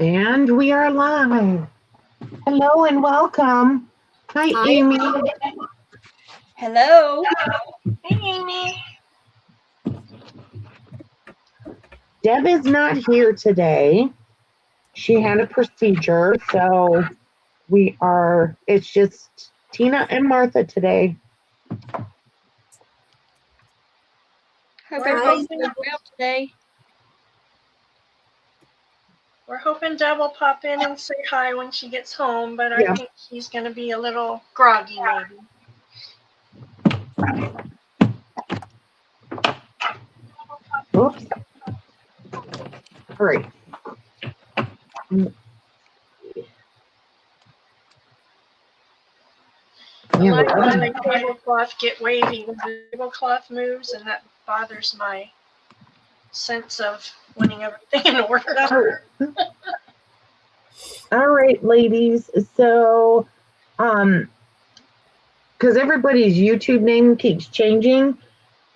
And we are live. Hello and welcome. Hi, Hi. Amy. Hello. Hey, Amy. Deb is not here today. She had a procedure, so it's just Tina and Martha today. Hope We're everybody's hoping, doing well today. we're hoping Deb will pop in and say hi when she gets home, but I Yeah. think she's going to be a little groggy, maybe. Oops. All right. I like when the tablecloth get wavy when the tablecloth moves, and that bothers my sense of wanting everything in order. All right, ladies. So, because everybody's YouTube name keeps changing,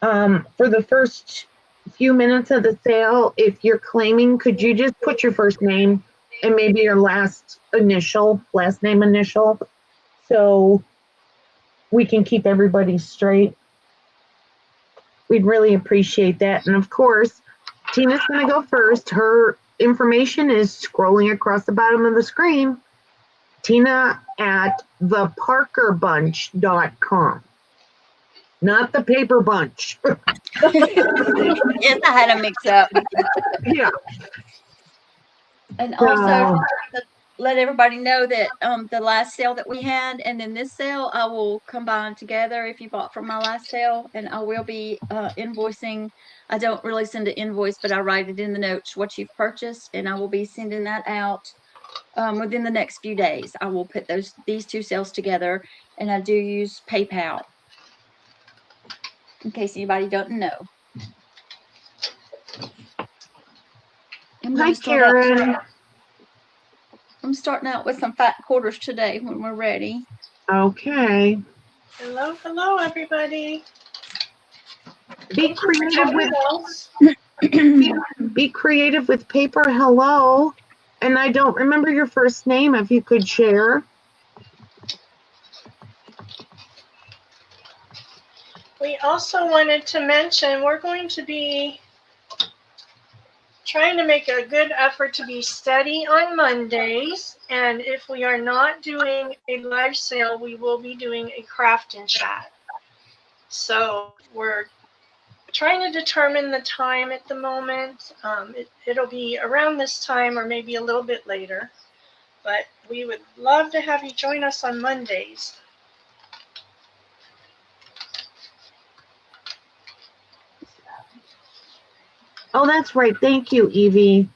for the first few minutes of the sale, if you're claiming, could you just put your first name and maybe your last name initial, so we can keep everybody straight? We'd really appreciate that. And of course, Tina's going to go first. Her information is scrolling across the bottom of the screen. Tina at theparkerbunch.com. Not the paper bunch. Yes, I had a mix up. Yeah. And also to let everybody know that the last sale that we had and then this sale, I will combine together if you bought from my last sale, and I will be invoicing. I don't really send an invoice, but I write it in the notes what you've purchased, and I will be sending that out within the next few days. I will put these two sales together, and I do use PayPal in case anybody doesn't know. Hi, Karen. I'm starting out with some fat quarters today when we're ready. Okay. Hello, everybody. Be creative with paper. Hello. And I don't remember your first name, if you could share. We also wanted to mention we're going to be trying to make a good effort to be steady on Mondays, and if we are not doing a live sale, we will be doing a craft and chat. So we're trying to determine the time at the moment. It'll be around this time or maybe a little bit later, but we would love to have you join us on Mondays. Oh, that's right. Thank you, Evie.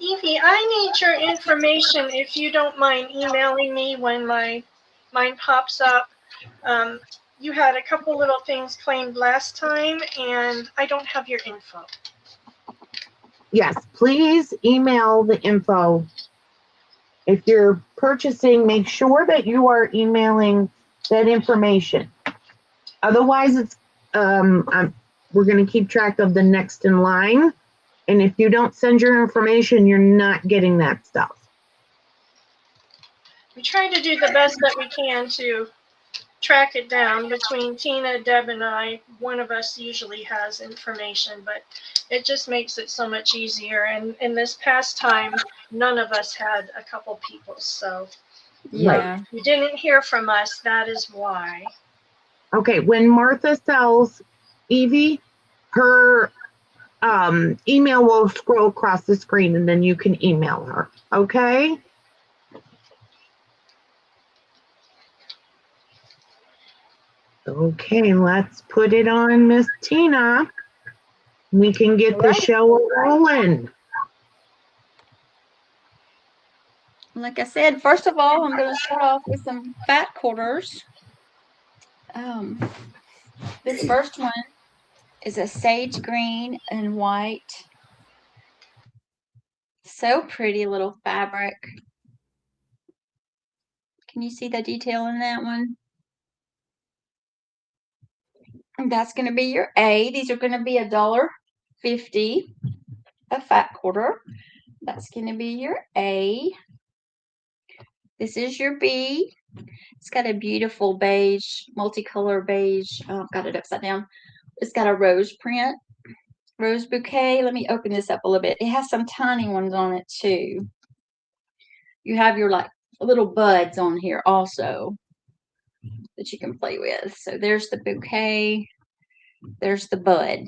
Evie, I need your information if you don't mind emailing me when mine pops up. You had a couple little things claimed last time, and I don't have your info. Yes, please email the info. If you're purchasing, make sure that you are emailing that information. Otherwise, it's we're going to keep track of the next in line. And if you don't send your information, you're not getting that stuff. We try to do the best that we can to track it down. Between Tina, Deb, and I, one of us usually has information, but it just makes it so much easier. And in this past time, none of us had a couple people. So yeah, if you didn't hear from us, that is why. Okay, when Martha sells Evie, her email will scroll across the screen and then you can email her. Okay? Okay, let's put it on Miss Tina. We can get the show rolling. Like I said, first of all, I'm going to start off with some fat quarters. This first one is a sage green and white. So pretty little fabric. Can you see the detail in that one? And that's going to be your A. These are going to be $1.50 a fat quarter. That's going to be your A. This is your B. It's got a beautiful beige, multicolor beige. Oh, I've got it upside down. It's got a rose print, rose bouquet. Let me open this up a little bit. It has some tiny ones on it too. You have your like little buds on here also that you can play with. So there's the bouquet. There's the bud.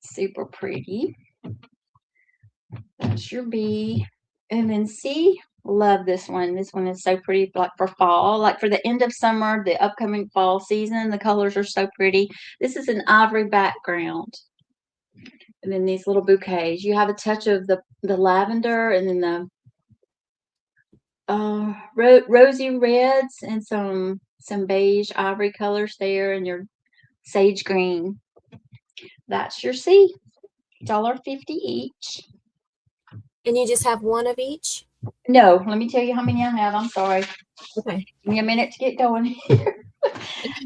Super pretty. That's your B. And then C, love this one. This one is so pretty, like for fall, like for the end of summer, the upcoming fall season. The colors are so pretty. This is an ivory background. And then these little bouquets. You have a touch of the lavender and then the rosy reds and some beige ivory colors there, and your sage green. That's your C. $1.50 each. And you just have one of each? No, let me tell you how many I have. I'm sorry. Okay. Give me a minute to get going here.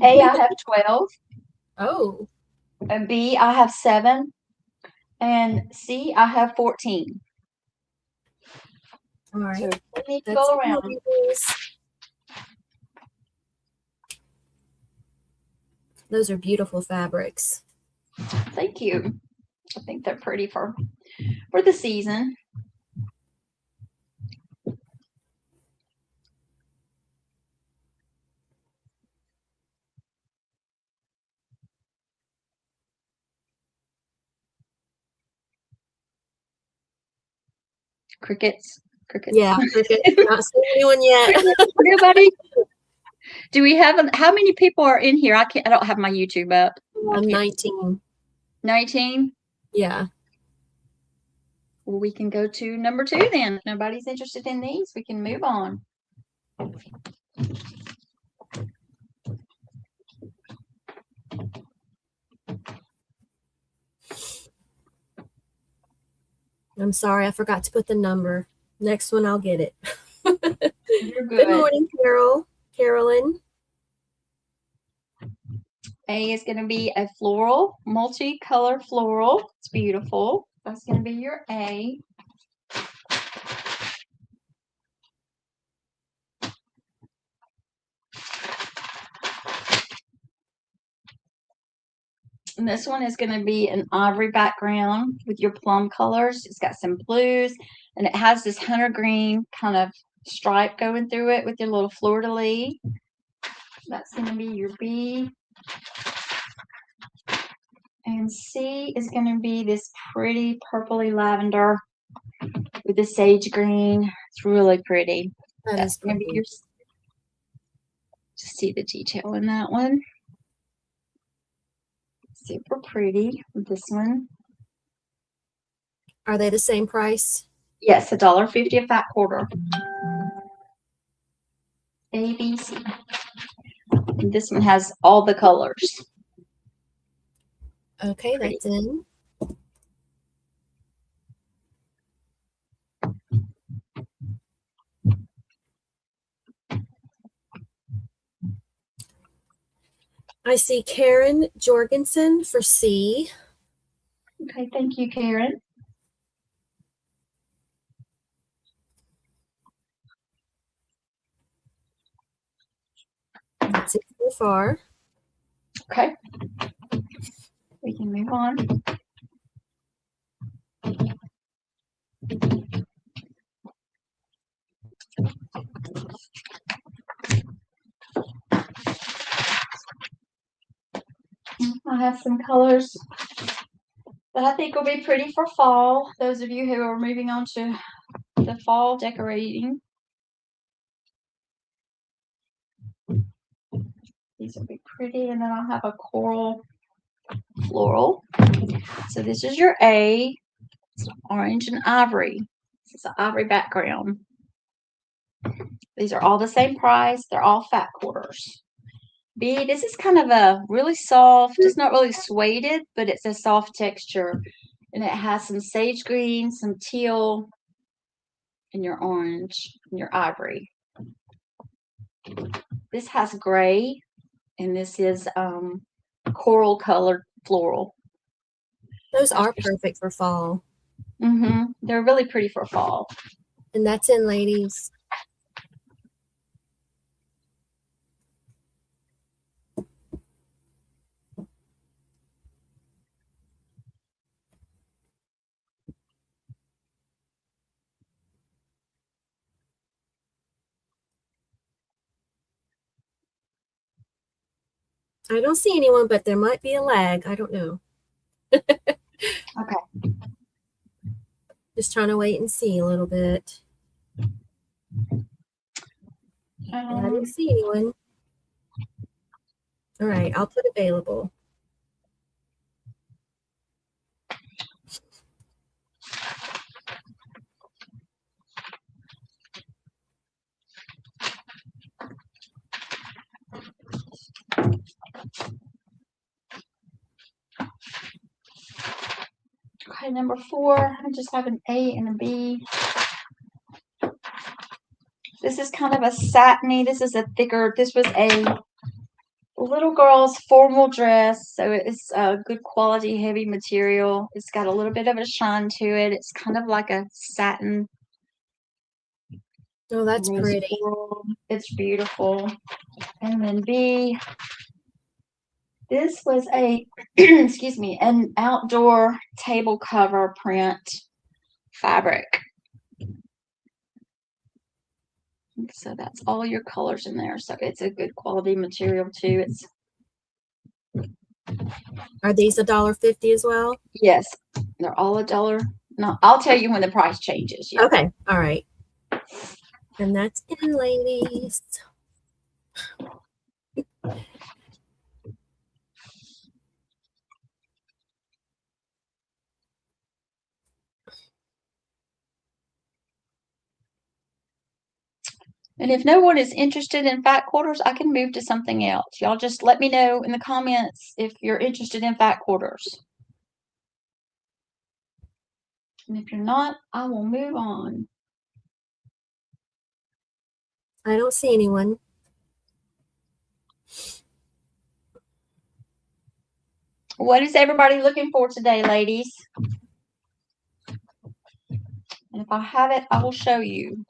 A, I have 12. Oh. And B, I have 7. And C, I have 14. All right. So we need to That's go around. Those are beautiful fabrics. Thank you. I think they're pretty for the season. Crickets. Yeah, crickets. Not seen anyone yet. Nobody. Do we have how many people are in here? I don't have my YouTube up. 19. 19? Yeah. Well, we can go to number 2 then. If nobody's interested in these, we can move on. I'm sorry, I forgot to put the number. Next one, I'll get it. You're good. Good morning, Carolyn. A is going to be a floral, multicolor floral. It's beautiful. That's going to be your A. And this one is going to be an ivory background with your plum colors. It's got some blues, and it has this hunter green kind of stripe going through it with your little fleur-de-lis. That's going to be your B. And C is going to be this pretty purpley lavender with the sage green. It's really pretty. That's going to be your. Just see the detail in that one. Super pretty with this one. Are they the same price? Yes, $1.50 a fat quarter. A, B, C. And this one has all the colors. Okay, that's in. I see Karen Jorgensen for C. Okay, thank you, Karen. That's it so far. Okay. We can move on. I have some colors that I think will be pretty for fall. Those of you who are moving on to the fall decorating. These will be pretty, and then I'll have a coral floral. So this is your A. It's orange and ivory. This is an ivory background. These are all the same price. They're all fat quarters. B, this is kind of a really soft, it's not really suede, but it's a soft texture. And it has some sage green, some teal, and your orange, and your ivory. This has gray, and this is coral colored floral. Those are perfect for fall. They're really pretty for fall. And that's in ladies. I don't see anyone, but there might be a lag. I don't know. Okay. Just trying to wait and see a little bit. I didn't see anyone. All right, I'll put available. Okay, number 4. I just have an A and a B. This is kind of a satiny. This is a thicker. This was a little girl's formal dress, so it's a good quality, heavy material. It's got a little bit of a shine to it. It's kind of like a satin. Oh, that's pretty. Coral. It's beautiful. And then B. This was a, excuse me, an outdoor table cover print fabric. So that's all your colors in there. So it's a good quality material too. It's Are these $1.50 as well? yes, they're all $1. No, I'll tell you when the price changes. Yeah. Okay, all right. And that's in ladies. And if no one is interested in fat quarters, I can move to something else. Y'all just let me know in the comments if you're interested in fat quarters. And if you're not, I will move on. I don't see anyone. What is everybody looking for today, ladies? And if I have it, I will show you.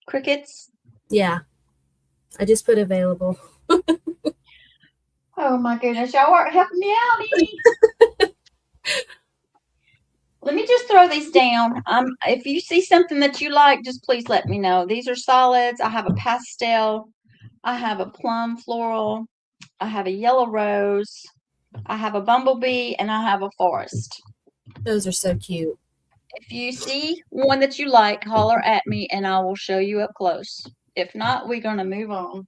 Crickets? Yeah, I just put available. Oh my goodness, y'all are helping me out, Edie. Let me just throw these down. If you see something that you like, just please let me know. These are solids. I have a pastel. I have a plum floral. I have a yellow rose. I have a bumblebee, and I have a forest. Those are so cute. If you see one that you like, holler at me, and I will show you up close. If not, we're going to move on.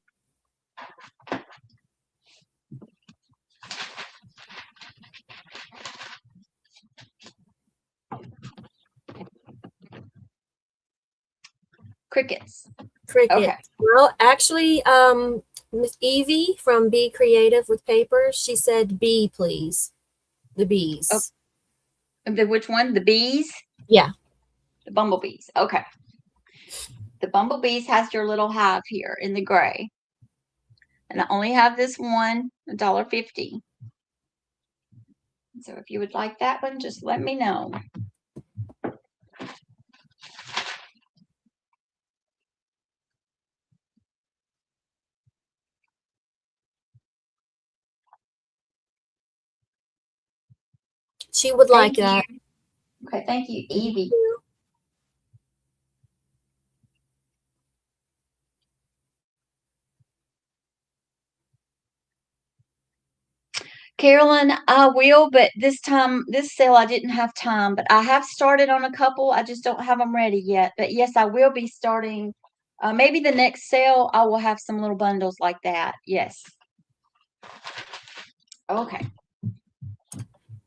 Crickets. Cricket. Okay. Well, actually, Miss Evie from Be Creative with Paper, she said B, please. The bees. Oh. Which one? The bees? Yeah. The bumblebees. Okay. The bumblebees has your little hive here in the gray. And I only have this one, $1.50. So if you would like that one, just let me know. She would like that. Okay, thank you, Evie. Carolyn, I will, but this sale, I didn't have time, but I have started on a couple. I just don't have them ready yet. But yes, I will be starting. Maybe the next sale, I will have some little bundles like that. Yes. Okay.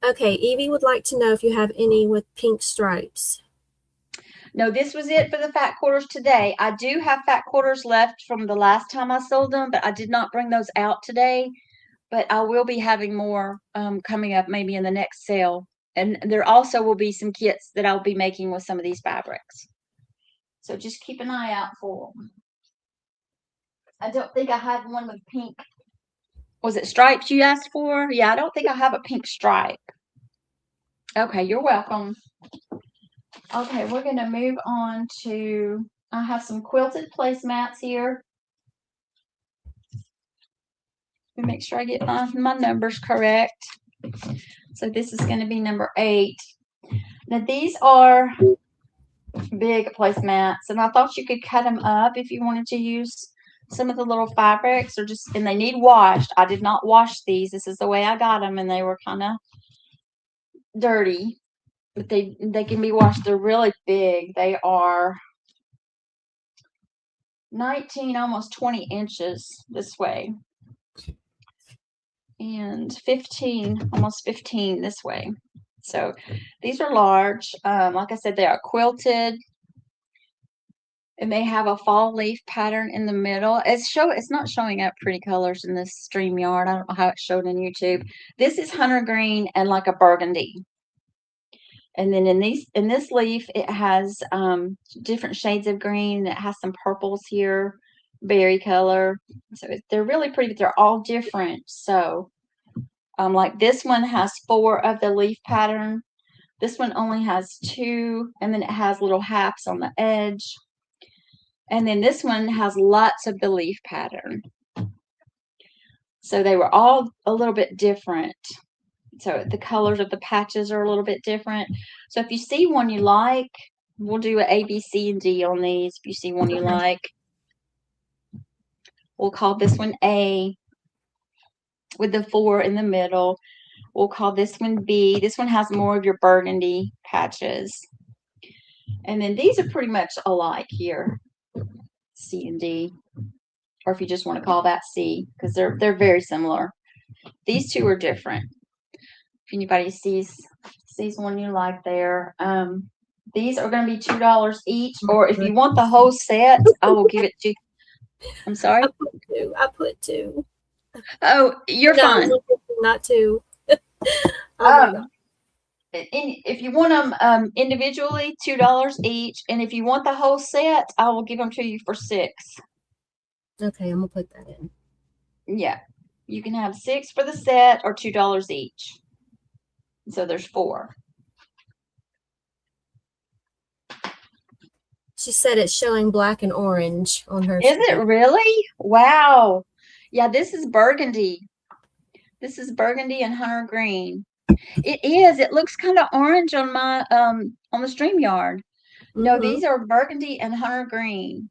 Okay, Evie would like to know if you have any with pink stripes. No, this was it for the fat quarters today. I do have fat quarters left from the last time I sold them, but I did not bring those out today. But I will be having more coming up maybe in the next sale. And there also will be some kits that I'll be making with some of these fabrics. So just keep an eye out for them. I don't think I have one with pink. Was it stripes you asked for? Yeah, I don't think I have a pink stripe. Okay, you're welcome. Okay, we're going to move on to, I have some quilted placemats here. Let me make sure I get my numbers correct. So this is going to be number 8. Now these are big placemats, and I thought you could cut them up if you wanted to use some of the little fabrics, or just, and they need washed. I did not wash these. This is the way I got them, and they were kind of dirty, but they can be washed. They're really big. They are 19, almost 20 inches this way, and 15, almost 15 this way. So these are large. Like I said, they are quilted, and they have a fall leaf pattern in the middle. It's not showing up pretty colors in this StreamYard. I don't know how it's showed in YouTube. This is hunter green and like a burgundy. And then in this leaf, it has different shades of green. It has some purples here, berry color. So they're really pretty, but they're all different. So like this one has 4 of the leaf pattern. This one only has 2, and then it has little haps on the edge. And then this one has lots of the leaf pattern. So they were all a little bit different. So the colors of the patches are a little bit different. So if you see one you like, we'll do an A, B, C, and D on these. If you see one you like, we'll call this one A with the 4 in the middle. We'll call this one B. This one has more of your burgundy patches. And then these are pretty much alike here, C and D. Or if you just want to call that C, because they're very similar. These 2 are different. If anybody sees one you like there. These are going to be $2 each, or if you want the whole set, I will give it to you. I'm sorry? I put 2. Oh, you're fine. Not 2. If you want them individually, $2 each, and if you want the whole set, I will give them to you for $6. Okay, I'm gonna put that in. Yeah, you can have 6 for the set, or $2 each. So there's 4. She said it's showing black and orange on her. Is it really? Wow. Yeah, this is burgundy. This is burgundy and hunter green. It is. It looks kind of orange on my on the StreamYard. No, these are burgundy and hunter green.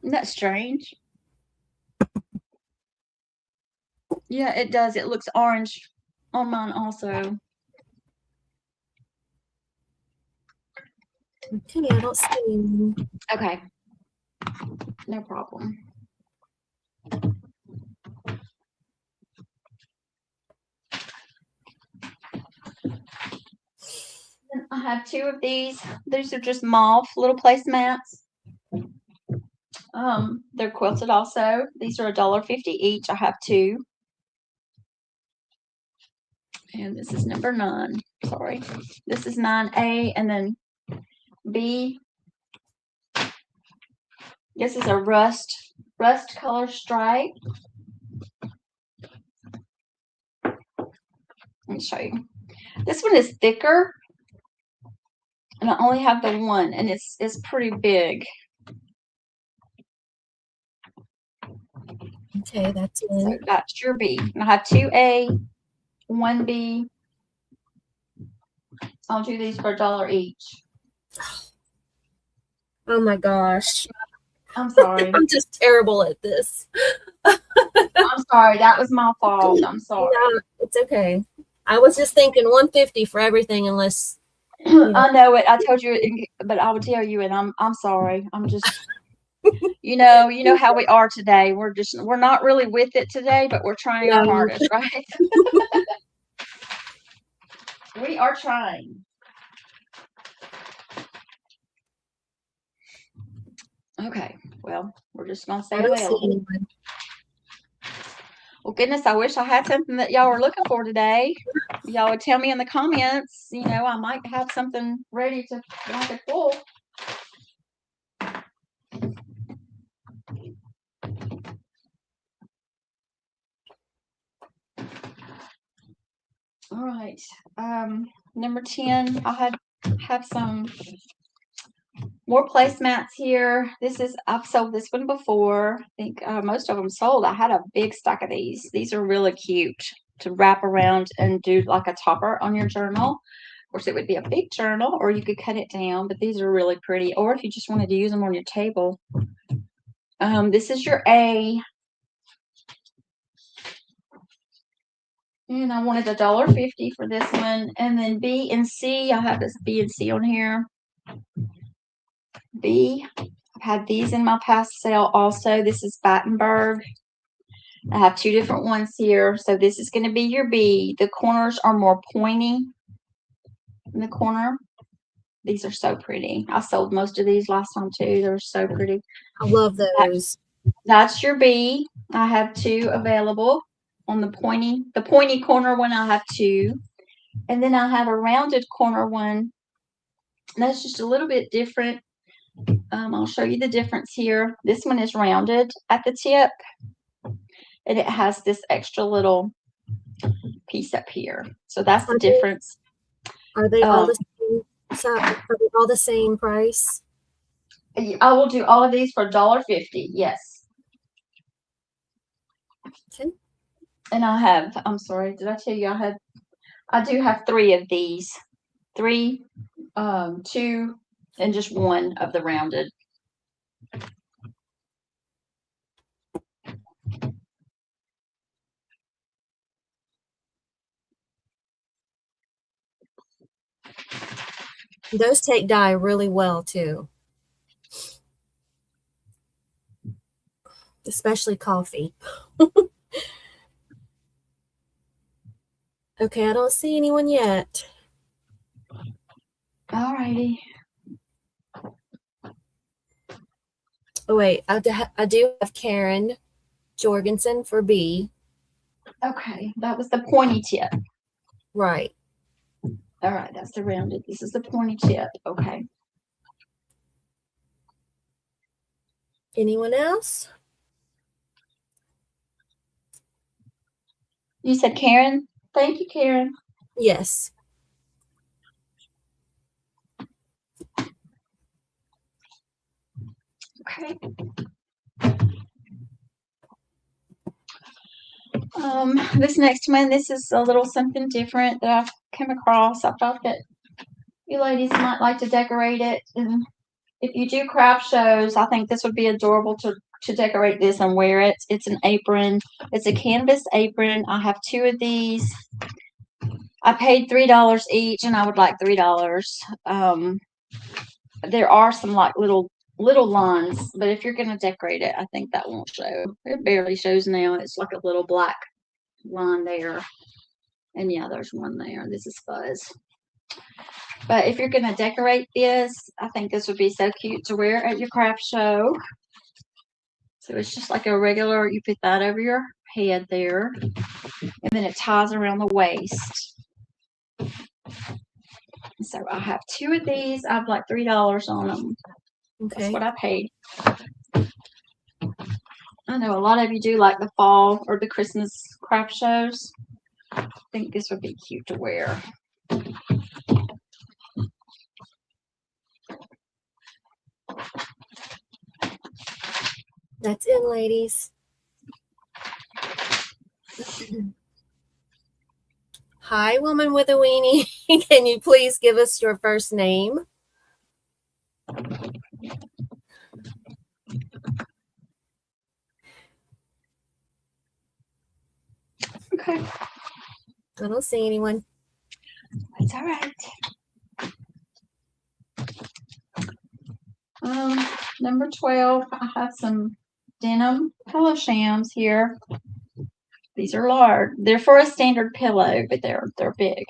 Isn't that strange? Yeah, it does. It looks orange on mine also. Okay, I don't see. Okay. No problem. I have 2 of these. These are just mauve little placemats. They're quilted also. These are $1.50 each. I have 2. And this is number 9. Sorry. This is 9A, and then B. This is a rust color stripe. Let me show you. This one is thicker, and I only have the one, and it's pretty big. Okay, that's it. So that's your B. And I have 2A, 1B. I'll do these for $1 each. Oh my gosh. I'm sorry. I'm just terrible at this. I'm sorry. That was my fault. I'm sorry. No, it's okay. I was just thinking 150 for everything, unless. I know it. I told you, but I would tell you, and I'm sorry. I'm just, you know how we are today. We're not really with it today, but we're trying our hardest, right? We are trying. Okay. Well, we're just gonna say well. Well, goodness, I wish I had something that y'all were looking for today. Y'all would tell me in the comments. I might have something ready that I could pull. All right. Number 10, I have some more placemats here. I've sold this one before. I think most of them sold. I had a big stack of these. These are really cute to wrap around and do like a topper on your journal. Of course, it would be a big journal, or you could cut it down, but these are really pretty. Or if you just wanted to use them on your table. This is your A. And I wanted $1.50 for this one. And then B and C, I have this B and C on here. B, I've had these in my past sale also. This is Battenberg. I have two different ones here. So this is going to be your B. The corners are more pointy in the corner. These are so pretty. I sold most of these last time too. They're so pretty. I love those. That's your B. I have two available on the pointy corner one. I have two. And then I have a rounded corner one. That's just a little bit different. I'll show you the difference here. This one is rounded at the tip, and it has this extra little piece up here. So that's the difference. Are they all the same? Are they all the same price? I will do all of these for $1.50. Yes. Okay. And I'm sorry, did I tell you I do have 3 of these. 3, 2, and just 1 of the rounded. Those take dye really well too. Especially coffee. Okay, I don't see anyone yet. All righty. Oh wait, I do have Karen Jorgensen for B. Okay, that was the pointy tip. Right. All right, that's the rounded. This is the pointy tip. Okay. Anyone else? You said Karen? Thank you, Karen. Yes. Okay. This next one, this is a little something different that I've come across. I thought that you ladies might like to decorate it. And if you do craft shows, I think this would be adorable to decorate this and wear it. It's an apron. It's a canvas apron. I have 2 of these. I paid $3 each, and I would like $3. There are some like little lines, but if you're going to decorate it, I think that won't show. It barely shows now. It's like a little black line there. And yeah, there's one there. This is fuzz. But if you're going to decorate this, I think this would be so cute to wear at your craft show. So it's just like a regular, you put that over your head there, and then it ties around the waist. So I have 2 of these. I've like $3 on them. Okay. That's what I paid. I know a lot of you do like the fall or the Christmas craft shows. I think this would be cute to wear. That's in, ladies. Hi, woman with a weenie. Can you please give us your first name? Okay. I don't see anyone. That's all right. Number 12, I have some denim pillow shams here. These are large. They're for a standard pillow, but they're big.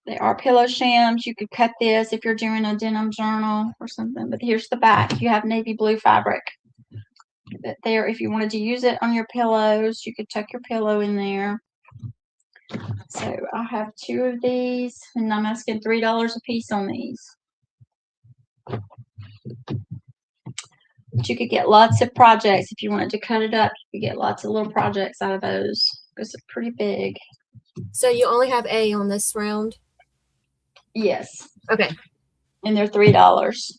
They are pillow shams. You could cut this if you're doing a denim journal or something. But here's the back. You have navy blue fabric. But there, if you wanted to use it on your pillows, you could tuck your pillow in there. So I have 2 of these, and I'm asking $3 a piece on these. But you could get lots of projects if you wanted to cut it up. You could get lots of little projects out of those because they're pretty big. So you only have A on this round? Yes. Okay. And they're $3.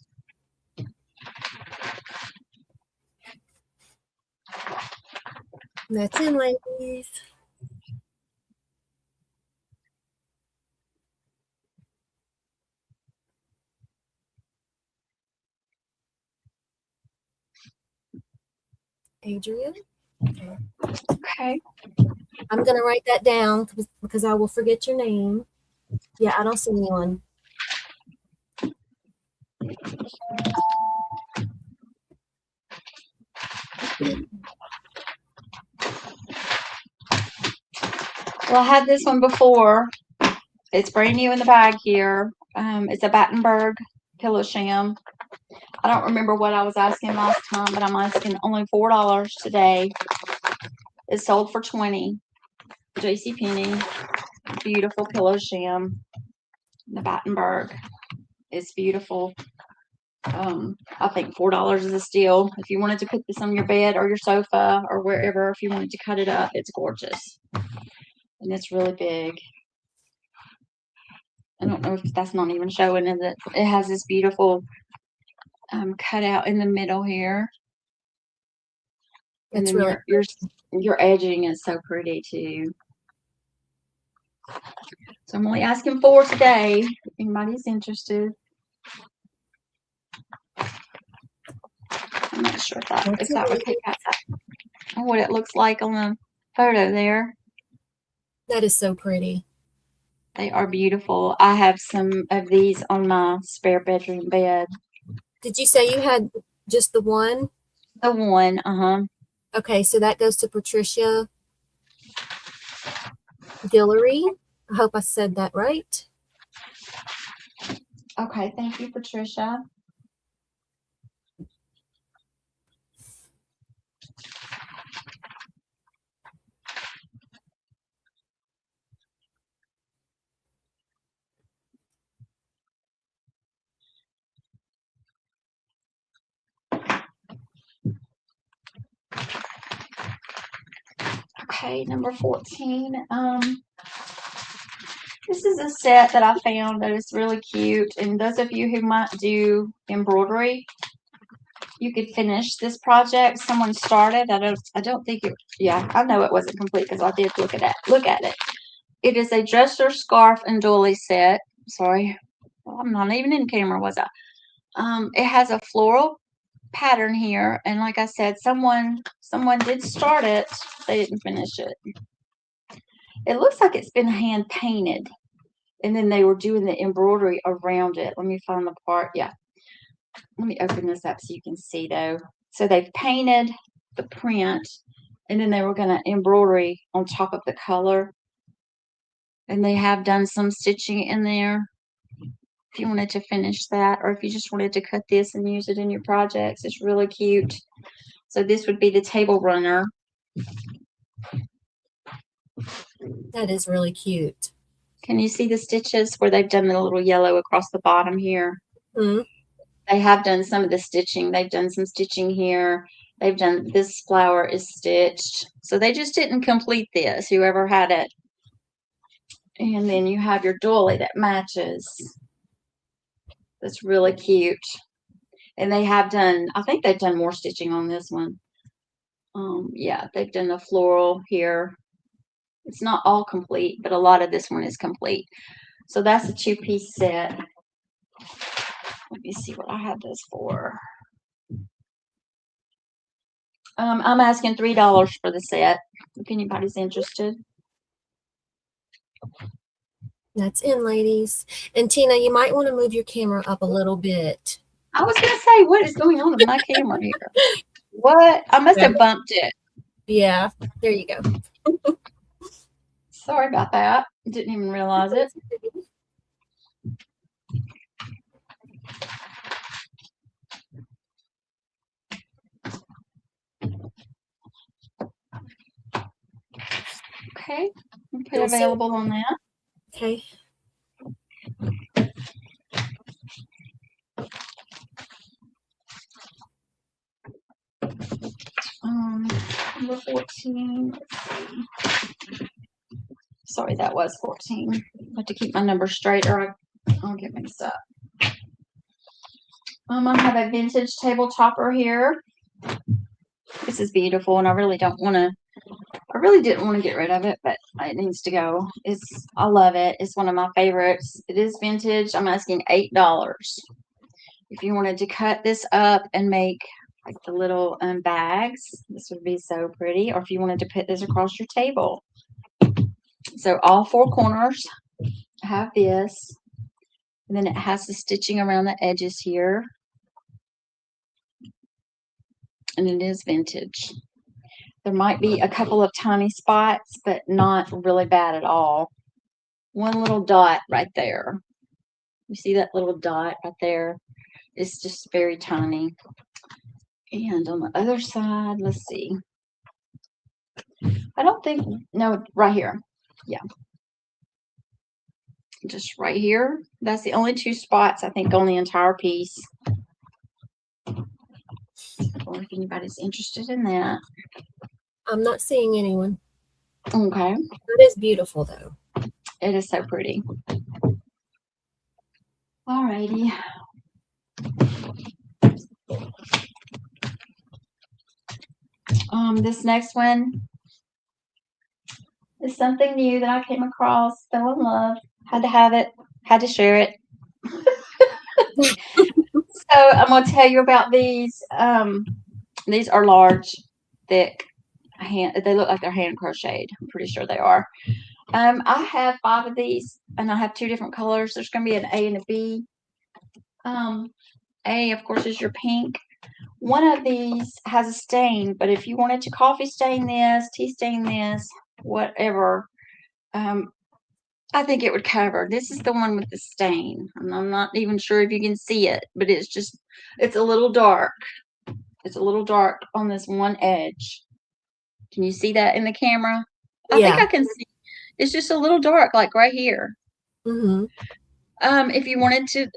That's in, ladies. Adrian? Okay. Okay. I'm going to write that down because I will forget your name. Yeah, I don't see anyone. Well, I had this one before. It's brand new in the bag here. It's a Battenberg pillow sham. I don't remember what I was asking last time, but I'm asking only $4 today. It's sold for $20. JCPenney. Beautiful pillow sham. The Battenberg. It's beautiful. I think $4 is a steal. If you wanted to put this on your bed or your sofa or wherever, if you wanted to cut it up, it's gorgeous. And it's really big. I don't know if that's not even showing in it. It has this beautiful cutout in the middle here. And It's then really your edging is so pretty too. So I'm only asking 4 today. If anybody's interested. I'm not sure if that would pick out what it looks like on the photo there. That is so pretty. They are beautiful. I have some of these on my spare bedroom bed. Did you say you had just the one? The one, Okay, so that goes to Patricia Dillery. I hope I said that right. Okay, thank you, Patricia. Okay, number 14. This is a set that I found that is really cute. And those of you who might do embroidery, you could finish this project. Someone started. I don't think it. Yeah, I know it wasn't complete because I did look at it. It is a dresser, scarf, and doily set. Sorry, well, I'm not even in camera, was I? It has a floral pattern here, and like I said, someone did start it. They didn't finish it. It looks like it's been hand painted, and then they were doing the embroidery around it. Let me find the part. Yeah, let me open this up so you can see though. So they've painted the print, and then they were going to embroidery on top of the color, and they have done some stitching in there. If you wanted to finish that, or if you just wanted to cut this and use it in your projects, it's really cute. So this would be the table runner. That is really cute. Can you see the stitches where they've done the little yellow across the bottom here? Mm-hmm. They have done some of the stitching. They've done some stitching here. They've done, this flower is stitched. So they just didn't complete this, whoever had it. And then you have your doily that matches. That's really cute. And they have done, I think they've done more stitching on this one. Yeah, they've done the floral here. It's not all complete, but a lot of this one is complete. So that's a 2-piece set. Let me see what I have this for. I'm asking $3 for the set, if anybody's interested. That's in, ladies. And Tina, you might want to move your camera up a little bit. I was going to say, what is going on with my camera here? What? I must have bumped it. Yeah, there you go. Sorry about that. Didn't even realize it. Okay, put available on that. Okay. Number 14. Let's see. Sorry, that was 14. I have to keep my numbers straight or I'll get mixed up. I have a vintage table topper here. This is beautiful, and I really didn't want to get rid of it, but it needs to go. I love it. It's one of my favorites. It is vintage. I'm asking $8. If you wanted to cut this up and make like the little bags, this would be so pretty. Or if you wanted to put this across your table. So all four corners have this, and then it has the stitching around the edges here. And it is vintage. There might be a couple of tiny spots, but not really bad at all. One little dot right there. You see that little dot right there? It's just very tiny. And on the other side, let's see. I don't think, no, right here. Yeah. Just right here. That's the only two spots, I think, on the entire piece. Or if anybody's interested in that. I'm not seeing anyone. Okay. It is beautiful, though. It is so pretty. Alrighty. This next one is something new that I came across, fell in love, had to have it, had to share it. So I'm going to tell you about these. These are large, thick, they look like they're hand crocheted. I'm pretty sure they are. I have 5 of these, and I have 2 different colors. There's going to be an A and a B. A, of course, is your pink. One of these has a stain, but if you wanted to coffee stain this, tea stain this, whatever, I think it would cover. This is the one with the stain. I'm not even sure if you can see it, but it's a little dark. It's a little dark on this one edge. Can you see that in the camera? I think I can see. It's just a little dark, like right here. Mm-hmm. If you wanted to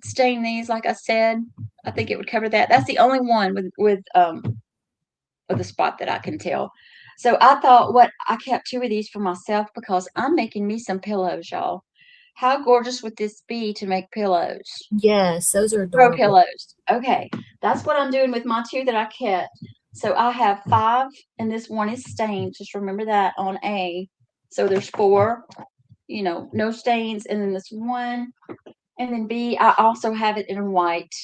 stain these, like I said, I think it would cover that. That's the only one with the spot that I can tell. So I thought I kept 2 of these for myself because I'm making me some pillows, y'all. How gorgeous would this be to make pillows? Yes, those are adorable. Throw pillows. Okay, that's what I'm doing with my 2 that I kept. So I have 5, and this one is stained. Just remember that on A. So there's 4, no stains, and then this one, and then B, I also have it in white.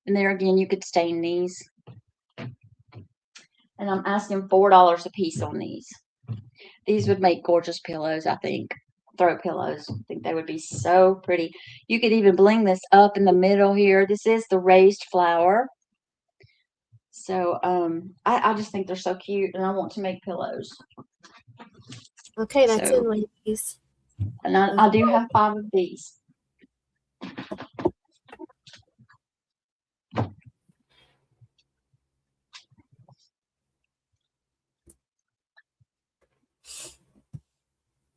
And there again, you could stain these. And I'm asking $4 a piece on these. These would make gorgeous pillows, I think. Throw pillows. I think they would be so pretty. You could even bling this up in the middle here. This is the raised flower. So I just think they're so cute, and I want to make pillows. Okay, that's in, ladies. And I do have 5 of these.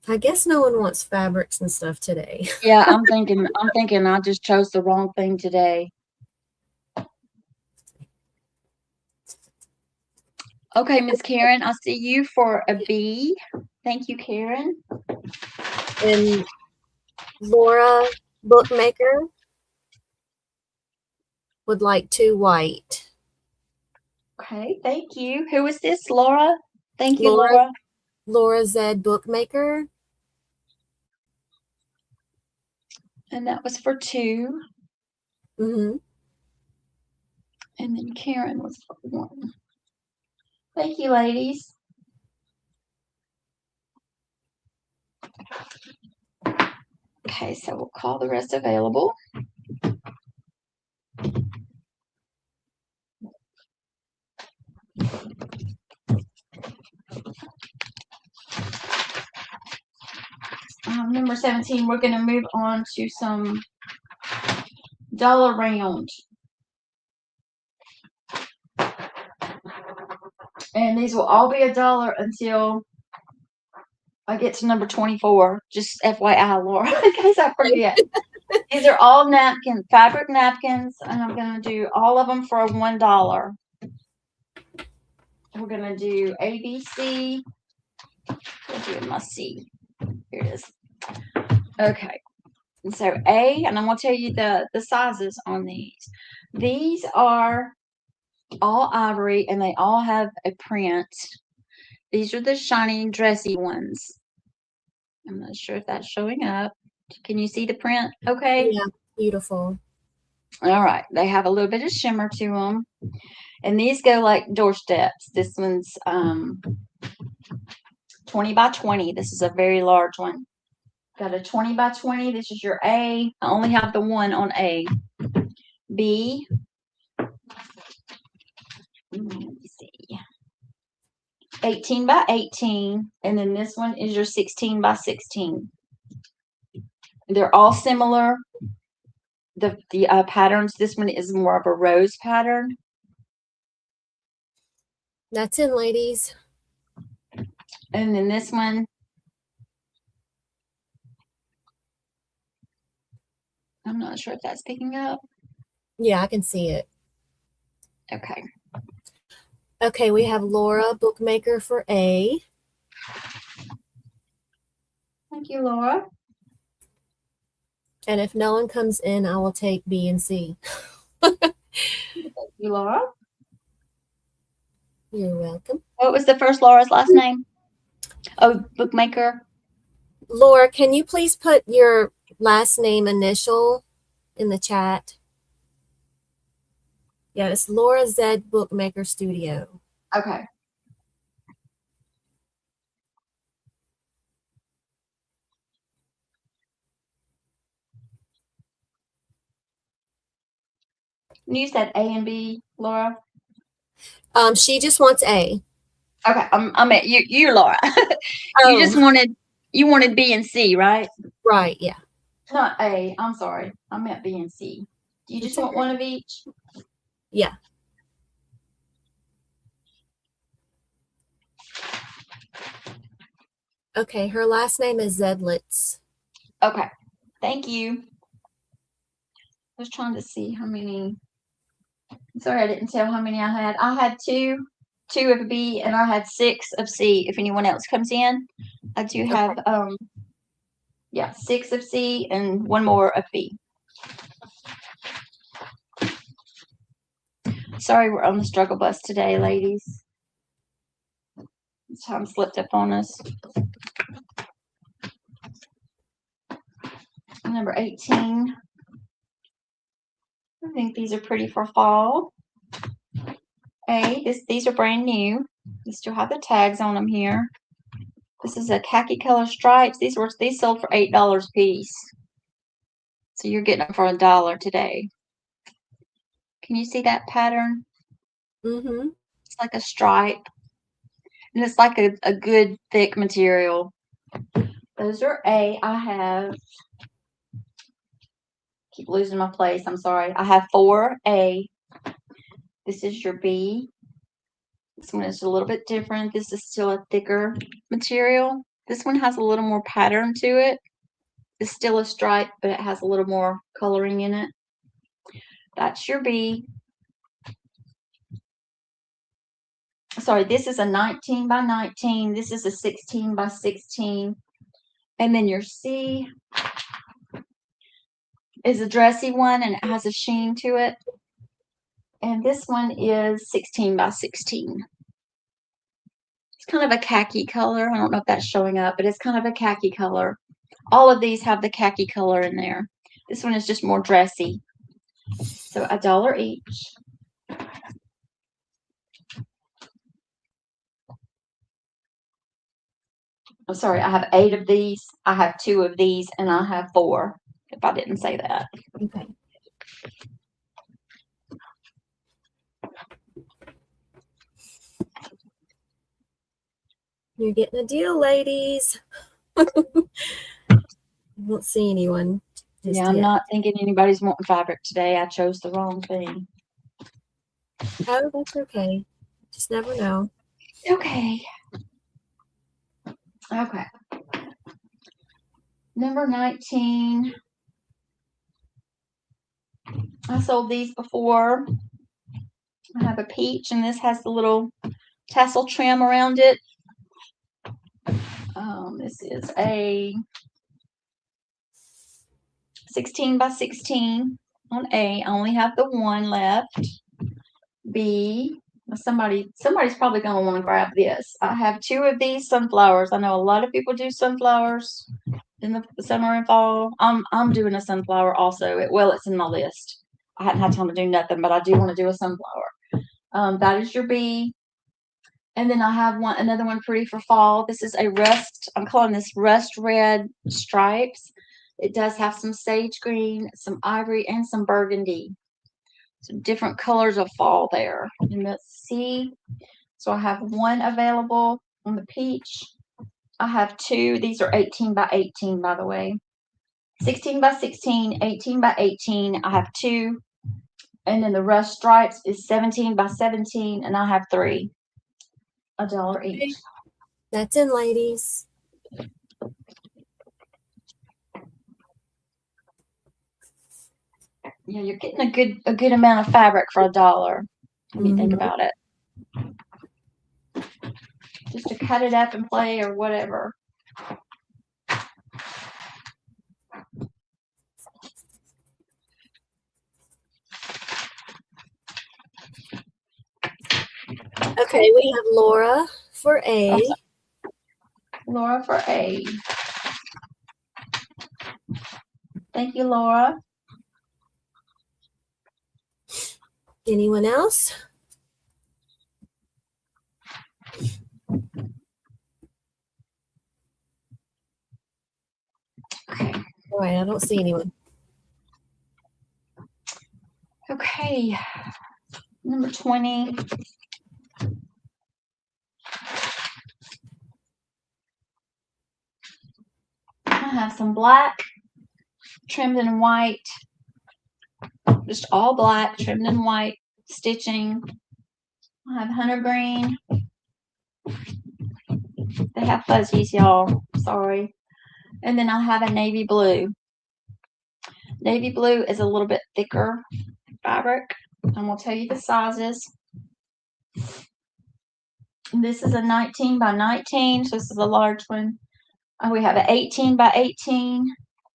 I guess no one wants fabrics and stuff today. Yeah, I'm thinking I just chose the wrong thing today. Okay, Miss Karen, I see you for a B. Thank you, Karen. And Laura Bookmaker would like 2 white. Okay, thank you. Who is this, Laura? Thank you, Laura. Laura Z Bookmaker. And that was for 2. Mm-hmm. And then Karen was for 1. Thank you, ladies. Okay, so we'll call the rest available. Number 17, we're going to move on to some dollar round. And these will all be $1 until I get to number 24. Just FYI, Laura, in case I forget. These are all napkins, fabric napkins, and I'm going to do all of them for $1. We're going to do ABC. Let's doing my C. Here it is. Okay. And so A, and I'm going to tell you the sizes on these. These are all ivory, and they all have a print. These are the shiny, dressy ones. I'm not sure if that's showing up. Can you see the print? Okay. Yeah, beautiful. All right. They have a little bit of shimmer to them. And these go like doorsteps. This one's 20 by 20. This is a very large one. Got a 20 by 20. This is your A. I only have the one on A. B. Let me see. 18 by 18. And then this one is your 16 by 16. They're all similar. The patterns, this one is more of a rose pattern. That's in, ladies. And then this one, I'm not sure if that's picking up. Yeah, I can see it. Okay. Okay, we have Laura, bookmaker for A. Thank you, Laura. And if no one comes in, I will take B and C. Thank you, Laura. You're welcome. What was the first Laura's last name? Oh, bookmaker. Laura, can you please put your last name initial in the chat? Yeah, it's Laura Z Bookmaker Studio. Okay. You said A and B, Laura. She just wants A. Okay, I'm at you, Laura. Oh. You just wanted B and C, right? Right, yeah. Not A. I'm sorry. I meant B and C. Do you just want one of each? Yeah. Okay, her last name is Zedlitz. Okay. Thank you. I was trying to see how many. Sorry, I didn't tell how many I had. I had two of B, and I had 6 of C. If anyone else comes in, I do have 6 of C and 1 more of B. Sorry, we're on the struggle bus today, ladies. Time slipped up on us. Number 18. I think these are pretty for fall. These are brand new. We still have the tags on them here. This is a khaki color stripes. These sold for $8 a piece. So you're getting them for $1 today. Can you see that pattern? Mm-hmm. It's like a stripe. And it's like a good thick material. Those are A. I have, keep losing my place. I'm sorry. I have 4 A. This is your B. This one is a little bit different. This is still a thicker material. This one has a little more pattern to it. It's still a stripe, but it has a little more coloring in it. That's your B. Sorry, this is a 19 by 19. This is a 16 by 16. And then your C is a dressy one, and it has a sheen to it. And this one is 16 by 16. It's kind of a khaki color. I don't know if that's showing up, but it's kind of a khaki color. All of these have the khaki color in there. This one is just more dressy. So $1 each. I'm sorry, I have 8 of these. I have 2 of these, and I have 4, if I didn't say that. Okay. You're getting a deal, ladies. I don't see anyone. Yeah, I'm not thinking anybody's wanting fabric today. I chose the wrong thing. Oh, that's okay. Just never know. Okay. Okay. Number 19. I sold these before. I have a peach, and this has the little tassel trim around it. This is a 16 by 16 on A. I only have the one left. B, somebody's probably going to want to grab this. I have 2 of these sunflowers. I know a lot of people do sunflowers in the summer and fall. I'm doing a sunflower also. It's in my list. I hadn't had time to do nothing, but I do want to do a sunflower. That is your B. And then I have another one pretty for fall. This is a rust. I'm calling this rust red stripes. It does have some sage green, some ivory, and some burgundy. So different colors of fall there. And let's see. So I have 1 available on the peach. I have 2. These are 18 by 18, by the way. 16 by 16, 18 by 18. I have 2. And then the rust stripes is 17 by 17, and I have 3. $1 each. That's in, ladies. Yeah, you're getting a good amount of fabric for $1 when you think about it. Just to cut it up and play or whatever. Okay, we have Laura for A. Laura for A. Thank you, Laura. Anyone else? Okay. All right, I don't see anyone. Okay. Number 20. I have some black trimmed in white. Just all black trimmed in white stitching. I have hunter green. They have fuzzies, y'all. Sorry. And then I have a navy blue. Navy blue is a little bit thicker fabric. I'm going to tell you the sizes. This is a 19 by 19, so this is a large one. We have an 18 by 18,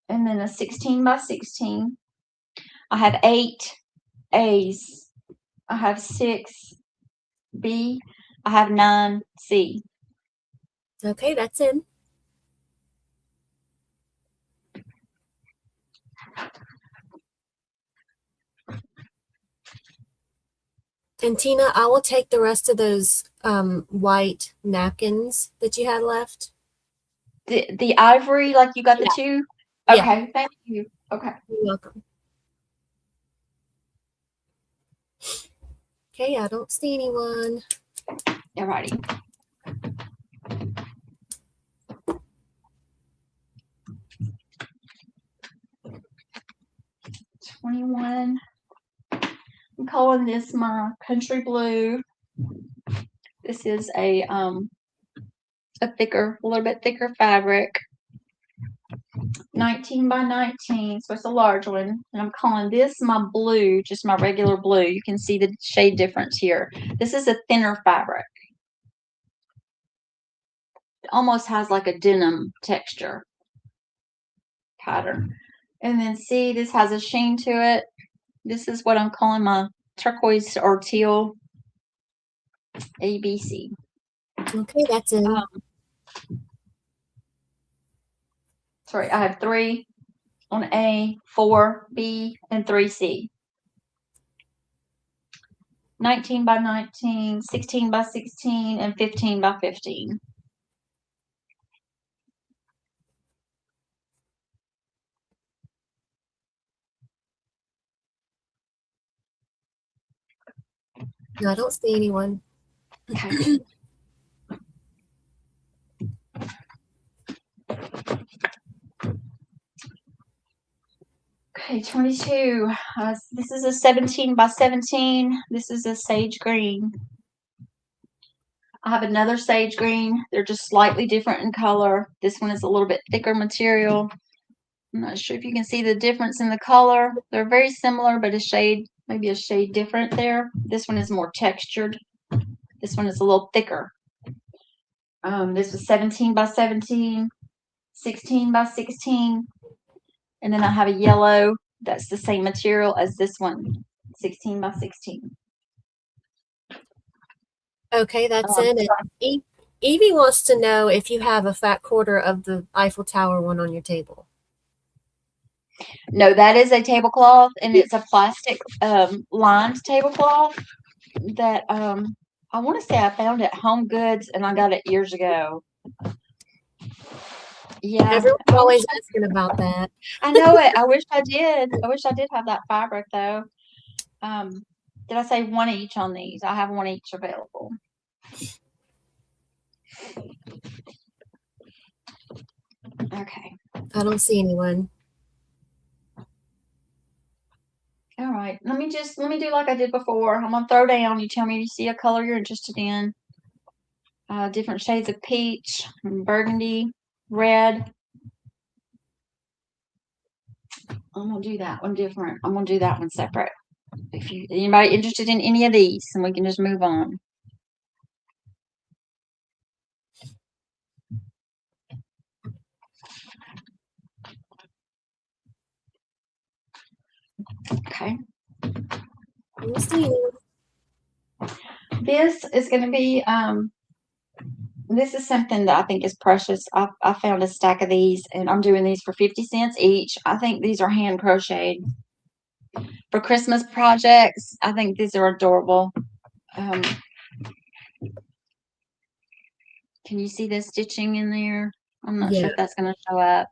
and then a 16 by 16. I have 8 A's. I have 6 B. I have 9 C. Okay, that's in. And Tina, I will take the rest of those white napkins that you had left. The ivory, like you got the 2? Okay, thank you. Okay. You're welcome. Okay, I don't see anyone. Alrighty. $21. I'm calling this my country blue. This is a little bit thicker fabric. 19 by 19, so it's a large one. And I'm calling this my blue, just my regular blue. You can see the shade difference here. This is a thinner fabric. It almost has like a denim texture pattern. And then see, this has a sheen to it. This is what I'm calling my turquoise or teal ABC. Okay, that's in. Sorry, I have 3 on A, 4 B, and 3 C. 19 by 19, 16 by 16, and 15 by 15. No, I don't see anyone. Okay. Okay, 22. This is a 17 by 17. This is a sage green. I have another sage green. They're just slightly different in color. This one is a little bit thicker material. I'm not sure if you can see the difference in the color. They're very similar, but maybe a shade different there. This one is more textured. This one is a little thicker. This was 17 by 17, 16 by 16. And then I have a yellow that's the same material as this one, 16 by 16. Okay, that's in it. Evie wants to know if you have a fat quarter of the Eiffel Tower one on your table. No, that is a tablecloth, and it's a plastic lined tablecloth that I want to say I found at Home Goods, and I got it years ago. Yeah, Everyone's always asking about that. I know it. I wish I did. I wish I did have that fabric though. Did I say one each on these? I have one each available. Okay. I don't see anyone. All right. Let me do like I did before. I'm gonna throw down. You tell me if you see a color you're interested in. Different shades of peach, burgundy, red. I'm gonna do that one different. I'm gonna do that one separate. If you anybody interested in any of these, and we can just move on. Okay. We'll see. This is going to be, this is something that I think is precious. I found a stack of these, and I'm doing these for 50 cents each. I think these are hand crocheted for Christmas projects. I think these are adorable. Can you see the stitching in there? I'm not sure if that's going to show up.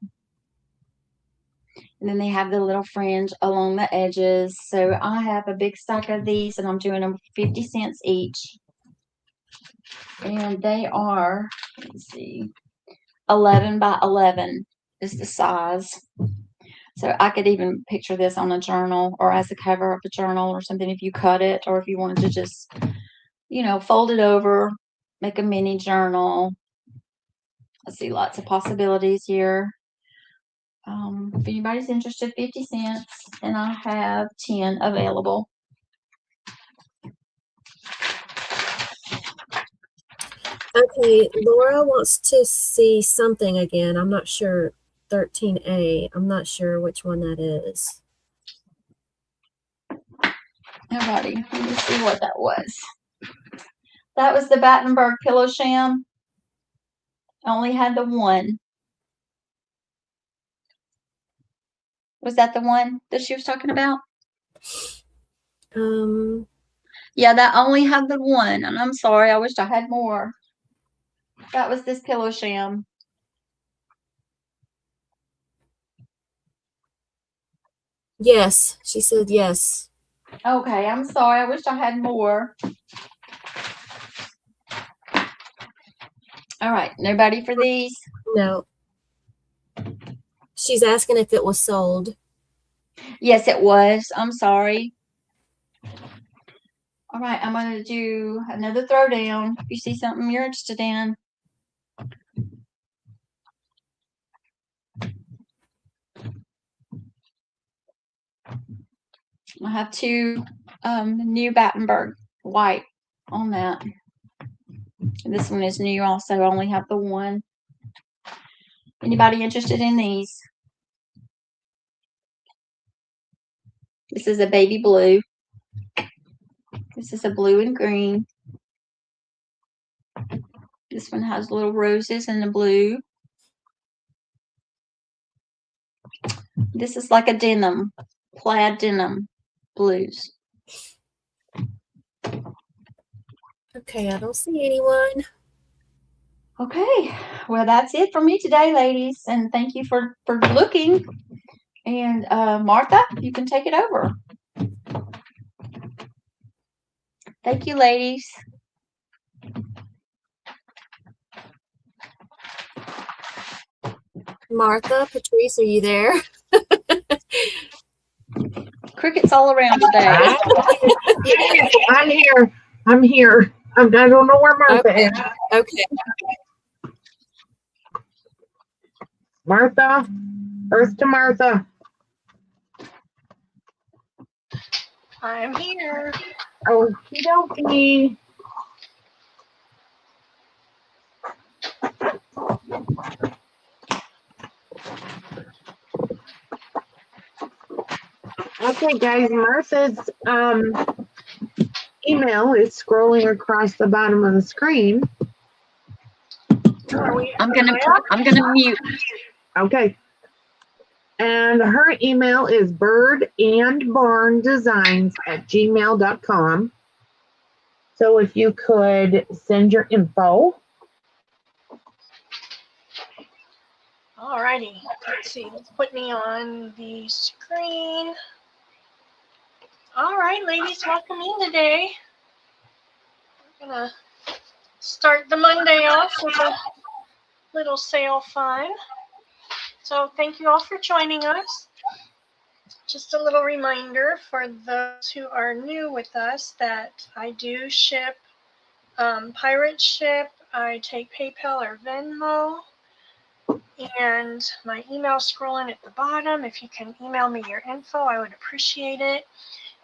And then they have the little fringe along the edges. So I have a big stack of these, and I'm doing them for 50 cents each. And they are, let's see, 11 by 11 is the size. So I could even picture this on a journal or as a cover of a journal or something if you cut it, or if you wanted to just, you know, fold it over, make a mini journal. I see lots of possibilities here. If anybody's interested, 50 cents, and I have 10 available. Okay, Laura wants to see something again. I'm not sure. 13A. I'm not sure which one that is. Alrighty, let me see what that was. That was the Battenberg pillow sham. I only had the one. Was that the one that she was talking about? Yeah, that only had the one, and I'm sorry. I wish I had more. That was this pillow sham. Yes, she said yes. Okay, I'm sorry. I wish I had more. All right, nobody for these? No. She's asking if it was sold. Yes, it was. I'm sorry. All right, I'm going to do another throwdown. If you see something you're interested in. I have two new Battenberg white on that. And this one is new also. I only have the one. Anybody interested in these? This is a baby blue. This is a blue and green. This one has little roses in the blue. This is like a denim, plaid denim blues. Okay, I don't see anyone. Okay, well, that's it for me today, ladies. And thank you for looking. And Martha, you can take it over. Thank you, ladies. Martha, Patrice, are you there? Crickets all around today. Yes, I'm here. I'm here. I don't know where Martha is. Okay. Martha, Earth to Martha. I'm here. Okie dokie. Okay, guys, Martha's email is scrolling across the bottom of the screen. I'm gonna mute. Okay. And her email is birdandbarndesigns@gmail.com. So if you could send your info. Alrighty, let's see. Let's put me on the screen. All right, ladies, welcome in today. We're gonna start the Monday off with a little sale fun. So thank you all for joining us. Just a little reminder for those who are new with us that I do ship pirate ship. I take PayPal or Venmo. And my email scrolling at the bottom. If you can email me your info, I would appreciate it.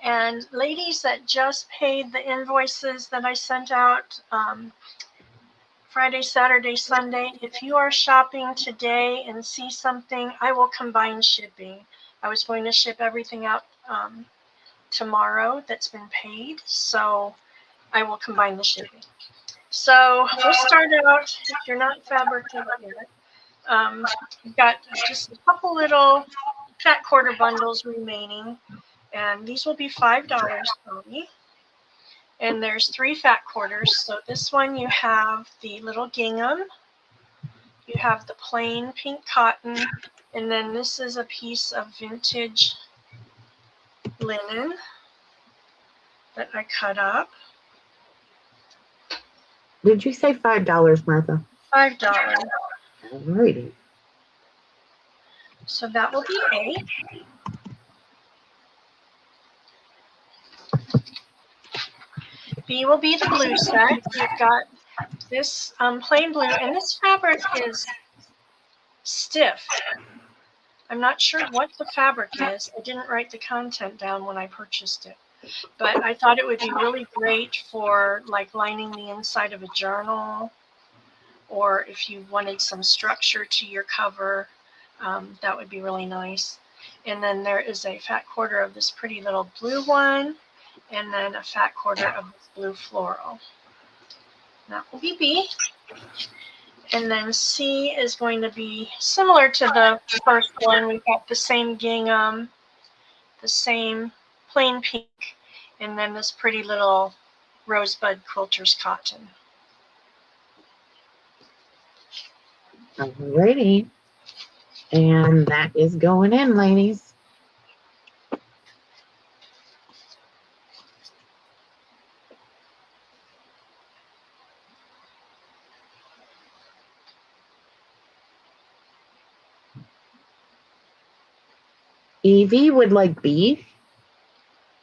And ladies that just paid the invoices that I sent out Friday, Saturday, Sunday, if you are shopping today and see something, I will combine shipping. I was going to ship everything out tomorrow that's been paid, so I will combine the shipping. So we'll start out, if you're not fabricated yet, we've got just a couple little fat quarter bundles remaining, and these will be $5 for me. And there's 3 fat quarters. So this one you have the little gingham, you have the plain pink cotton, and then this is a piece of vintage linen that I cut up. Did you say $5, Martha? $5. Alrighty. So that will be 8. B will be the blue set. You've got this plain blue, and this fabric is stiff. I'm not sure what the fabric is. I didn't write the content down when I purchased it, but I thought it would be really great for like lining the inside of a journal, or if you wanted some structure to your cover, that would be really nice. And then there is a fat quarter of this pretty little blue one, and then a fat quarter of this blue floral. That will be B. And then C is going to be similar to the first one. We've got the same gingham, the same plain pink, and then this pretty little rosebud quilter's cotton. Alrighty. And that is going in, ladies. Evie would like B.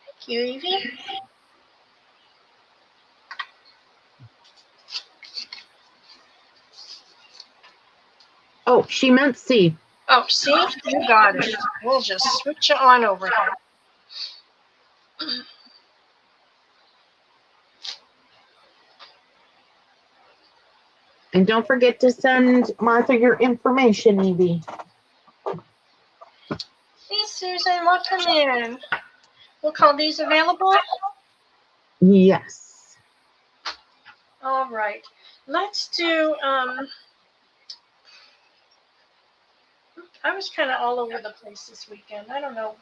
Thank you, Evie. Oh, she meant C. Oh, see? You got it. We'll just switch it on over here. And don't forget to send Martha your information, Evie. Hey, Susan, welcome in. We'll call these available. Yes. All right. Let's do, I was kind of all over the place this weekend. I don't know.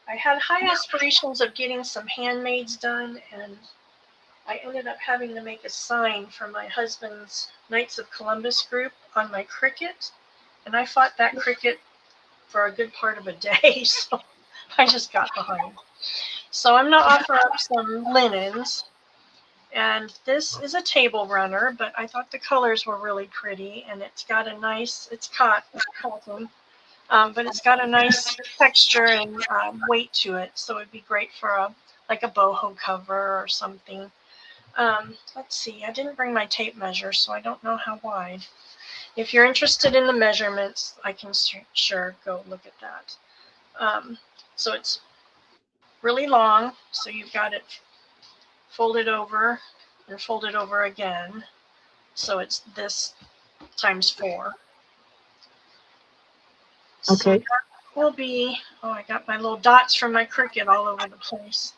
I had high aspirations of getting some handmaids done, and I ended up having to make a sign for my husband's Knights of Columbus group on my Cricut, and I fought that Cricut for a good part of a day, so I just got behind. So I'm going to offer up some linens, and this is a table runner, but I thought the colors were really pretty, and it's got a nice, it's cotton, but it's got a nice texture and weight to it, so it'd be great for like a boho cover or something. Let's see, I didn't bring my tape measure, so I don't know how wide. If you're interested in the measurements, I can sure go look at that. So it's really long, so you've got it folded over and folded over again. So it's this times 4. Okay. So will be, oh, I got my little dots from my Cricut all over the place.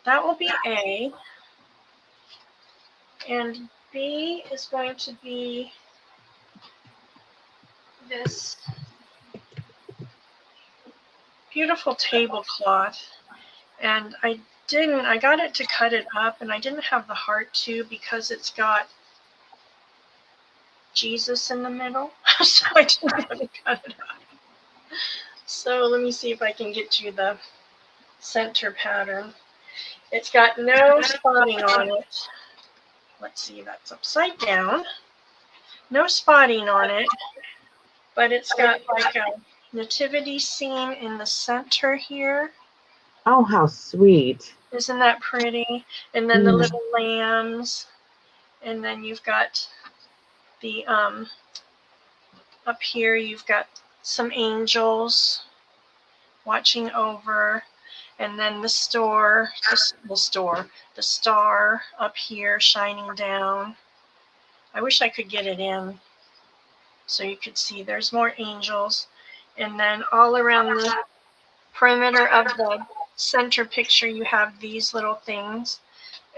That will be A. And B is going to be this beautiful tablecloth. And I got it to cut it up, and I didn't have the heart to because it's got Jesus in the middle. So I didn't want to cut it up. So let me see if I can get you the center pattern. It's got no spotting on it. Let's see, that's upside down. No spotting on it, but it's got like a nativity scene in the center here. Oh, how sweet. Isn't that pretty? And then the little lambs. And then you've got the, up here you've got some angels watching over. And then the star up here shining down. I wish I could get it in so you could see there's more angels. And then all around the perimeter of the center picture, you have these little things.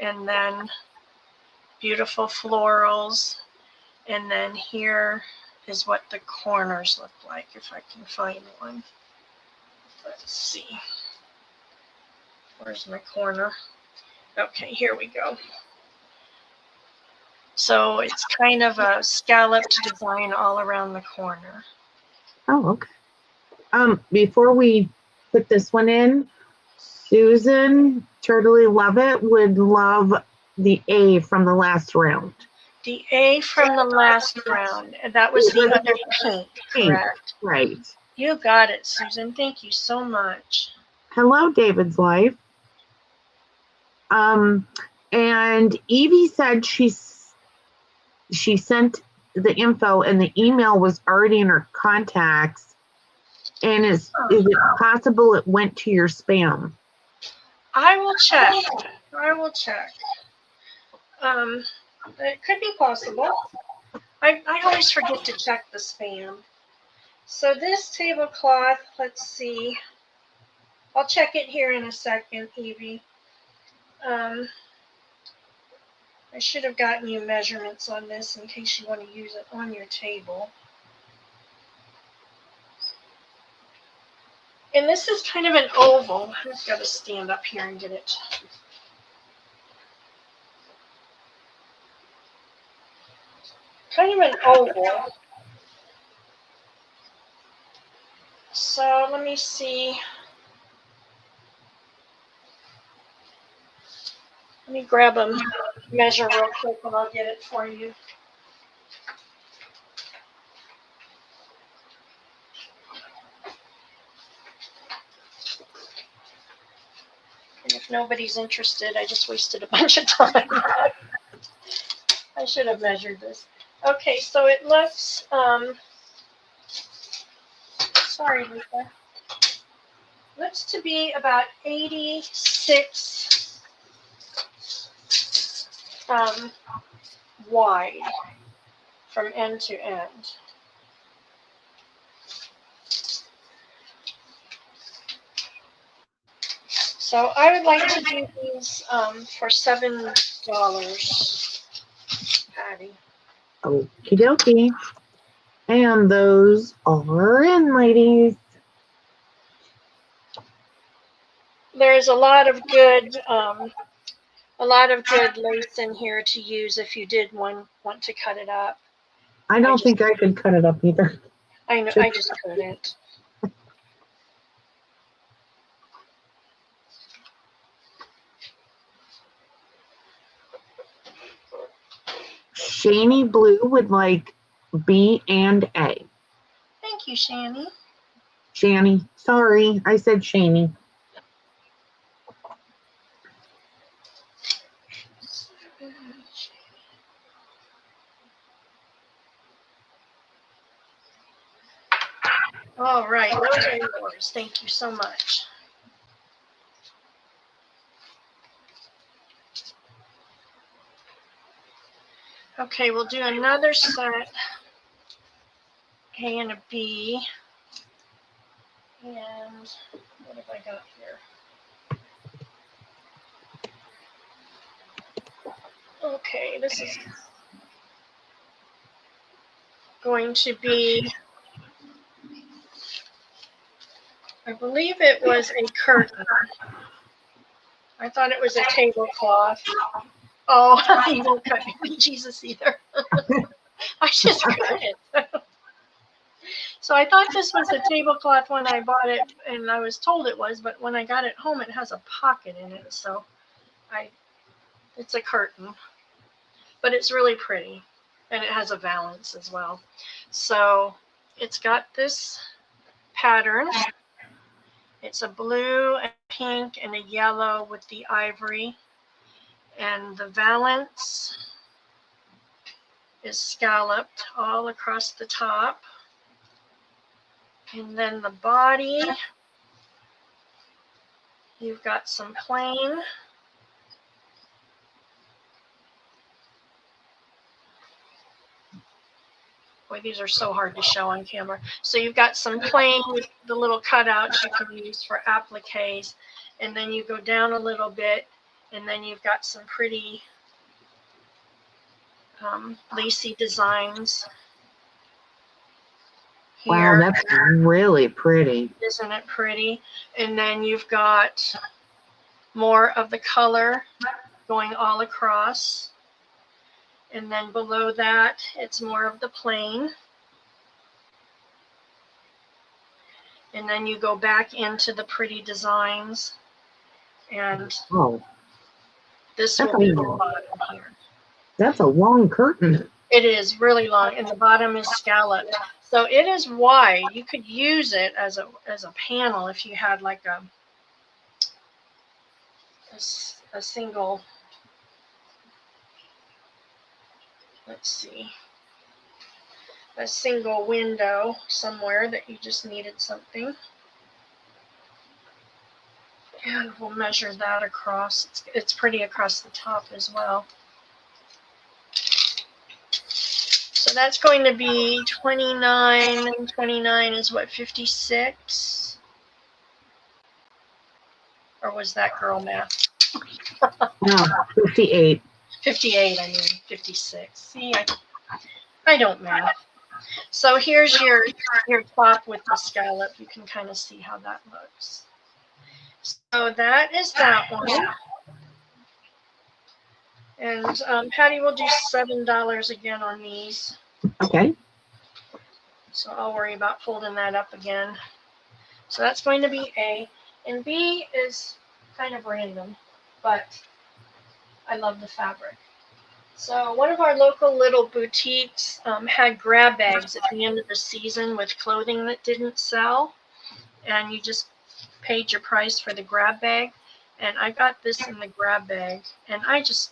And then beautiful florals. And then here is what the corners look like, if I can find one. Let's see. Where's my corner? Okay, here we go. So it's kind of a scalloped design all around the corner. Oh, okay. Before we put this one in, Susan, Turtley Lovett, would love the A from the last round. The A from the last round. That was the other pink, correct? Right. You got it, Susan. Thank you so much. Hello, David's Life. And Evie said she sent the info and the email was already in her contacts. And is it possible it went to your spam? I will check. I will check. It could be possible. I always forget to check the spam. So this tablecloth, let's see. I'll check it here in a second, Evie. I should have gotten you measurements on this in case you want to use it on your table. And this is kind of an oval. I've got to stand up here and get it. Kind of an oval. So let me see. Let me grab a measure real quick and I'll get it for you. And if nobody's interested, I just wasted a bunch of time. I should have measured this. Okay, so it looks, sorry, Lisa. Looks to be about 86 wide from end to end. So I would like to do these for $7, Patty. Okie dokie. And those are in, ladies. There's a lot of good lace in here to use if you did want to cut it up. I don't think I could cut it up either. I know, I just couldn't. Shani Blue would like B and A. Thank you, Shani. Shani. Sorry, I said Shani. All right, those are yours. Thank you so much. Okay, we'll do another set, A and a B. And what have I got here? Okay, this is going to be, I believe it was a curtain. I thought it was a tablecloth. Oh, you won't cut me with Jesus either. I just cut it. So I thought this was a tablecloth when I bought it, and I was told it was, but when I got it home, it has a pocket in it. So it's a curtain, but it's really pretty, and it has a valance as well. So it's got this pattern. It's a blue and pink and a yellow with the ivory, and the valance is scalloped all across the top. And then the body, you've got some plain. Boy, these are so hard to show on camera. So you've got some plain with the little cutouts you can use for appliques. And then you go down a little bit, and then you've got some pretty lacy designs here. Wow, that's really pretty. Isn't it pretty? And then you've got more of the color going all across. And then below that, it's more of the plain. And then you go back into the pretty designs. And Oh, this will be the bottom here. that's a long curtain. It is really long, and the bottom is scalloped. So it is wide. You could use it as a panel if you had like a single, let's see, a single window somewhere that you just needed something. And we'll measure that across. It's pretty across the top as well. So that's going to be 29, and 29 is what, 56? Or was that girl math? No, 58. 58, I mean, 56. See, I don't math. So here's your top with the scallop. You can kind of see how that looks. So that is that one. And Patty will do $7 again on these. Okay. So I'll worry about folding that up again. So that's going to be A. And B is kind of random, but I love the fabric. So one of our local little boutiques had grab bags at the end of the season with clothing that didn't sell. And you just paid your price for the grab bag. And I got this in the grab bag. And I just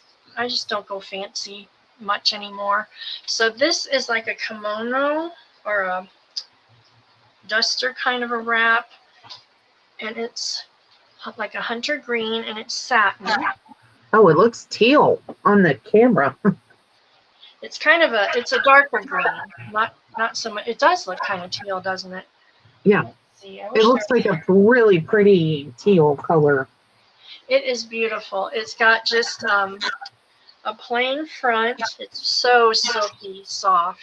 don't go fancy much anymore. So this is like a kimono or a duster kind of a wrap. And it's like a hunter green, and it's satin. Oh, it looks teal on the camera. It's kind of it's a darker green, not so much. It does look kind of teal, doesn't it? Yeah. Let's see, It looks like a really pretty teal color. It is beautiful. It's got just a plain front. It's so silky soft.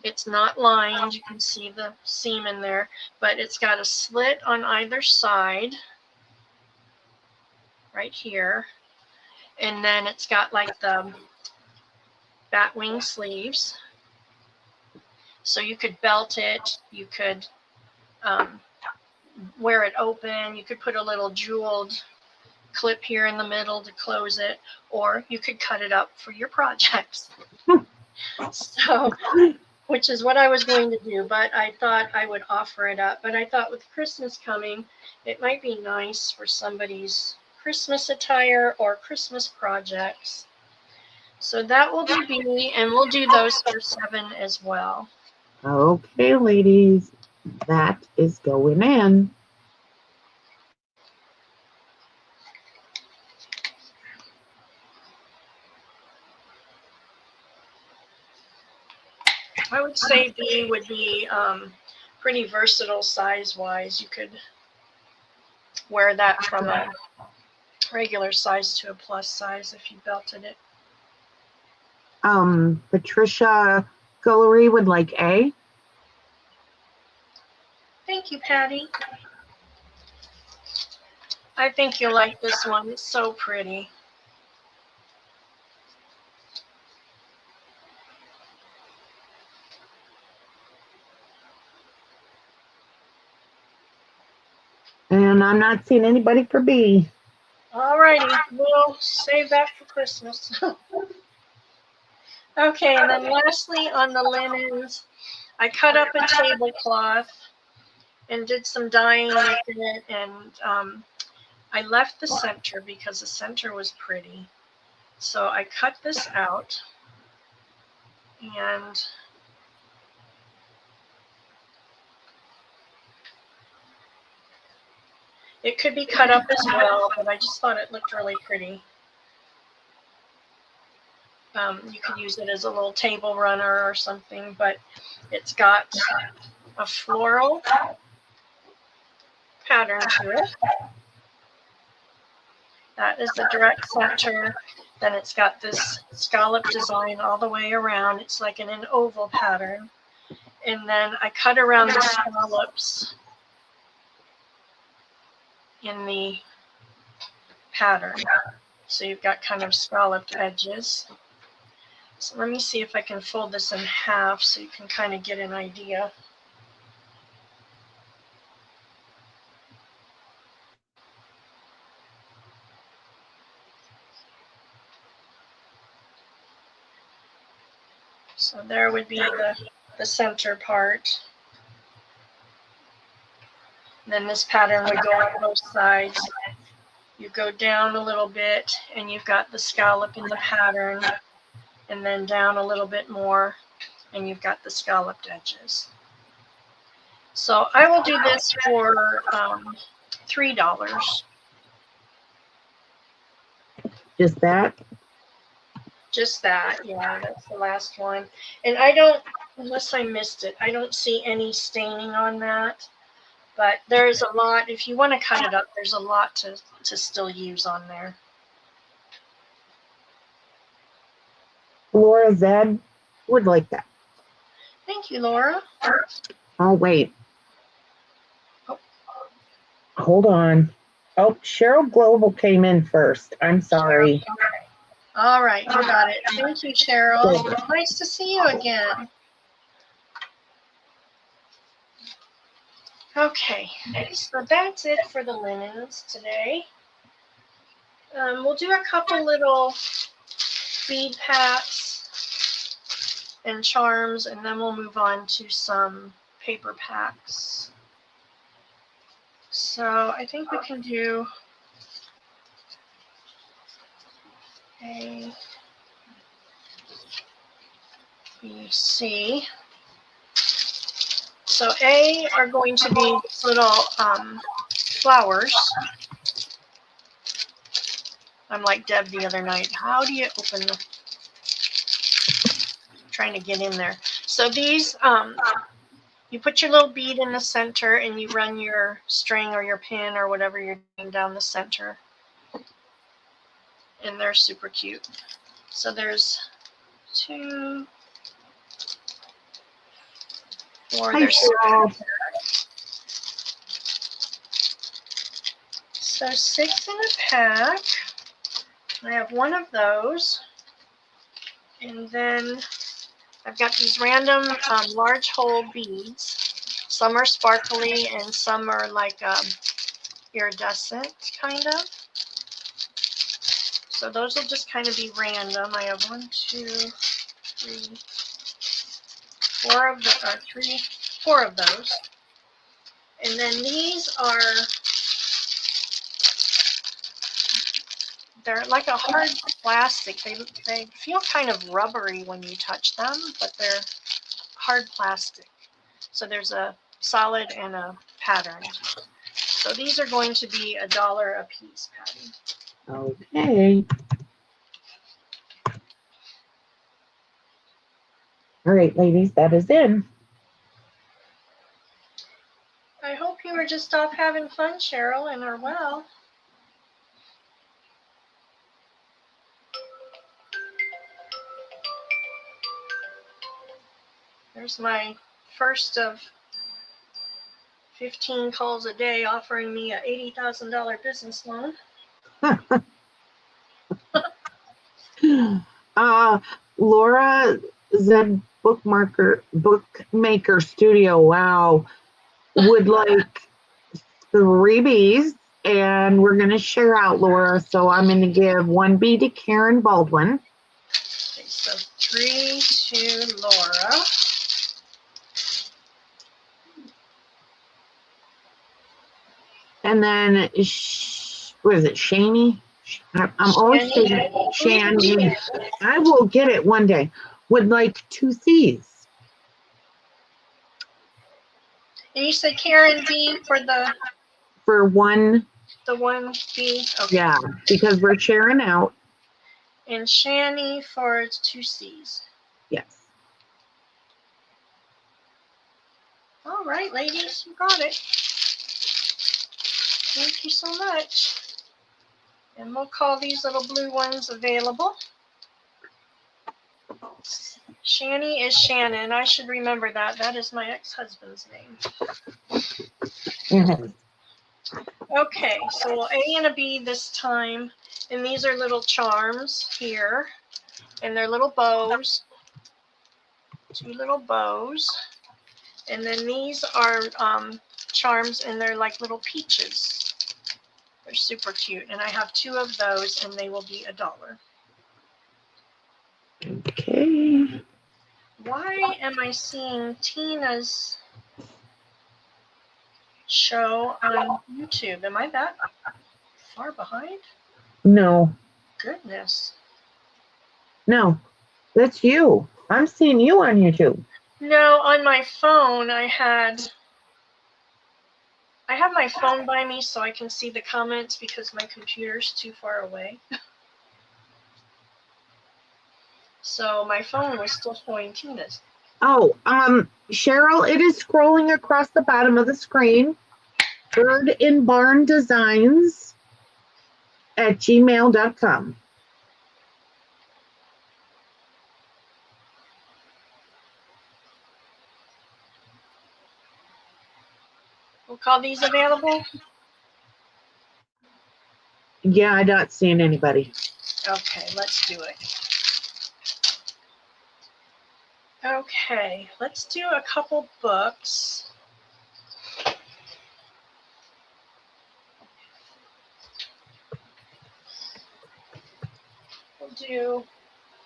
It's not lined. You can see the seam in there, but it's got a slit on either side right here. And then it's got like the bat wing sleeves. So you could belt it. You could wear it open. You could put a little jeweled clip here in the middle to close it, or you could cut it up for your projects. So, which is what I was going to do, but I thought I would offer it up. But I thought with Christmas coming, it might be nice for somebody's Christmas attire or Christmas projects. So that will be B, and we'll do those for $7 as well. Okay, ladies, that is going in. I would say B would be pretty versatile size-wise. You could wear that from a regular size to a plus size if you belted it. Patricia Guillory would like A. Thank you, Patty. I think you'll like this one. It's so pretty. And I'm not seeing anybody for B. All righty, we'll save that for Christmas. Okay, and then lastly on the linens, I cut up a tablecloth and did some dyeing with it, and I left the center because the center was pretty. So I cut this out, and it could be cut up as well, but I just thought it looked really pretty. You could use it as a little table runner or something, but it's got a floral pattern to it. That is the direct center. Then it's got this scallop design all the way around. It's like in an oval pattern. And then I cut around the scallops in the pattern. So you've got kind of scalloped edges. So let me see if I can fold this in half so you can kind of get an idea. So there would be the center part. And then this pattern would go on both sides. You go down a little bit and you've got the scallop in the pattern, and then down a little bit more and you've got the scalloped edges. So I will do this for $3. Just that? Just that, yeah, that's the last one. And I don't, unless I missed it, I don't see any staining on that. But there's a lot, if you want to cut it up, there's a lot to still use on there. Laura Zed would like that. Thank you, Laura. Oh, wait. Oh. Hold on. Oh, Cheryl Global came in first. I'm sorry. All right, you got it. Thank you, Cheryl. It's nice to see you again. Okay, so that's it for the linens today. We'll do a couple little bead packs and charms, and then we'll move on to some paper packs. So I think we can do A, B, C. So A are going to be little flowers. I'm like Deb the other night. How do you open the? Trying to get in there. So these, you put your little bead in the center and you run your string or your pin or whatever you're doing down the center. And they're super cute. So there's 2, 4. There's 6 in a pack. I have one of those. And then I've got these random large hole beads. Some are sparkly and some are like iridescent, kind of. So those will just kind of be random. I have 1, 2, 3, 4 of the 4 of those. And then these are, they're like a hard plastic. They feel kind of rubbery when you touch them, but they're hard plastic. So there's a solid and a pattern. So these are going to be $1 a piece, Patty. Okay. All right, ladies, that is in. just off having fun, Cheryl, and are well. There's my first of 15 calls a day offering me a $80,000 business loan. Laura Zed Bookmaker Studio, wow, would like 3 Bs, and we're going to share out, Laura. So I'm going to give 1 B to Karen Baldwin. Okay, so 3 to Laura. And then, what is it, Shani? I'm always saying Shani. I will get it one day. Would like 2 Cs. And you said Karen B for the For 1. the 1 B. Okay. Yeah, because we're sharing out. And Shani for 2 C's. Yes. All right, ladies, you got it. Thank you so much. And we'll call these little blue ones available. Shani is Shannon. I should remember that. That is my ex-husband's name. Mm-hmm. Okay, so A and a B this time. And these are little charms here. And they're little bows. 2 little bows. And then these are charms, and they're like little peaches. They're super cute. And I have 2 of those, and they will be $1. Okay. Why am I seeing Tina's show on YouTube? Am I that far behind? No, Goodness. no, that's you. I'm seeing you on YouTube. No, on my phone I have my phone by me so I can see the comments because my computer's too far away. So my phone was still showing Tina's. Oh, Cheryl, it is scrolling across the bottom of the screen. Bird in Barn Designs at gmail.com. We'll call these available. Yeah, I'm not seeing anybody. Okay, let's do it. Okay, let's do a couple books.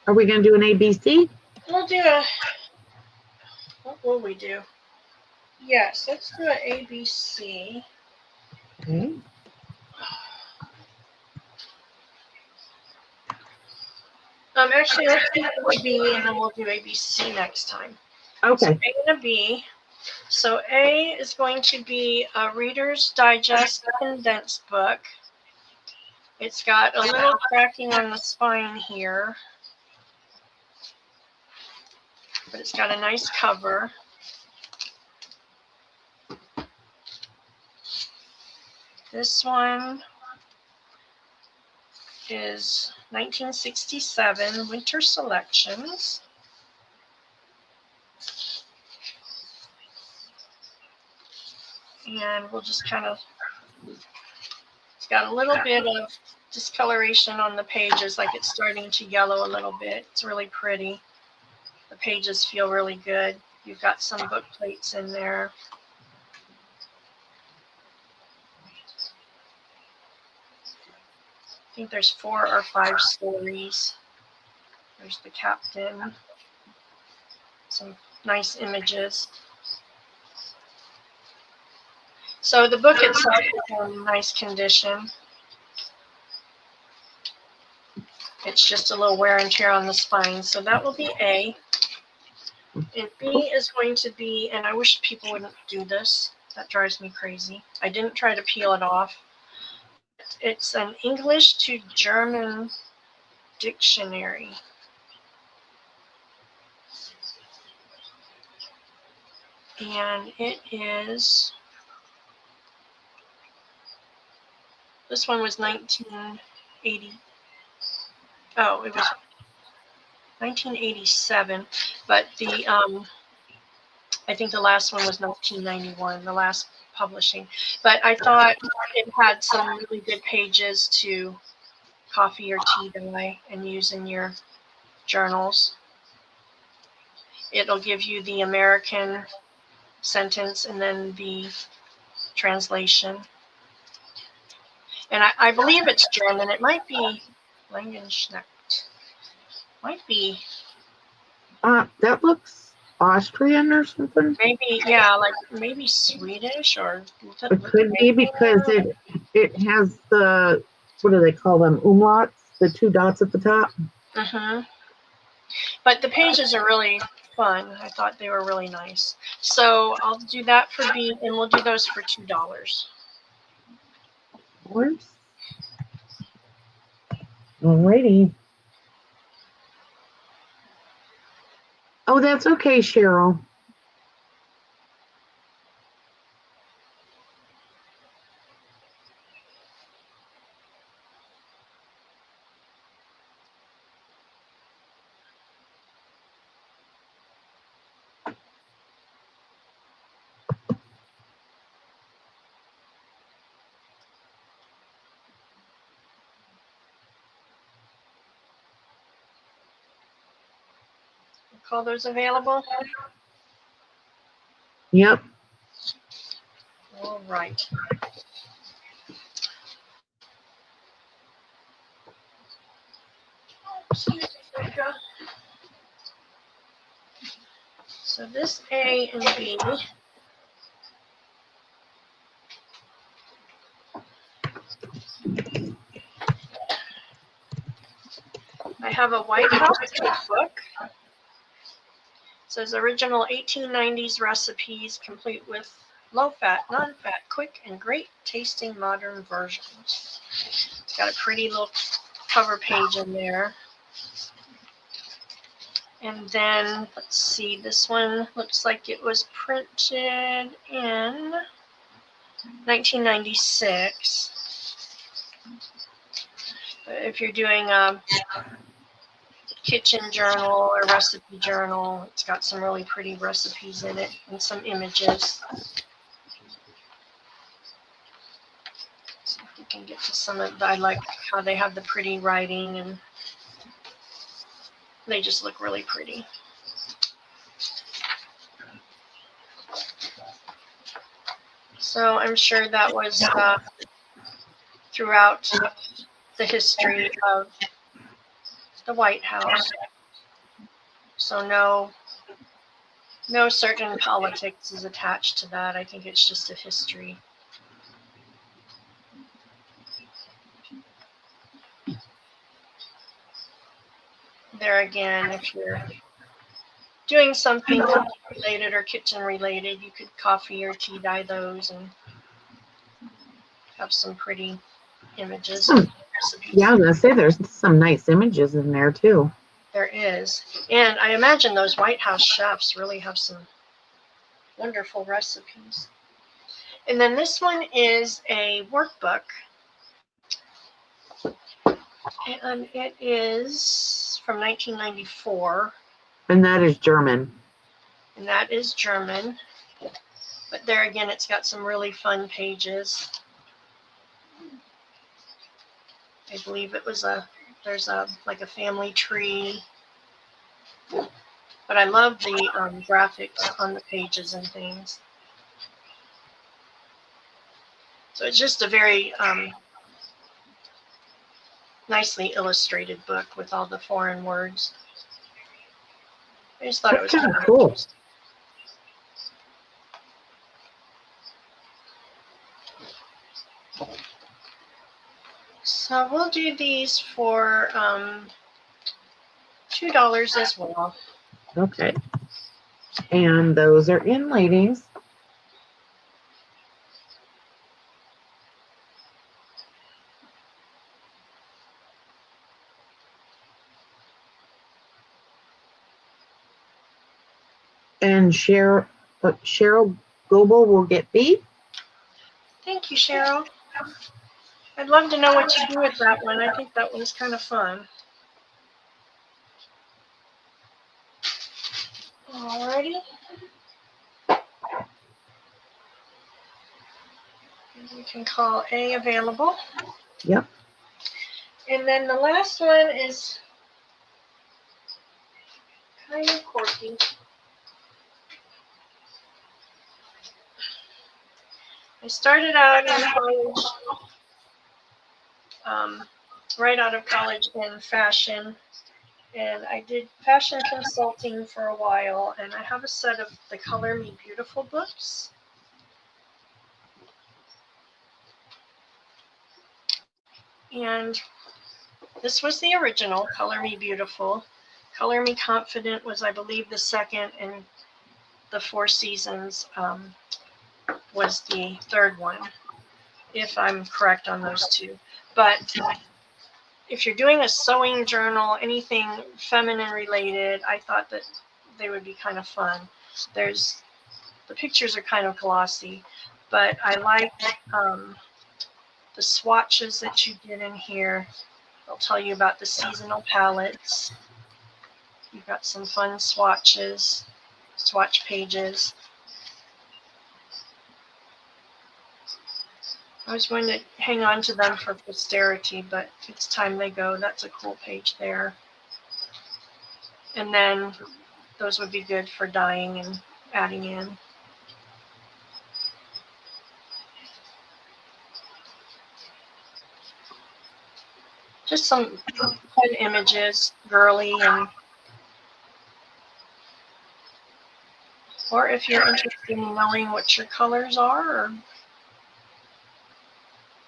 Are we going to do an ABC? We'll do a, what will we do? Yes, let's do an ABC. Okay. Actually, let's do a B, and then we'll do ABC next time. Okay. So A and a B. So A is going to be a Reader's Digest condensed book. It's got a little cracking on the spine here, but it's got a nice cover. This one is 1967 Winter Selections. And we'll just kind of, it's got a little bit of discoloration on the pages, like it's starting to yellow a little bit. It's really pretty. The pages feel really good. You've got some book plates in there. I think there's 4 or 5 stories. There's the captain. Some nice images. So the book itself is in nice condition. It's just a little wear and tear on the spine. So that will be A. And B is going to be, and I wish people wouldn't do this. That drives me crazy. I didn't try to peel it off. It's an English to German dictionary. And it is This one was 1980. Oh, it was 1987, but the I think the last one was 1991, the last publishing. But I thought it had some really good pages to coffee or tea dye and use in your journals. It'll give you the American sentence and then the translation. And I believe it's German. It might be Langenschnacht. Might be. That looks Austrian or something. Maybe, yeah, like maybe Swedish or. It could be because it has the, what do they call them? Umlauts, the 2 dots at the top. Mm-hmm. But the pages are really fun. I thought they were really nice. So I'll do that for B, and we'll do those for $2. Whoops. Alrighty. Oh, that's okay, Cheryl. Call those available. Yep. All right. So this A and B. I have a White House cookbook. It says original 1890s recipes complete with low-fat, non-fat, quick, and great tasting modern versions. It's got a pretty little cover page in there. And then, let's see, this one looks like it was printed in 1996. If you're doing a kitchen journal or recipe journal, it's got some really pretty recipes in it and some images. So if we can get to some of the, I like how they have the pretty writing and they just look really pretty. So I'm sure that was throughout the history of the White House. So no certain politics is attached to that. I think it's just a history. There again, if you're doing something related or kitchen related, you could coffee or tea dye those and have some pretty images. Yeah, I was gonna say there's some nice images in there too. There is. And I imagine those White House chefs really have some wonderful recipes. And then this one is a workbook. And it is from 1994. And that is German. And that is German. But there again, it's got some really fun pages. I believe it was there's like a family tree. But I love the graphics on the pages and things. So it's just a very nicely illustrated book with all the foreign words. I just thought it was kind of cool. So we'll do these for $2 as well. Okay. And those are in, ladies. And Cheryl Goebel will get B. Thank you, Cheryl. I'd love to know what you do with that one. I think that one's kind of fun. Alrighty. We can call A available. Yep. And then the last one is kind of quirky. I started out in college, right out of college in fashion, and I did fashion consulting for a while, and I have a set of the Color Me Beautiful books. And this was the original, Color Me Beautiful. Color Me Confident was, I believe, the second, and the Four Seasons was the third one, if I'm correct on those two. But if you're doing a sewing journal, anything feminine related, I thought that they would be kind of fun. The pictures are kind of glossy, but I like the swatches that you did in here. I'll tell you about the seasonal palettes. You've got some fun swatch pages. I was going to hang on to them for posterity, but it's time they go. That's a cool page there. And then those would be good for dyeing and adding in. Just some fun images, girly, and or if you're interested in knowing what your colors are or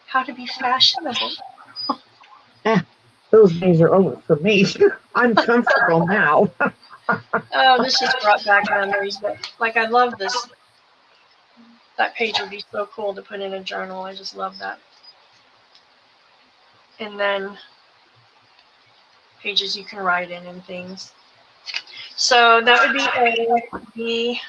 how to be fashionable. Those days are over for me. I'm comfortable now. Oh, this just brought back memories, but like I love this. That page would be so cool to put in a journal. I just love that. And then pages you can write in and things. So that would be A, B.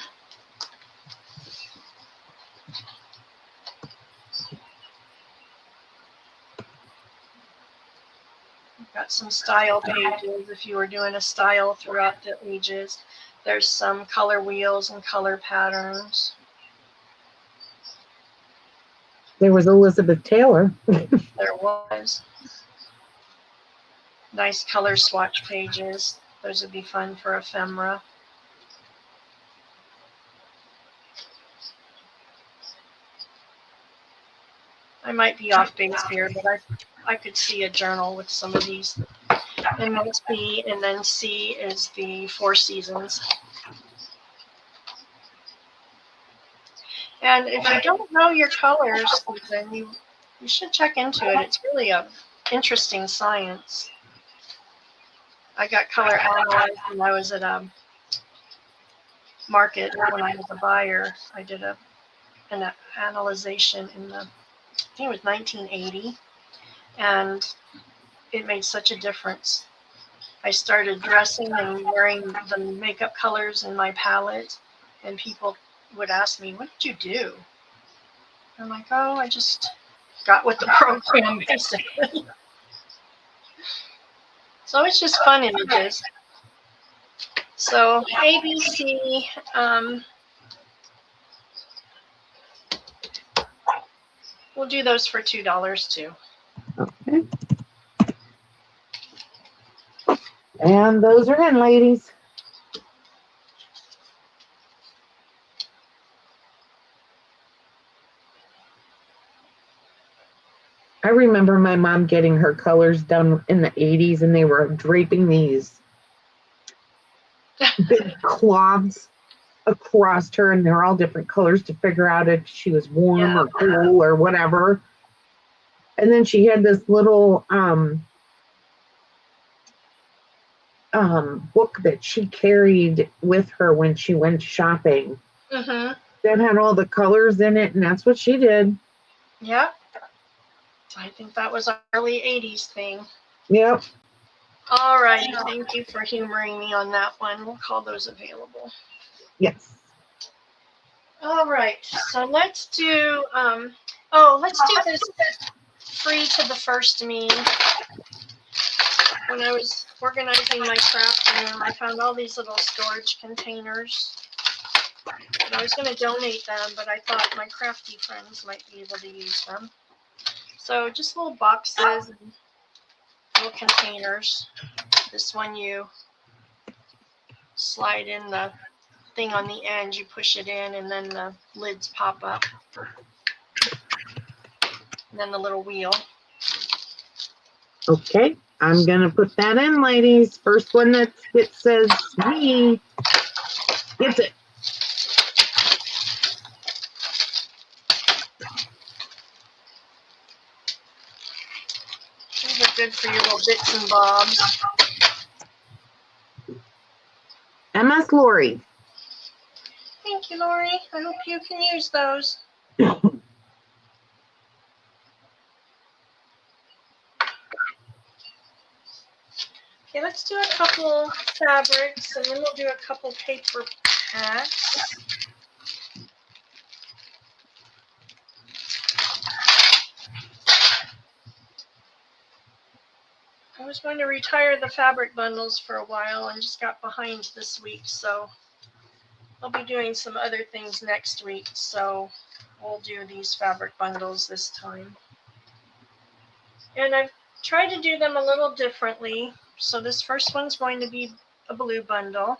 Got some style pages if you were doing a style throughout the ages. There's some color wheels and color patterns. There was Elizabeth Taylor. There was. Nice color swatch pages. Those would be fun for ephemera. I might be off base here, but I could see a journal with some of these. And that's B, and then C is the Four Seasons. And if you don't know your colors, then you should check into it. It's really a interesting science. I got color analyzed when I was at a market when I was a buyer. I did an analyzation in I think it was 1980, and it made such a difference. I started dressing and wearing the makeup colors in my palette, and people would ask me, "What did you do?" I'm like, "Oh, I just got with the program, basically." So it's just fun images. So ABC, we'll do those for $2 too. Okay. And those are in, ladies. I remember my mom getting her colors done in the 80s, and they were draping these big cloths across her, and they're all different colors to figure out if she was warm or cool or whatever. And then she had this little book that she carried with her when she went shopping. Mm-hmm. That had all the colors in it, and that's what she did. Yeah. I think that was an early 80s thing. Yep. All right. Thank you for humoring me on that one. We'll call those available. Yes. All right. So let's do, let's do this free to the first me. When I was organizing my craft room, I found all these little storage containers. And I was going to donate them, but I thought my crafty friends might be able to use them. So just little boxes and little containers. This one you slide in the thing on the end, you push it in, and then the lids pop up. And then the little wheel. Okay, I'm gonna put that in, ladies. First one that says me gets it. These are good for your little bits and bobs. MS Lori. Thank you, Lori. I hope you can use those. Okay, let's do a couple fabrics, and then we'll do a couple paper packs. I was going to retire the fabric bundles for a while and just got behind this week, so I'll be doing some other things next week, so we'll do these fabric bundles this time. And I've tried to do them a little differently. So this first one's going to be a blue bundle.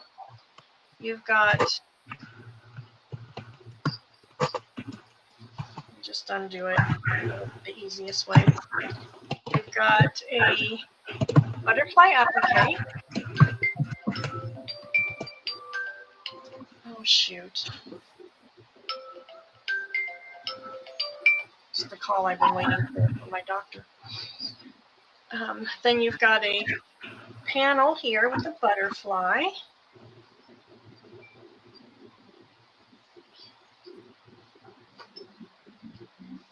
You've got, just undo it the easiest way. You've got a butterfly applique. Oh shoot. It's the call I've been waiting for from my doctor. Then you've got a panel here with a butterfly.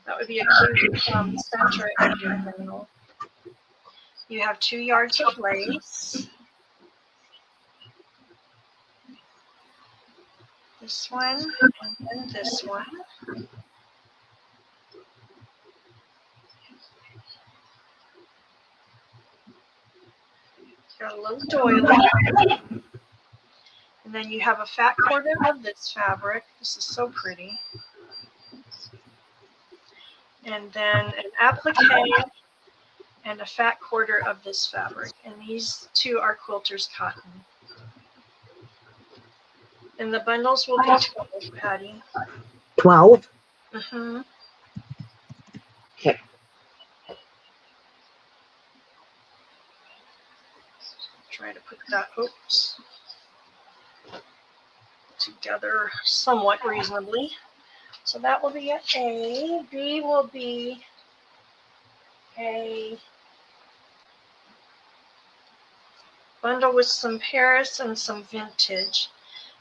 That would be a cute center of your panel. You have 2 yards of lace. This one and then this one. Got a little doily. And then you have a fat quarter of this fabric. This is so pretty. And then an applique and a fat quarter of this fabric. And these two are quilter's cotton. And the bundles will be 12, Patty. 12? Mm-hmm. Okay. Try to put that, oops, together somewhat reasonably. So that will be an A. B will be a bundle with some Paris and some vintage.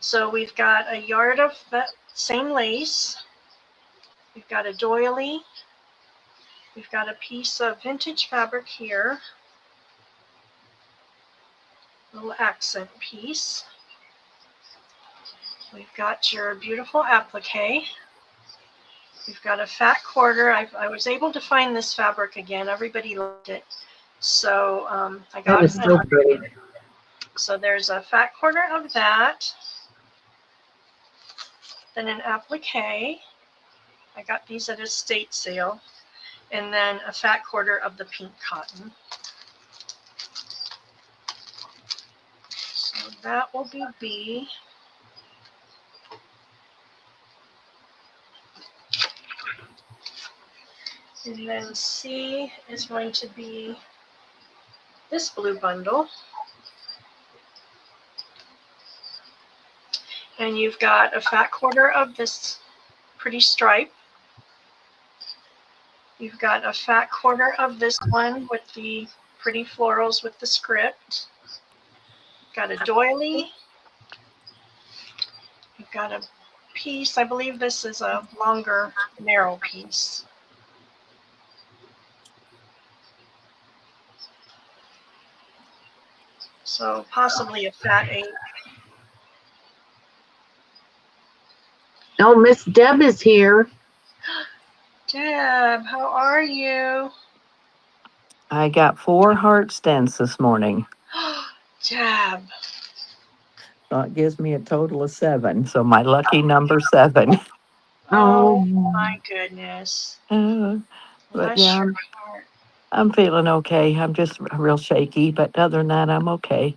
So we've got a yard of that same lace. We've got a doily. We've got a piece of vintage fabric here. Little accent piece. We've got your beautiful applique. We've got a fat quarter. I was able to find this fabric again. Everybody loved it. So I got it. So pretty. So there's a fat quarter of that. Then an applique. I got these at a estate sale. And then a fat quarter of the pink cotton. So that will be B. And then C is going to be this blue bundle. And you've got a fat quarter of this pretty stripe. You've got a fat quarter of this one with the pretty florals with the script. Got a doily. You've got a piece. I believe this is a longer, narrow piece. So possibly a fat 8. Oh, Miss Deb is here. Deb, how are you? I got 4 heart stents this morning. Deb. So it gives me a total of 7. So my lucky number 7. Oh Oh, my goodness. But Bless yeah, your heart. I'm feeling okay. I'm just real shaky, but other than that, I'm okay.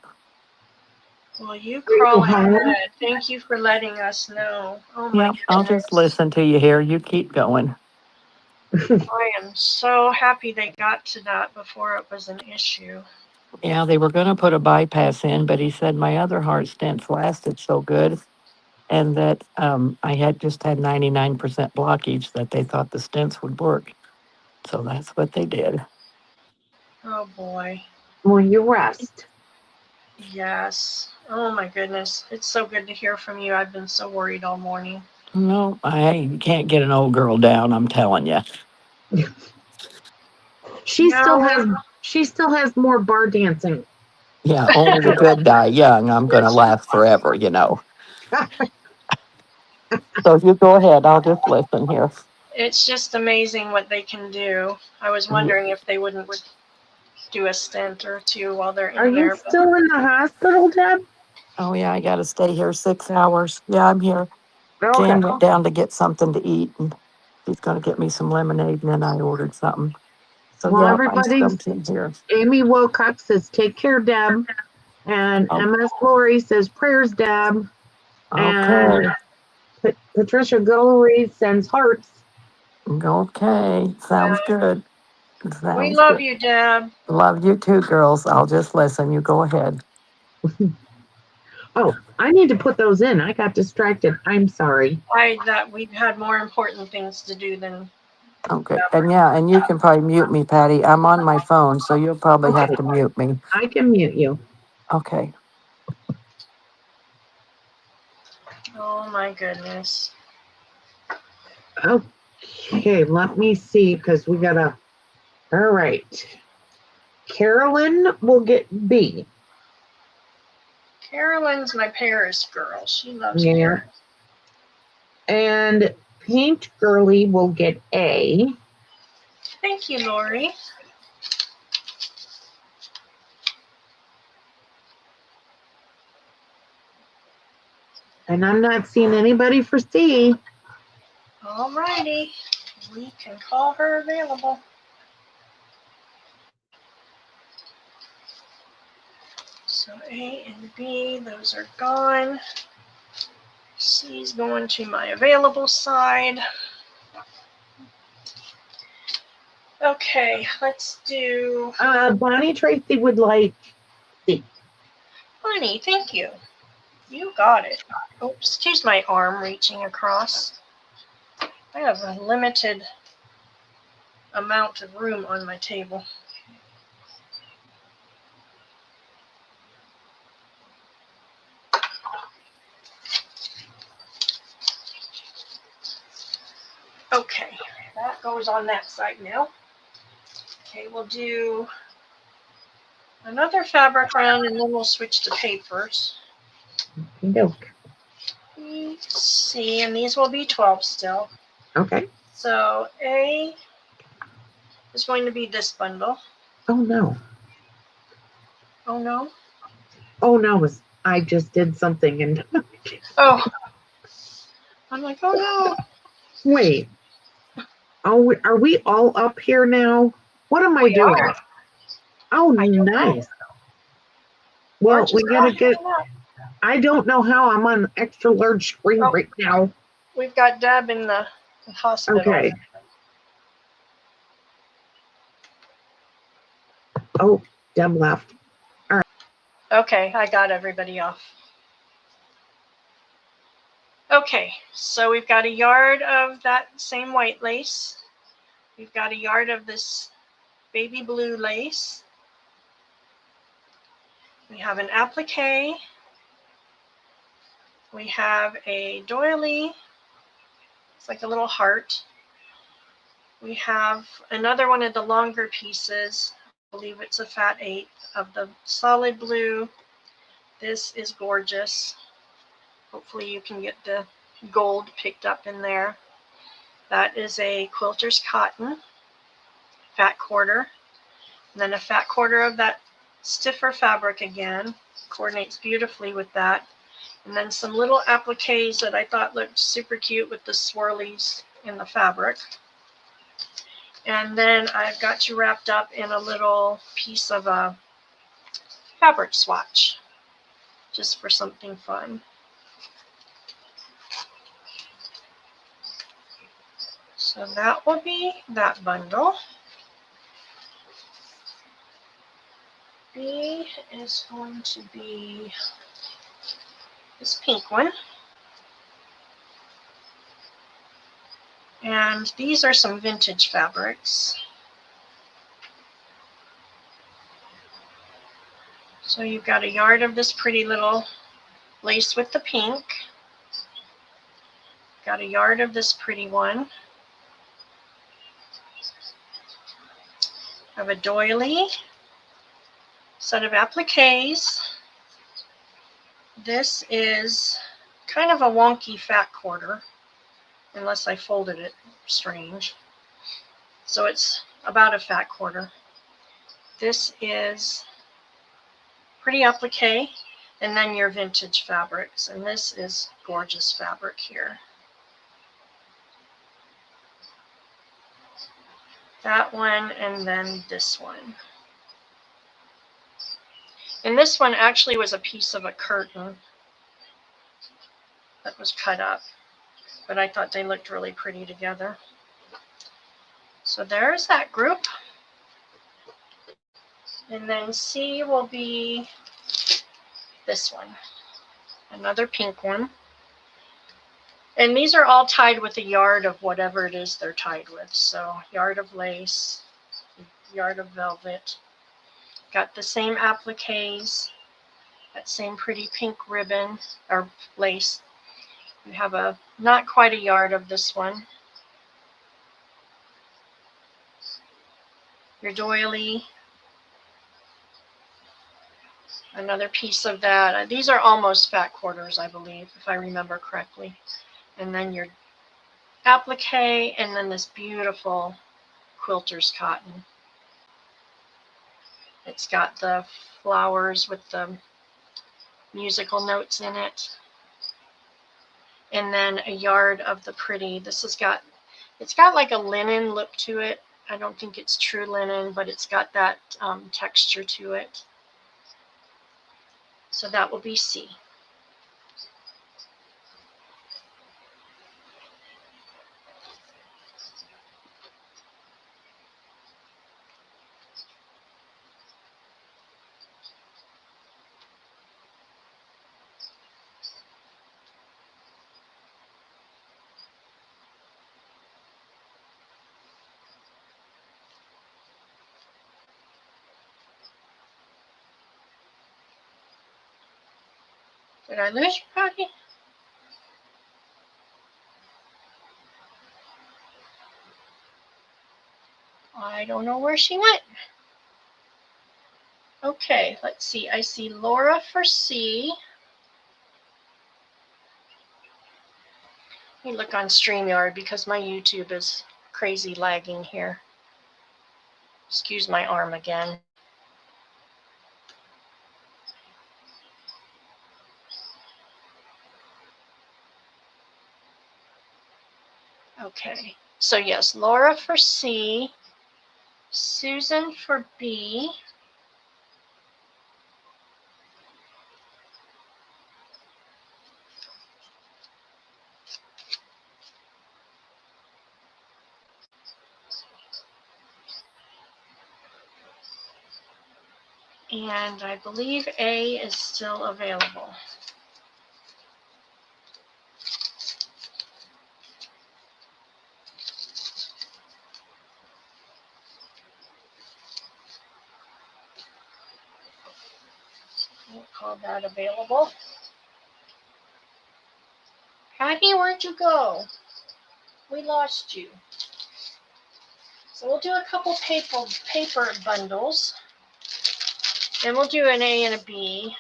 Well, you are you crawl home? ahead. Thank you for letting us know. Oh my Yeah, I'll just goodness. listen to you here. You keep going. I am so happy they got to that before it was an issue. Yeah, they were going to put a bypass in, but he said my other heart stents lasted so good and that I had just had 99% blockage that they thought the stents would work. So that's what they did. Oh boy. Well, you rest. Yes. Oh my goodness. It's so good to hear from you. I've been so worried all morning. No, you can't get an old girl down, I'm telling you. She still No, has she still has more bar dancing. Yeah, only the good die young. I'm going to laugh forever, you know. So you go ahead. I'll just listen here. it's just amazing what they can do. I was wondering if they wouldn't do a stent or two while they're Are in you there. But still in the hospital, Deb? Oh, yeah, I got to stay here 6 hours. Yeah, I'm here. Okay. Jan went down to get something to eat, and she's going to get me some lemonade, and then I ordered something. So, Well, yeah, I'm still everybody's here. Amy Wilcox says, take care, Deb. And Oh, MS Lori says, prayers, Deb. And okay. Patricia Guillory sends hearts. Okay. Sounds good. we Sounds love good. you, Deb. Love you too, girls. I'll just listen. You go ahead. Oh, I need to put those in. I got distracted. I'm sorry. That we've had more important things to do than Okay. And yeah, and you can probably mute me, Patty. I'm on my phone, so you'll probably have Okay, to mute me. I can mute you. Okay. oh my goodness. Okay, let me see because we gotta. All right. Carolyn will get B. Carolyn's my Paris girl. She loves Yeah. Paris. And Paint Girly will get A. Thank you, Lori. And I'm not seeing anybody for C. All righty. We can call her available. So A and B, those are gone. C's going to my available side. Okay, let's do Bonnie Tracy would like C. Honey, thank you. You got it. Oops, excuse my arm reaching across. I have a limited amount of room on my table. Okay, that goes on that side now. Okay, we'll do another fabric round and then we'll switch to papers. Nope. C, and these will be 12 still. Okay. So A is going to be this bundle. Oh no. Oh no. Oh no. I just did something and Oh. I'm like, oh no. wait. Oh, are we all up here now? What am I We doing? are. Oh, I don't know. nice. Well, March we is gotta not get. showing up. I don't know how I'm on extra large screen Oh. right now. We've got Deb in the hospital. Okay. Oh, Deb left. Okay, I got everybody off. Okay, so we've got a yard of that same white lace. We've got a yard of this baby blue lace. We have an applique. We have a doily. It's like a little heart. We have another one of the longer pieces. I believe it's a fat 8 of the solid blue. This is gorgeous. Hopefully you can get the gold picked up in there. That is a quilter's cotton, fat quarter. And then a fat quarter of that stiffer fabric again. Coordinates beautifully with that. And then some little appliques that I thought looked super cute with the swirlies in the fabric. And then I've got you wrapped up in a little piece of a fabric swatch, just for something fun. So that will be that bundle. B is going to be this pink one. And these are some vintage fabrics. So you've got a yard of this pretty little lace with the pink. Got a yard of this pretty one. Have a doily. Set of appliques. This is kind of a wonky fat quarter, unless I folded it strange. So it's about a fat quarter. This is pretty applique, and then your vintage fabrics. And this is gorgeous fabric here. That one, and then this one. And this one actually was a piece of a curtain that was cut up, but I thought they looked really pretty together. So there's that group. And then C will be this one, another pink one. And these are all tied with a yard of whatever it is they're tied with. So yard of lace, yard of velvet. Got the same appliques, that same pretty pink ribbon or lace. You have a not quite a yard of this one. Your doily. Another piece of that. These are almost fat quarters, I believe, if I remember correctly. And then your applique, and then this beautiful quilter's cotton. It's got the flowers with the musical notes in it. And then a yard of the pretty. This has got, it's got like a linen look to it. I don't think it's true linen, but it's got that texture to it. So that will be C. Did I lose you, Patty? I don't know where she went. Okay, let's see. I see Laura for C. Let me look on StreamYard because my YouTube is crazy lagging here. Excuse my arm again. Okay, so yes, Laura for C, Susan for B, and I believe A is still available. We'll call that available. Patty, where'd you go? We lost you. So we'll do a couple paper bundles. And we'll do an A and a B.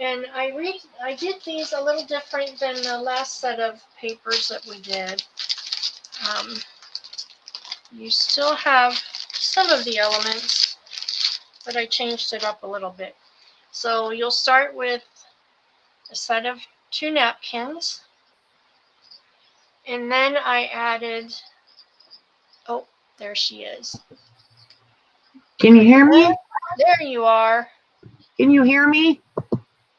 And I did these a little different than the last set of papers that we did. You still have some of the elements, but I changed it up a little bit. So you'll start with a set of 2 napkins. And then I added, oh, there she is. Can you hear me? There you are. Can you hear me?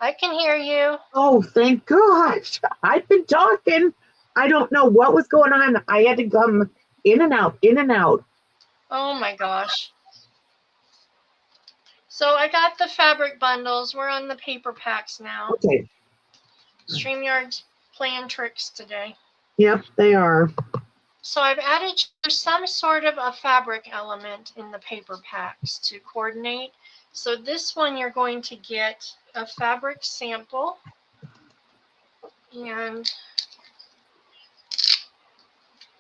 I can hear you. Oh, thank gosh. I've been talking. I don't know what was going on. I had to come in and out, in and out. Oh my gosh. So I got the fabric bundles. We're on the paper packs now. Okay. StreamYard's playing tricks today. Yep, they are. So I've added some sort of a fabric element in the paper packs to coordinate. So this one you're going to get a fabric sample, and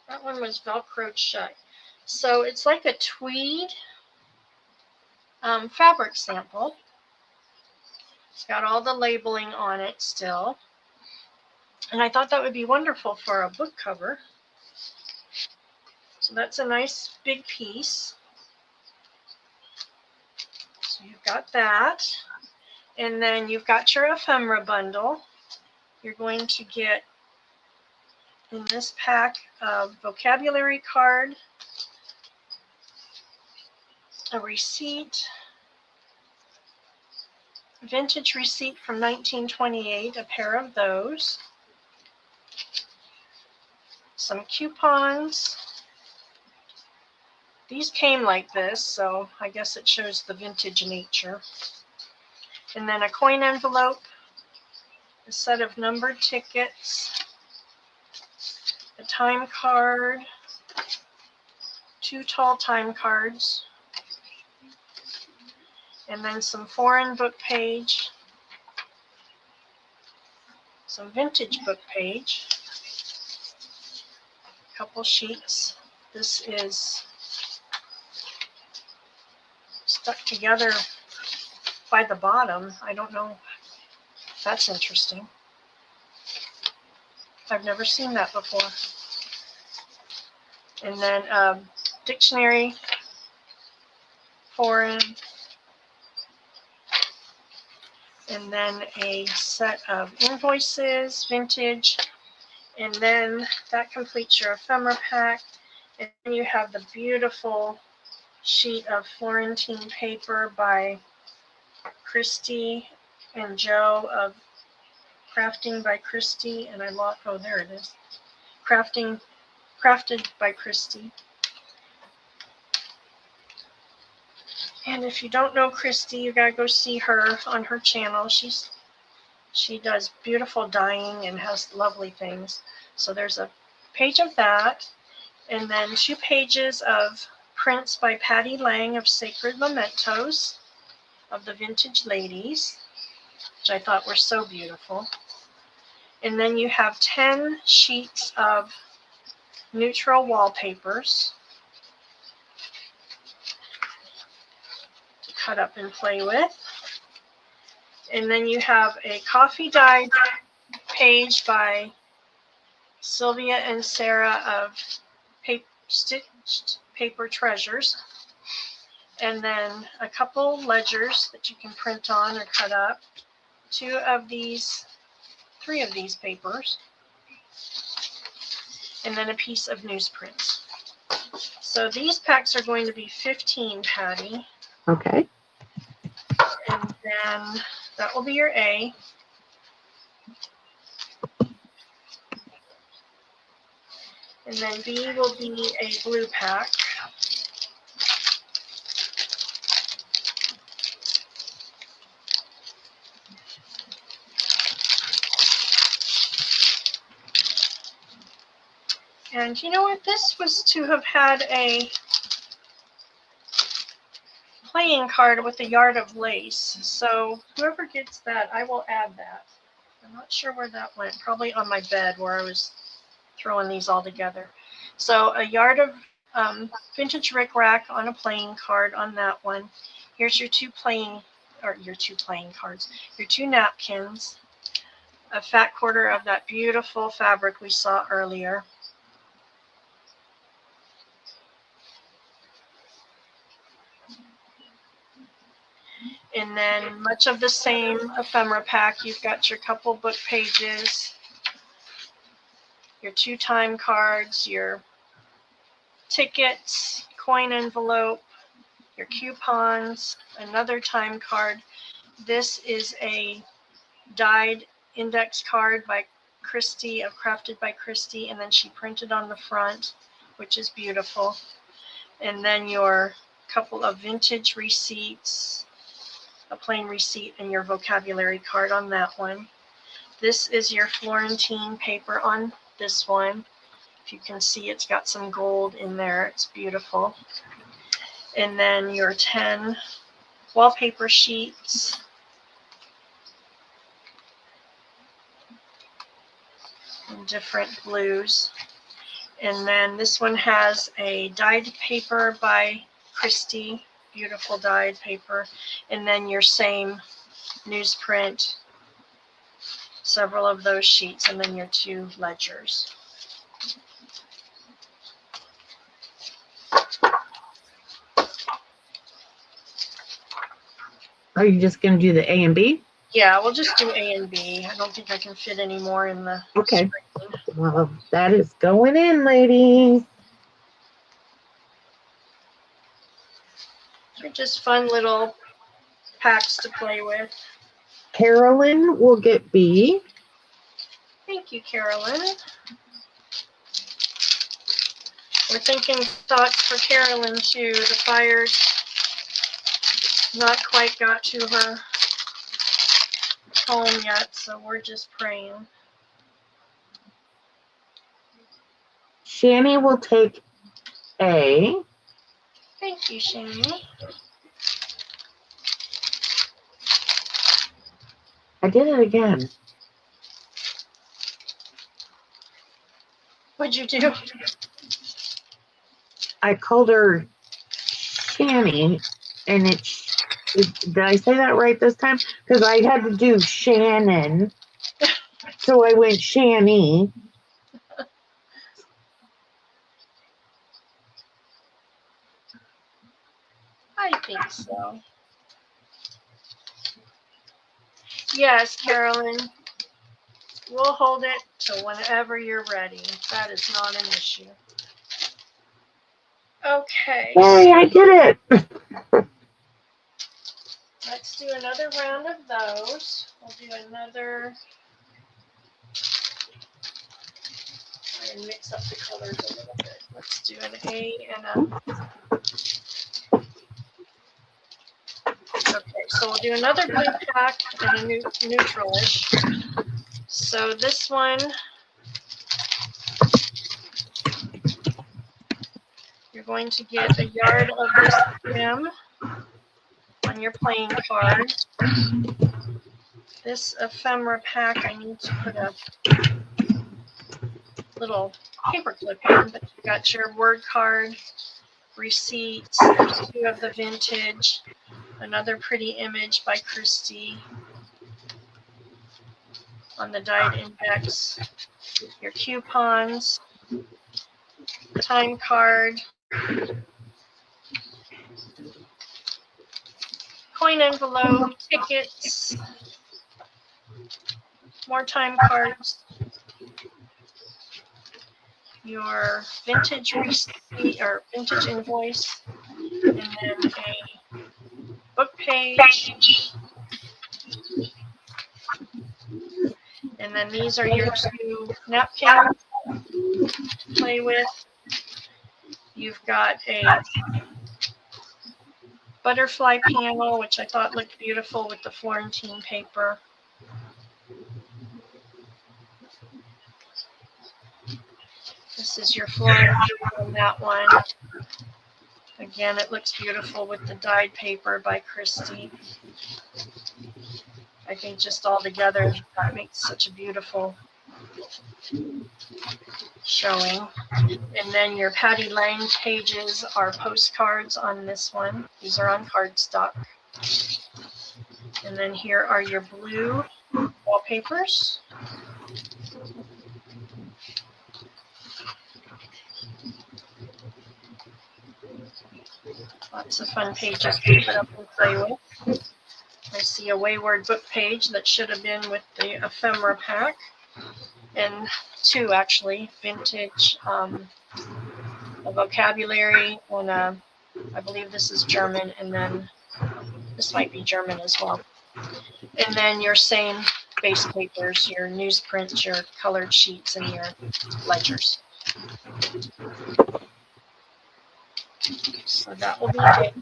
that one was Velcroed shut. So it's like a tweed fabric sample. It's got all the labeling on it still. And I thought that would be wonderful for a book cover. So that's a nice big piece. So you've got that. And then you've got your ephemera bundle. You're going to get in this pack a vocabulary card, a receipt, vintage receipt from 1928, a pair of those, some coupons. These came like this, so I guess it shows the vintage nature. And then a coin envelope, a set of numbered tickets, a time card, 2 tall time cards, and then some foreign book page, some vintage book page, a couple sheets. This is stuck together by the bottom. I don't know. That's interesting. I've never seen that before. And then dictionary, foreign, and then a set of invoices, vintage, and then that completes your ephemera pack. And then you have the beautiful sheet of Florentine paper by Christy and Joe of Crafting by Christy, and I lost, oh, there it is. Crafted by Christy. And if you don't know Christy, you gotta go see her on her channel. She does beautiful dyeing and has lovely things. So there's a page of that, and then 2 pages of prints by Patty Lang of Sacred Mementos of the Vintage Ladies, which I thought were so beautiful. And then you have 10 sheets of neutral wallpapers to cut up and play with. And then you have a coffee dyed page by Sylvia and Sarah of Stitched Paper Treasures. And then a couple ledgers that you can print on or cut up. 3 of these papers. And then a piece of newsprint. So these packs are going to be 15, Patty. Okay. And then that will be your A. And then B will be a blue pack. And you know what? This was to have had a playing card with a yard of lace. So whoever gets that, I will add that. I'm not sure where that went. Probably on my bed where I was throwing these all together. So a yard of vintage rickrack on a playing card on that one. Here's your 2 playing cards. Your 2 napkins. A fat quarter of that beautiful fabric we saw earlier. And then much of the same ephemera pack. You've got your couple book pages, your 2 time cards, your tickets, coin envelope, your coupons, another time card. This is a dyed index card by Christy, Crafted by Christy, and then she printed on the front, which is beautiful. And then your couple of vintage receipts, a plain receipt, and your vocabulary card on that one. This is your Florentine paper on this one. If you can see, it's got some gold in there. It's beautiful. And then your 10 wallpaper sheets. In different blues. And then this one has a dyed paper by Christy, beautiful dyed paper. And then your same newsprint, several of those sheets, and then your 2 ledgers. Are you just going to do the A and B? Yeah, we'll just do A and B. I don't think I can fit any more in the Okay. screen. Well, that is going in, ladies. They're just fun little packs to play with. Carolyn will get B. Thank you, Carolyn. We're thinking thoughts for Carolyn too. The fires not quite got to her home yet, so we're just praying. Shani will take A. Thank you, Shani. I did it again. What'd you do? I called her Shani, and did I say that right this time? Because I had to do Shannon. So I went Shani. I think so. Yes, Carolyn. We'll hold it till whenever you're ready. That is not an issue. Okay. Yay, I did it. Let's do another round of those. We'll do another. Try and mix up the colors a little bit. Let's do an A and a. Okay, so we'll do another blue pack and a neutralish. So this one, you're going to get a yard of this trim on your playing card. This ephemera pack, I need to put a little paper clip in, but you got your word card, receipts, 2 of the vintage, another pretty image by Christy on the dyed index, your coupons, time card, coin envelope, tickets, more time cards, your vintage receipt or vintage invoice, and then a book page. And then these are your 2 napkins to play with. You've got a butterfly panel, which I thought looked beautiful with the Florentine paper. This is your Florentine on that one. Again, it looks beautiful with the dyed paper by Christy. I think just all together that makes such a beautiful showing. And then your Patty Lang pages are postcards on this one. These are on cardstock. And then here are your blue wallpapers. Lots of fun pages to put up and play with. I see a Wayward book page that should have been with the ephemera pack, and two actually, vintage, a vocabulary, and I believe this is German, and then this might be German as well. And then your same base papers, your newsprint, your colored sheets, and your ledgers. So that will be it.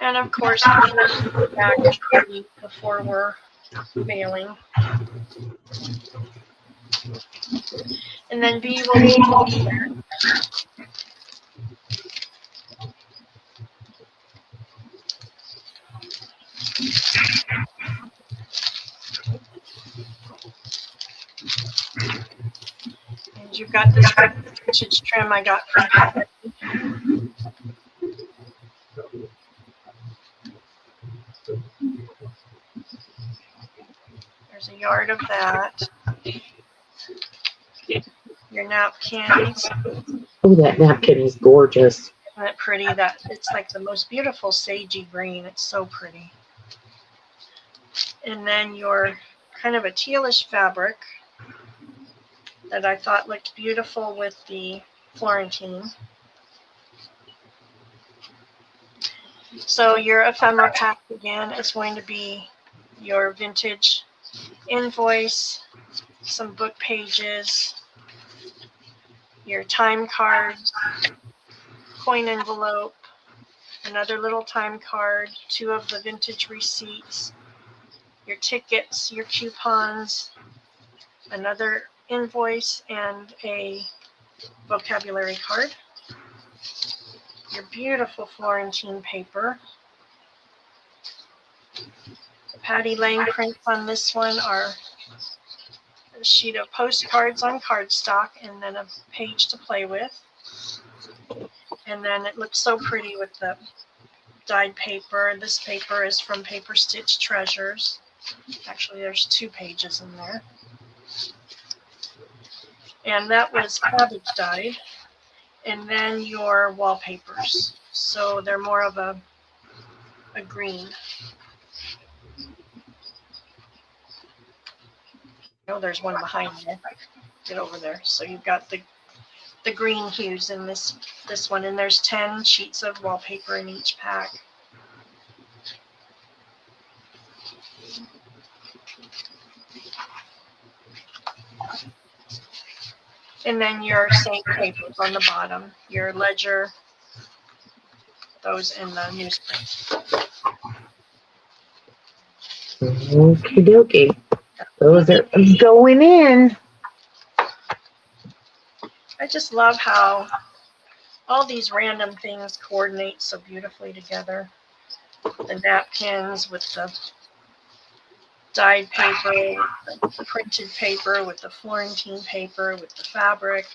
And of course, back before we're mailing. And then B will be there. And you've got this vintage trim I got from Pat. There's a yard of that. Your napkins. Oh, that napkin is gorgeous. Isn't it pretty? That it's like the most beautiful sagey green. It's so pretty. And then your kind of a tealish fabric that I thought looked beautiful with the Florentine. So your ephemera pack again is going to be your vintage invoice, some book pages, your time cards, coin envelope, another little time card, two of the vintage receipts, your tickets, your coupons, another invoice, and a vocabulary card. Your beautiful Florentine paper. The Patty Lang prints on this one are a sheet of postcards on cardstock and then a page to play with. And then it looks so pretty with the dyed paper. This paper is from Paper Stitch Treasures. Actually, there's 2 pages in there. And that was cabbage dyed. And then your wallpapers. So they're more of a green. Oh, there's one behind you. Get over there. So you've got the green hues in this one, and there's 10 sheets of wallpaper in each pack. And then your same papers on the bottom, your ledger, those in the newsprint. Okie dokie. Those are going in. I just love how all these random things coordinate so beautifully together. The napkins with the dyed paper, the printed paper with the Florentine paper with the fabric.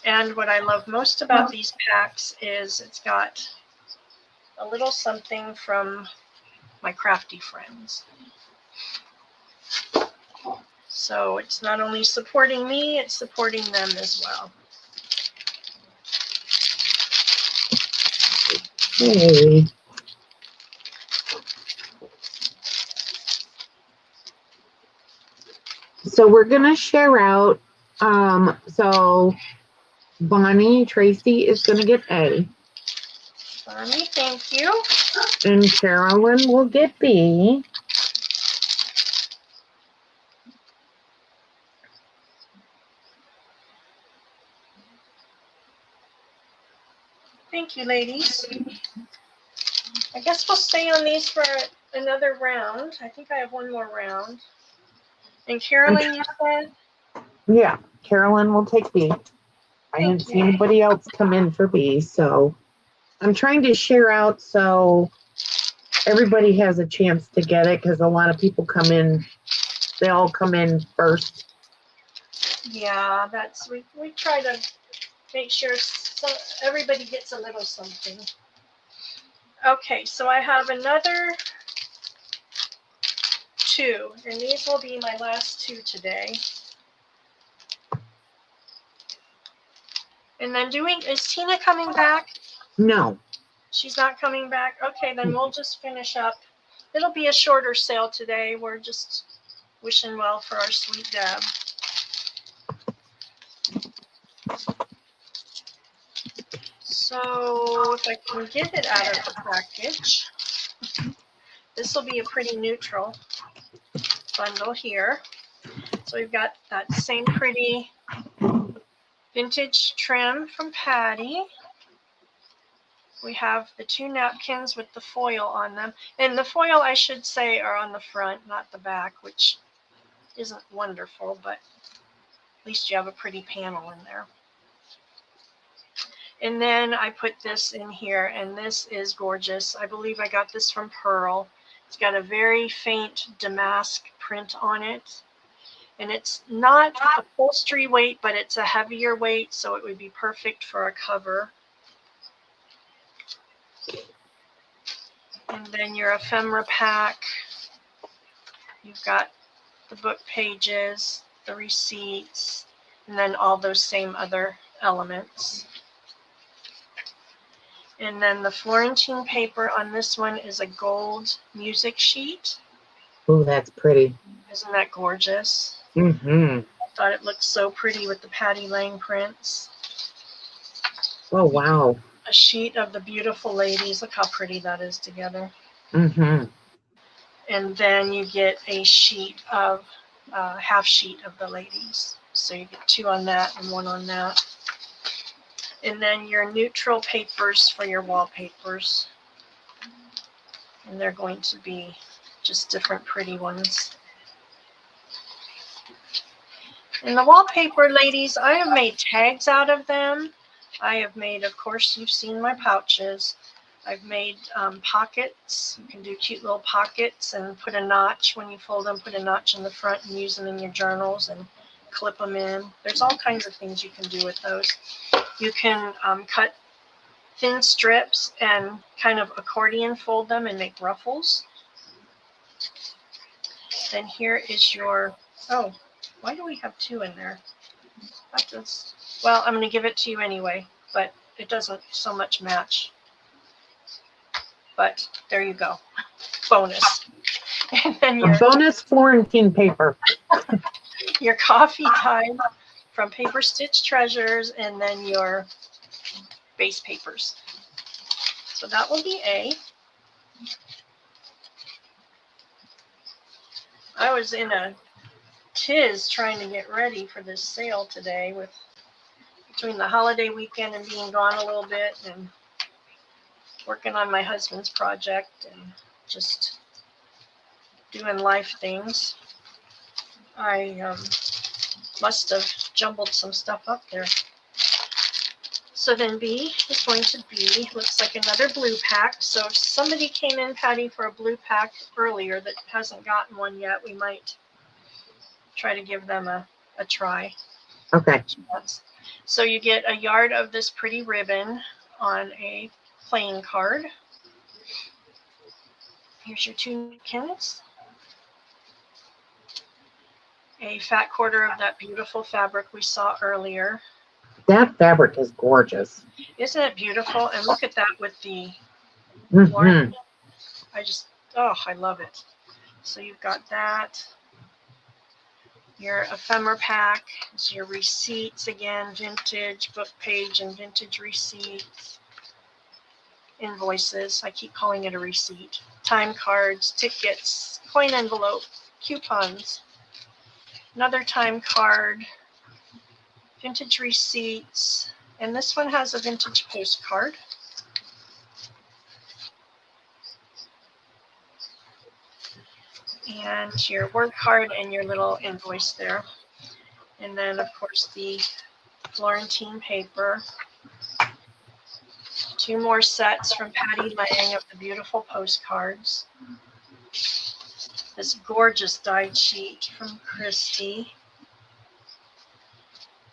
And what I love most about these packs is it's got a little something from my crafty friends. So it's not only supporting me, it's supporting them as well. Hey. So we're gonna share out. So Bonnie Tracy is gonna get A, Bonnie, thank you. and Carolyn will get B. Thank you, ladies. I guess we'll stay on these for another round. I think I have one more round. And Carolyn, you said? Yeah, Carolyn will take B. I didn't see anybody else come in for B, so I'm trying to share out so everybody has a chance to get it, because a lot of people come in, they all come in first. Yeah, that's we try to make sure everybody gets a little something. Okay, so I have another 2, and these will be my last 2 today. And then is Tina coming back? No. She's not coming back? Okay, then we'll just finish up. It'll be a shorter sale today. We're just wishing well for our sweet Deb. So if I can get it out of the package, this will be a pretty neutral bundle here. So we've got that same pretty vintage trim from Patty. We have the 2 napkins with the foil on them. And the foil, I should say, are on the front, not the back, which isn't wonderful, but at least you have a pretty panel in there. And then I put this in here, and this is gorgeous. I believe I got this from Pearl. It's got a very faint damask print on it. And it's not upholstery weight, but it's a heavier weight, so it would be perfect for a cover. And then your ephemera pack. You've got the book pages, the receipts, and then all those same other elements. And then the Florentine paper on this one is a gold music sheet. Oh, that's pretty. Isn't that gorgeous? Mm-hmm. I thought it looked so pretty with the Patty Lang prints. Oh, wow. A sheet of the beautiful ladies. Look how pretty that is together. Mm-hmm. And then you get a sheet of, half sheet of the ladies. So you get 2 on that and 1 on that. And then your neutral papers for your wallpapers. And they're going to be just different pretty ones. And the wallpaper, ladies, I have made tags out of them. I have made, of course, you've seen my pouches. I've made pockets. You can do cute little pockets and put a notch when you fold them, put a notch in the front and use them in your journals and clip them in. There's all kinds of things you can do with those. You can cut thin strips and kind of accordion fold them and make ruffles. Then here is your, oh, why do we have 2 in there? Well, I'm going to give it to you anyway, but it doesn't so much match. But there you go. Bonus. And then A bonus Florentine paper. your coffee time from Paper Stitch Treasures, and then your base papers. So that will be A. I was in a tiz trying to get ready for this sale today, with between the holiday weekend and being gone a little bit and working on my husband's project and just doing life things. I must have jumbled some stuff up there. So then B is going to be, looks like another blue pack. So if somebody came in, Patty, for a blue pack earlier that hasn't gotten one yet, we might try to give them a try. Okay. So you get a yard of this pretty ribbon on a playing card. Here's your 2 napkins. A fat quarter of that beautiful fabric we saw earlier. That fabric is gorgeous. Isn't it beautiful? And look at that with the Mm-hmm. I love it. So you've got that. Your ephemera pack. So your receipts again, vintage book page and vintage receipts. Invoices. I keep calling it a receipt. Time cards, tickets, coin envelope, coupons. Another time card. Vintage receipts. And this one has a vintage postcard. And your word card and your little invoice there. And then, of course, the Florentine paper. 2 more sets from Patty Lang of the beautiful postcards. This gorgeous dyed sheet from Christy.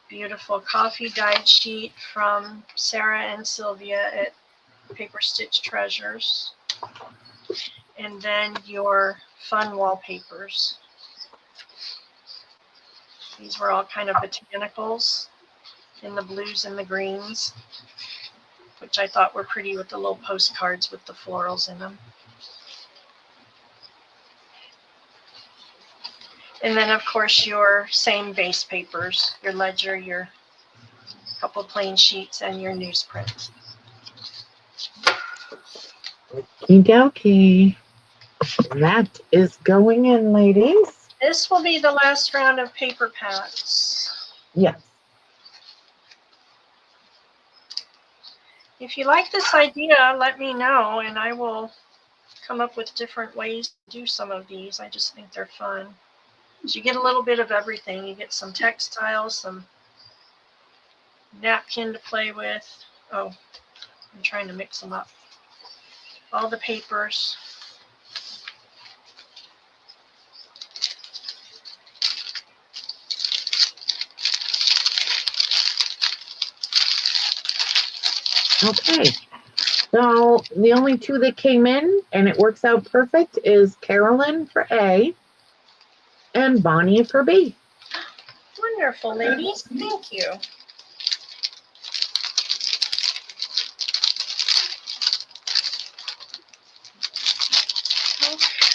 Beautiful coffee dyed sheet from Sarah and Sylvia at Paper Stitch Treasures. And then your fun wallpapers. These were all kind of botanicals. in the blues and the greens, which I thought were pretty with the little postcards with the florals in them. And then, of course, your same base papers, your ledger, your couple plain sheets, and your newsprint. Okie dokie. That is going in, ladies. This will be the last round of paper packs. Yes. If you like this idea, let me know, and I will come up with different ways to do some of these. I just think they're fun. So you get a little bit of everything. You get some textiles, some napkin to play with. Oh, I'm trying to mix them up. All the papers. Okay. So the only two that came in, and it works out perfect, is Carolyn for A and Bonnie for B. Wonderful, ladies. Thank you.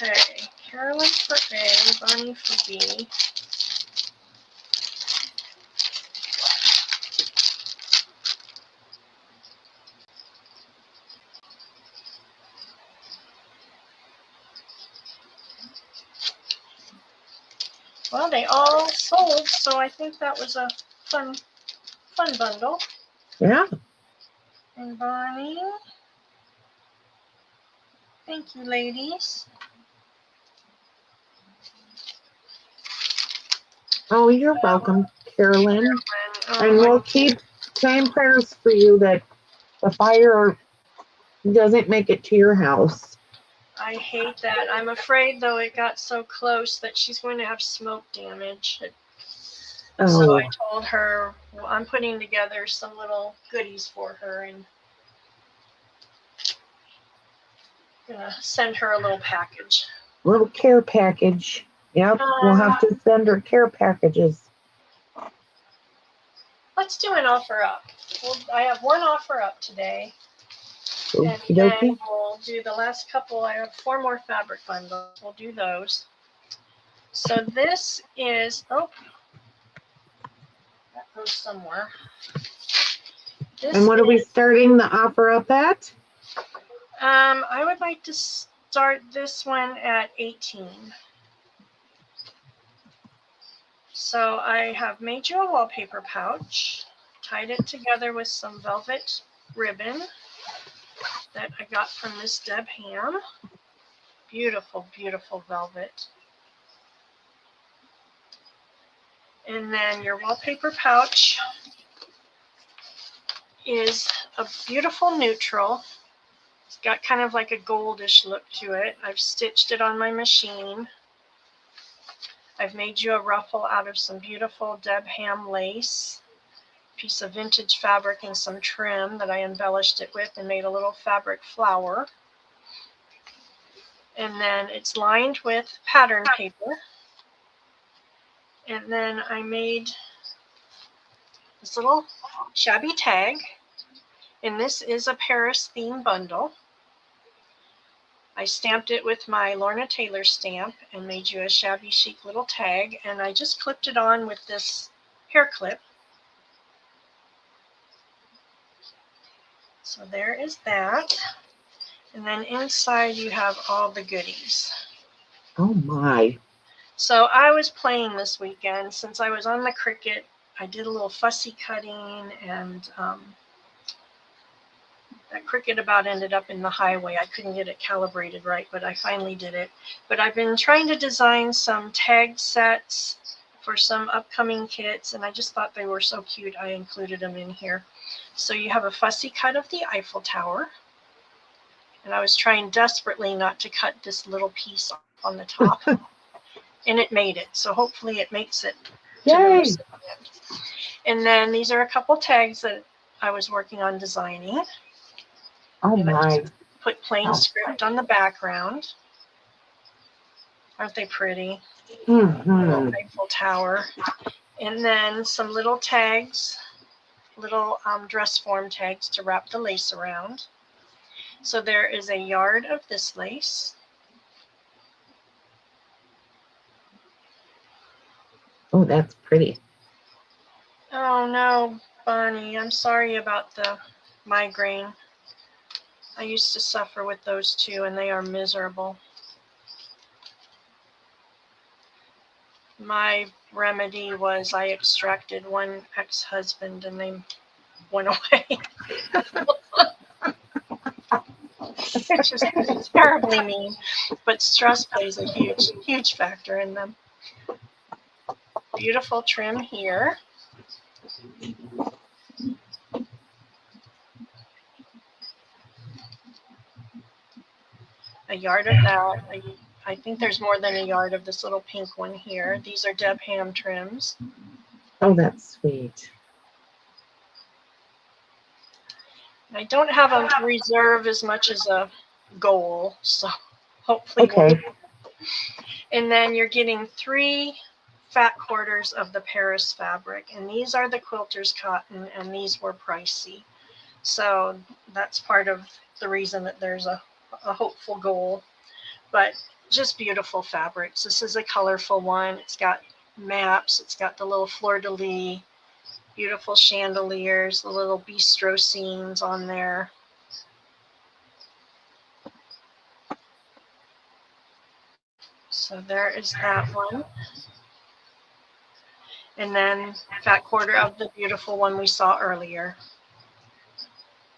Okay, Carolyn for A, Bonnie for B. Well, they all sold, so I think that was a fun bundle. Yeah. And Bonnie, thank you, ladies. Oh, you're welcome, Carolyn. And Um, we'll keep saying prayers for you that the fire doesn't make it to your house. I hate that. I'm afraid, though, it got so close that she's going to have smoke damage. So Oh, I told her, well, I'm putting together some little goodies for her and gonna send her a little package. little care package. Yep, we'll have to send her care packages. Let's do an offer up. Well, I have one offer up today. And Okie then dokie. we'll do the last couple. I have 4 more fabric bundles. We'll do those. So this is, oh, that goes somewhere. This And what are we is, starting the offer up at? I would like to start this one at 18. So I have made you a wallpaper pouch, tied it together with some velvet ribbon that I got from Miss Deb Ham. Beautiful, beautiful velvet. And then your wallpaper pouch is a beautiful neutral. It's got kind of like a goldish look to it. I've stitched it on my machine. I've made you a ruffle out of some beautiful Deb Ham lace, piece of vintage fabric and some trim that I embellished it with and made a little fabric flower. And then it's lined with pattern paper. And then I made this little shabby tag. And this is a Paris theme bundle. I stamped it with my Lorna Taylor stamp and made you a shabby chic little tag. And I just clipped it on with this hair clip. So there is that. And then inside you have all the goodies. Oh my. So I was playing this weekend. Since I was on the Cricut, I did a little fussy cutting, and that Cricut about ended up in the highway. I couldn't get it calibrated right, but I finally did it. But I've been trying to design some tag sets for some upcoming kits, and I just thought they were so cute, I included them in here. So you have a fussy cut of the Eiffel Tower. And I was trying desperately not to cut this little piece off on the top. And it made it. So hopefully it makes it to the Yay. recipient. And then these are a couple tags that I was working on designing. Oh And I my. just put plain script on the background. Aren't they pretty? Mm-hmm. Eiffel Tower. And then some little tags little dress form tags to wrap the lace around. So there is a yard of this lace. Oh, that's pretty. Oh no, Bonnie, I'm sorry about the migraine. I used to suffer with those too, and they are miserable. My remedy was I extracted one ex-husband and they went away. It's just terribly mean, but stress plays a huge factor in them. Beautiful trim here. A yard of that. I think there's more than a yard of this little pink one here. These are Deb Ham trims. Oh, that's sweet. I don't have a reserve as much as a goal, so hopefully Okay. And then you're getting 3 fat quarters of the Paris fabric, and these are the quilter's cotton, and these were pricey. So that's part of the reason that there's a hopeful goal, but just beautiful fabrics. This is a colorful one. It's got maps. It's got the little fleur-de-lis, beautiful chandeliers, the little bistro scenes on there. So there is that one. And then fat quarter of the beautiful one we saw earlier.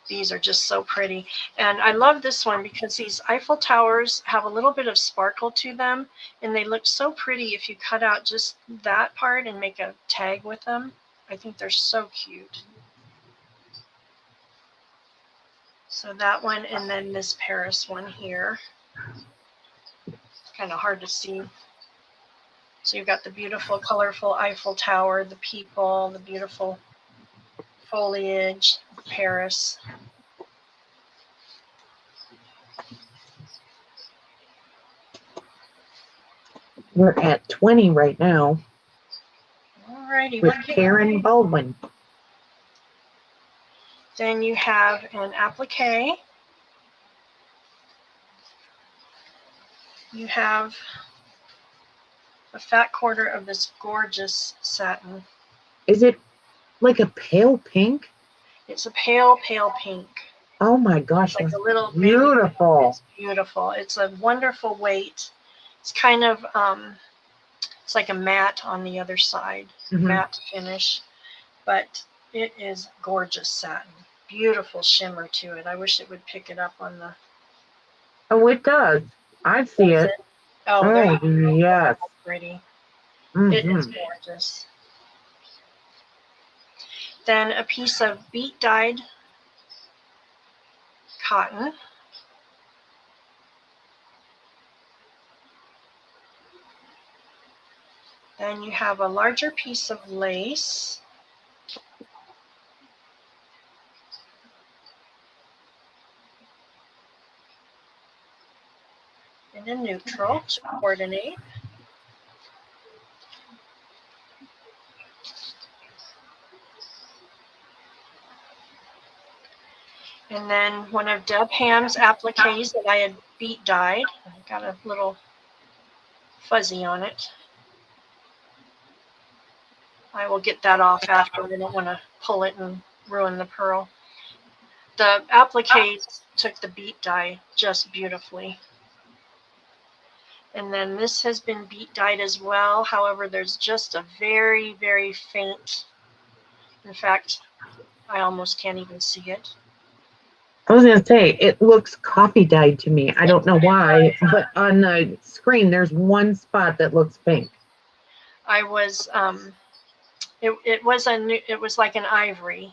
These are just so pretty. And I love this one because these Eiffel Towers have a little bit of sparkle to them, and they look so pretty if you cut out just that part and make a tag with them. I think they're so cute. So that one, and then this Paris one here. It's kind of hard to see. So you've got the beautiful, colorful Eiffel Tower, the people, the beautiful foliage, Paris. We're at 20 right now Alrighty, with Karen Baldwin. Then you have an applique. You have a fat quarter of this gorgeous satin. Is it like a pale pink? It's a pale pink. Oh my gosh, Like that's a little beautiful. baby. It's beautiful. It's a wonderful weight. It's kind of it's like a matte on the other side, matte finish, but it is gorgeous satin. Beautiful shimmer to it. I wish it would pick it up on the. Oh, it does. I see it. Oh, there you go. Yes. That's pretty. Mm-hmm. It is gorgeous. Then a piece of beat dyed cotton. Then you have a larger piece of lace. In a neutral to coordinate. And then one of Deb Ham's appliques that I had beat dyed. I got a little fuzzy on it. I will get that off after. I don't want to pull it and ruin the pearl. The appliques took the beat dye just beautifully. And then this has been beat dyed as well. However, there's just a very, very faint. In fact, I almost can't even see it. I was going to say, it looks coffee dyed to me. I don't know why, but on the screen, there's one spot that looks pink. I was, it was like an ivory,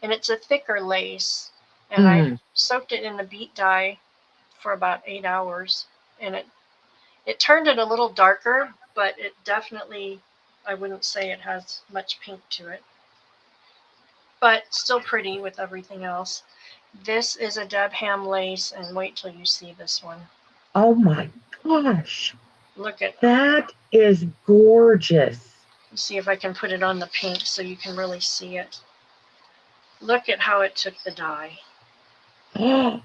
and it's a thicker lace. And I soaked it in the beat dye for about 8 hours, and it turned it a little darker, but it definitely, I wouldn't say it has much pink to it, but still pretty with everything else. This is a Deb Ham lace, and wait till you see this one. Oh my gosh. Look at that. Is gorgeous. Let's see if I can put it on the pink so you can really see it. Look at how it took the dye. Oh,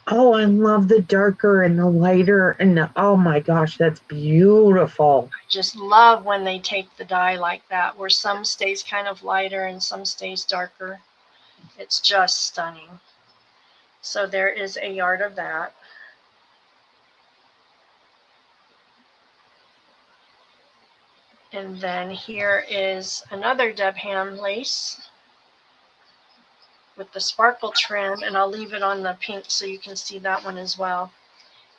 I love the darker and the lighter and oh my gosh, that's beautiful. Just love when they take the dye like that, where some stays kind of lighter and some stays darker. It's just stunning. So there is a yard of that. And then here is another Debenham lace with the sparkle trim, and I'll leave it on the pink so you can see that one as well.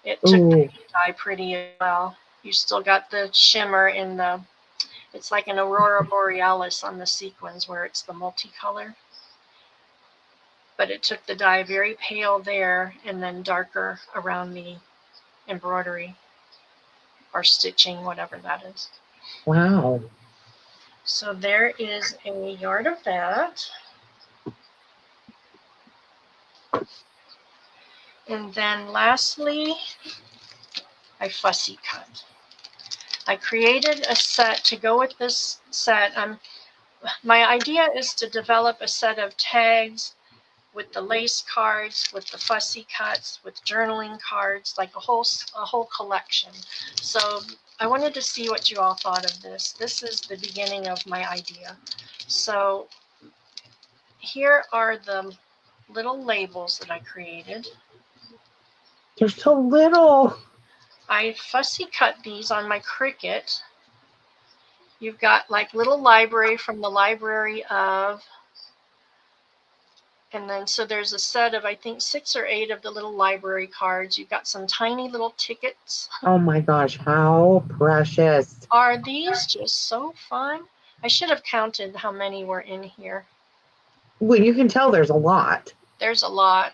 It took the dye pretty as well. You still got the shimmer in the, it's like an aurora borealis on the sequins where it's the multicolor. But it took the dye very pale there and then darker around the embroidery or stitching, whatever that is. Wow. So there is a yard of that. And then lastly, I fussy cut. I created a set to go with this set. My idea is to develop a set of tags with the lace cards, with the fussy cuts, with journaling cards, like a whole collection. So I wanted to see what you all thought of this. This is the beginning of my idea. So here are the little labels that I created. They're so little. I fussy cut these on my Cricut. You've got like little library from the library of, and then so there's a set of, I think 6 or 8 of the little library cards. You've got some tiny little tickets. Oh my gosh, how precious. Are these just so fun? I should have counted how many were in here. Well, you can tell there's a lot. There's a lot.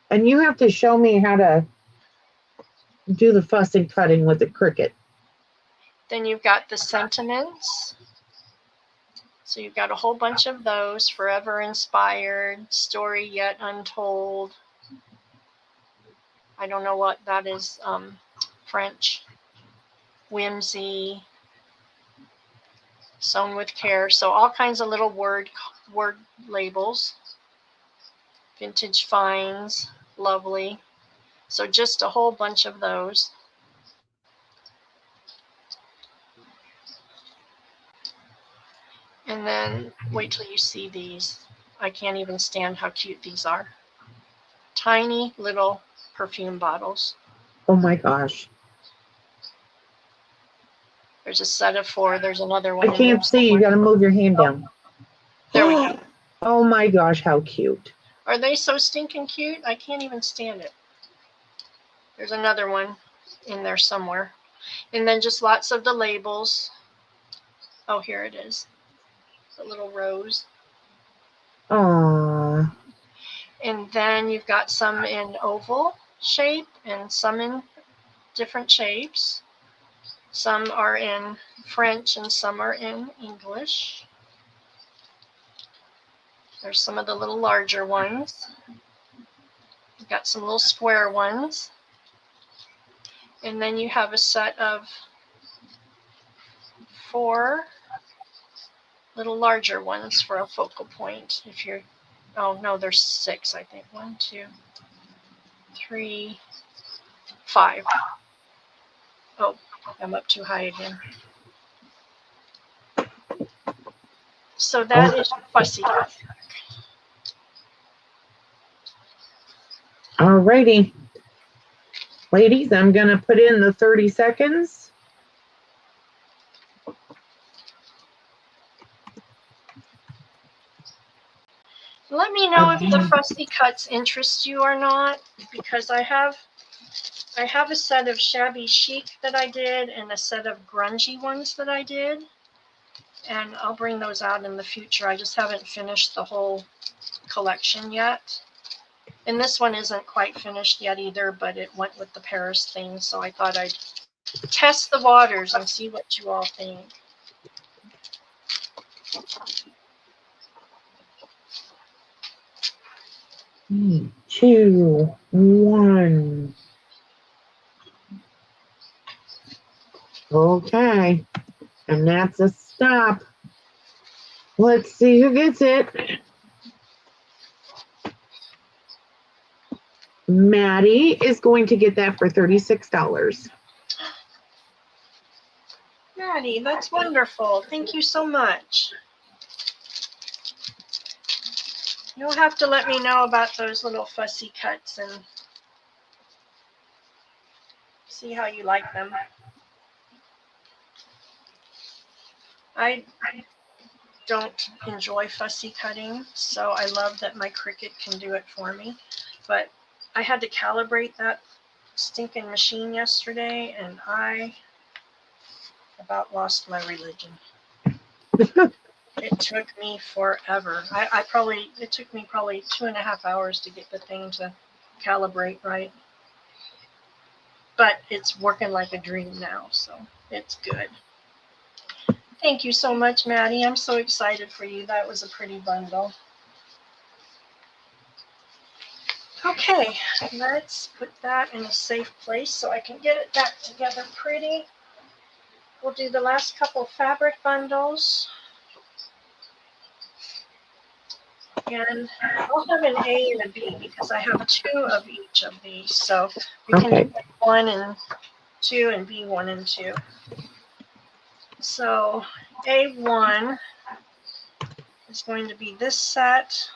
And you have to show me how to do the fussy cutting with the Cricut. Then you've got the sentiments. So you've got a whole bunch of those. Forever inspired, story yet untold. I don't know what that is. French. Whimsy. Sewn with care. So all kinds of little word labels. Vintage finds. Lovely. So just a whole bunch of those. And then wait till you see these. I can't even stand how cute these are. Tiny little perfume bottles. Oh my gosh. There's a set of 4. There's another one. I can't see. You got to move your hand down. There we go. Oh my gosh, how cute. Are they so stinking cute? I can't even stand it. There's another one in there somewhere. And then just lots of the labels. Oh, here it is. The little rose. Aww. And then you've got some in oval shape and some in different shapes. Some are in French and some are in English. There's some of the little larger ones. You've got some little square ones. And then you have a set of 4 little larger ones for a focal point. If you're, oh no, there's 6, I think. 1, 2, 3, 5. Oh, I'm up too high again. So that is fussy. Alrighty. Ladies, I'm going to put in the 30 seconds. Let me know if the fussy cuts interest you or not, because I have a set of shabby chic that I did and a set of grungy ones that I did. And I'll bring those out in the future. I just haven't finished the whole collection yet. And this one isn't quite finished yet either, but it went with the Paris theme, so I thought I'd test the waters and see what you all think. 3, 2, 1. Okay. And that's a stop. Let's see who gets it. Maddie is going to get that for $36. Maddie, that's wonderful. Thank you so much. You'll have to let me know about those little fussy cuts and see how you like them. I don't enjoy fussy cutting, so I love that my Cricut can do it for me. But I had to calibrate that stinking machine yesterday, and I about lost my religion. It took me forever. It took me probably 2.5 hours to get the thing to calibrate right. But it's working like a dream now, so it's good. Thank you so much, Maddie. I'm so excited for you. That was a pretty bundle. Okay, let's put that in a safe place so I can get it back together pretty. We'll do the last couple fabric bundles. And I'll have an A and a B because I have 2 of each of these. So we can do 1 and 2 and B 1 and 2. So A1 is going to be this set.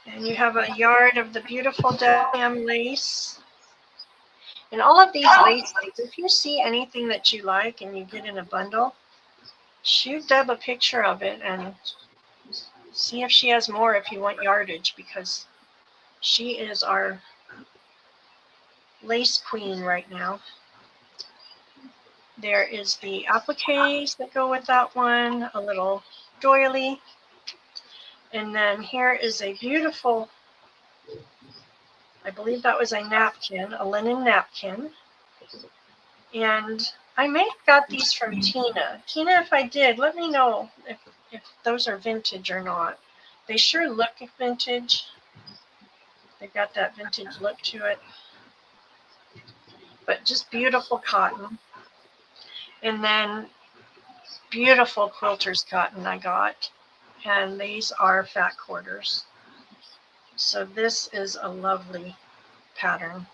And you have a yard of the beautiful Dam lace. And all of these laces, if you see anything that you like and you get in a bundle, shoot Deb a picture of it and see if she has more if you want yardage, because she is our lace queen right now. There is the appliques that go with that one, a little doily. And then here is a beautiful, I believe that was a napkin, a linen napkin. And I may have got these from Tina. Tina, if I did, let me know if those are vintage or not. They sure look vintage. They've got that vintage look to it. But just beautiful cotton. And then beautiful quilter's cotton I got. And these are fat quarters. So this is a lovely pattern.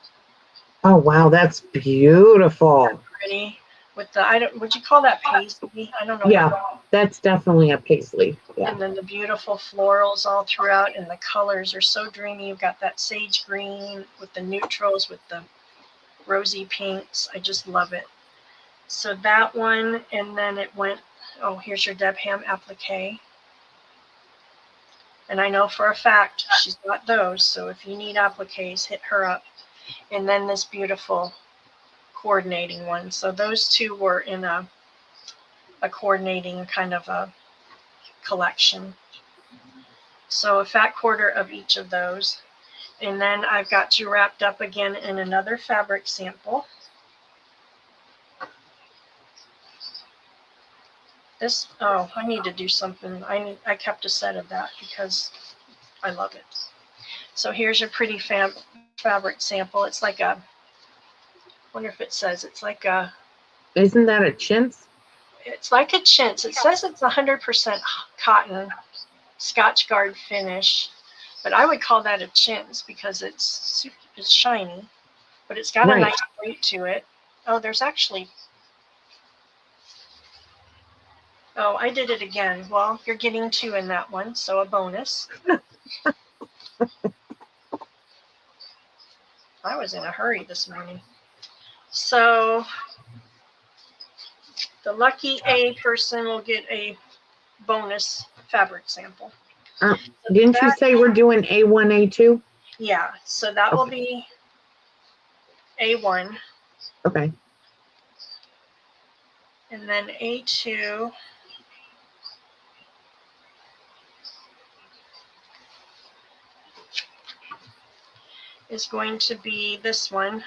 Oh, wow, that's beautiful. Pretty. With the, would you call that paisley? I don't know. Yeah, that's definitely a paisley. Yeah. And then the beautiful florals all throughout, and the colors are so dreamy. You've got that sage green with the neutrals, with the rosy pinks. I just love it. So that one, and then it went, oh, here's your Deb Ham applique. And I know for a fact she's got those, so if you need appliques, hit her up. And then this beautiful coordinating one. So those 2 were in a coordinating kind of a collection. So a fat quarter of each of those. And then I've got you wrapped up again in another fabric sample. This, oh, I need to do something. I kept a set of that because I love it. So here's your pretty fabric sample. It's like a, I wonder if it says, it's like a, Isn't that a chintz? it's like a chintz. It says it's 100% cotton, Scotch Guard finish, but I would call that a chintz because it's shiny, but it's got a nice weight to it. Oh, there's actually, oh, I did it again. Well, you're getting 2 in that one, so a bonus. I was in a hurry this morning. So the lucky A person will get a bonus fabric sample. Didn't you say we're doing A1, A2? Yeah, so that will be A1. Okay. And then A2 is going to be this one.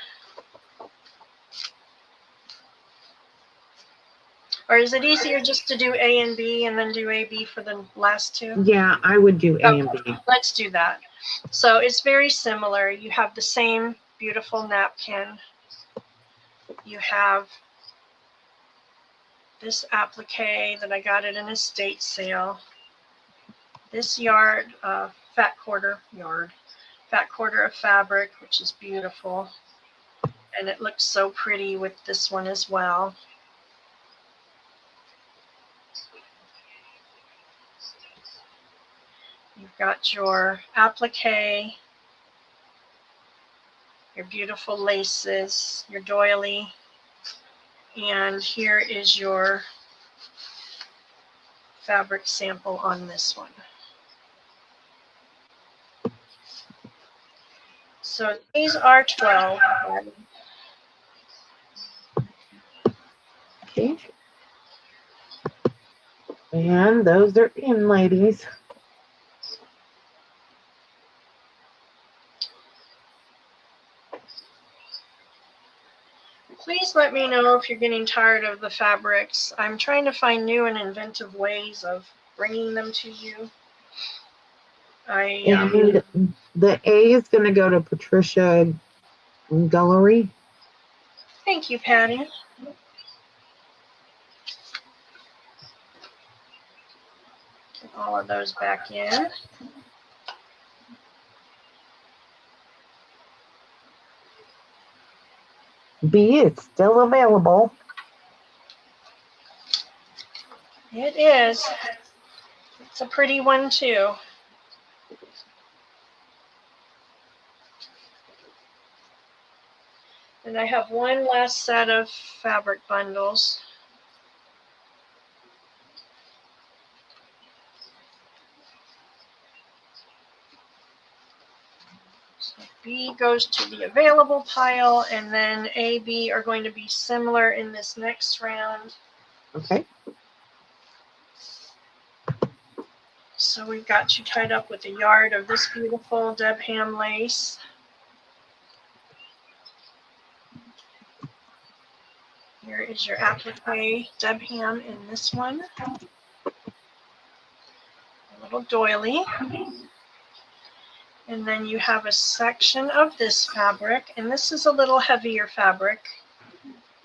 Or is it easier just to do A and B and then do AB for the last 2? Yeah, I would do A and B. Let's do that. So it's very similar. You have the same beautiful napkin. You have this applique that I got at an estate sale. this yard, fat quarter of fabric, which is beautiful. And it looks so pretty with this one as well. You've got your applique, your beautiful laces, your doily, and here is your fabric sample on this one. So these are 12. Okay. And those are in, ladies. Please let me know if you're getting tired of the fabrics. I'm trying to find new and inventive ways of bringing them to you. And the A is going to go to Patricia Gullery. Thank you, Patty. Get all of those back in. B, it's still available. It is. It's a pretty one too. And I have one last set of fabric bundles. So B goes to the available pile, and then A, B are going to be similar in this next round. Okay. So we've got you tied up with a yard of this beautiful Deb Ham lace. Here is your applique Deb Ham in this one. A little doily. And then you have a section of this fabric, and this is a little heavier fabric.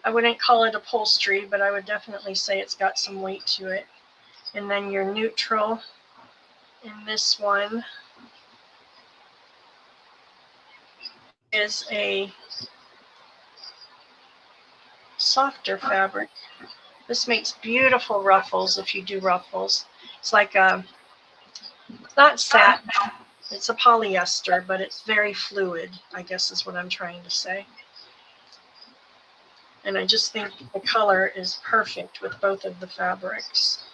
I wouldn't call it upholstery, but I would definitely say it's got some weight to it. And then your neutral in this one is a softer fabric. This makes beautiful ruffles if you do ruffles. It's like a, not satin, it's a polyester, but it's very fluid, I guess is what I'm trying to say. And I just think the color is perfect with both of the fabrics.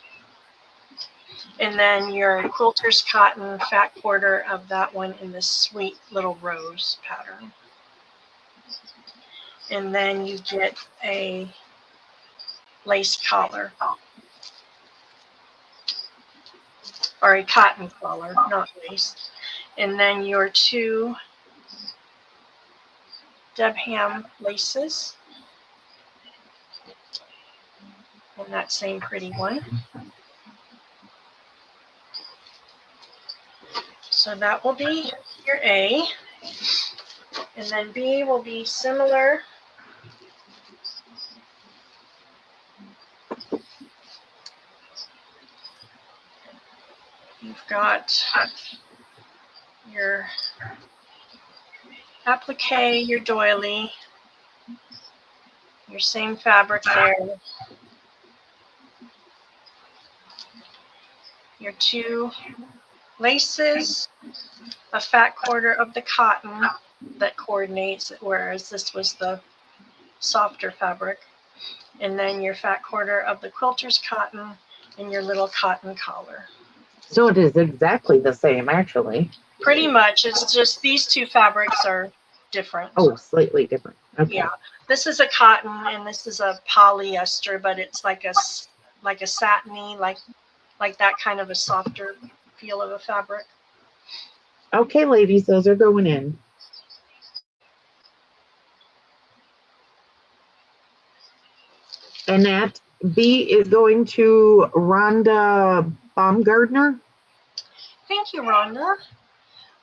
And then your quilter's cotton fat quarter of that one in this sweet little rose pattern. And then you get a lace collar. Or a cotton collar, not lace. And then your two Deb Ham laces. And that same pretty one. So that will be your A. And then B will be similar. You've got your applique, your doily, your same fabric there. Your two laces, a fat quarter of the cotton that coordinates, whereas this was the softer fabric. And then your fat quarter of the quilter's cotton and your little cotton collar. So it is exactly the same, actually. Pretty much. It's just these two fabrics are different. Oh, slightly different. Okay. Yeah. This is a cotton and this is a polyester, but it's like a satiny, like that kind of a softer feel of a fabric. Okay, ladies, those are going in. And that B is going to Rhonda Baumgardner. Thank you, Rhonda.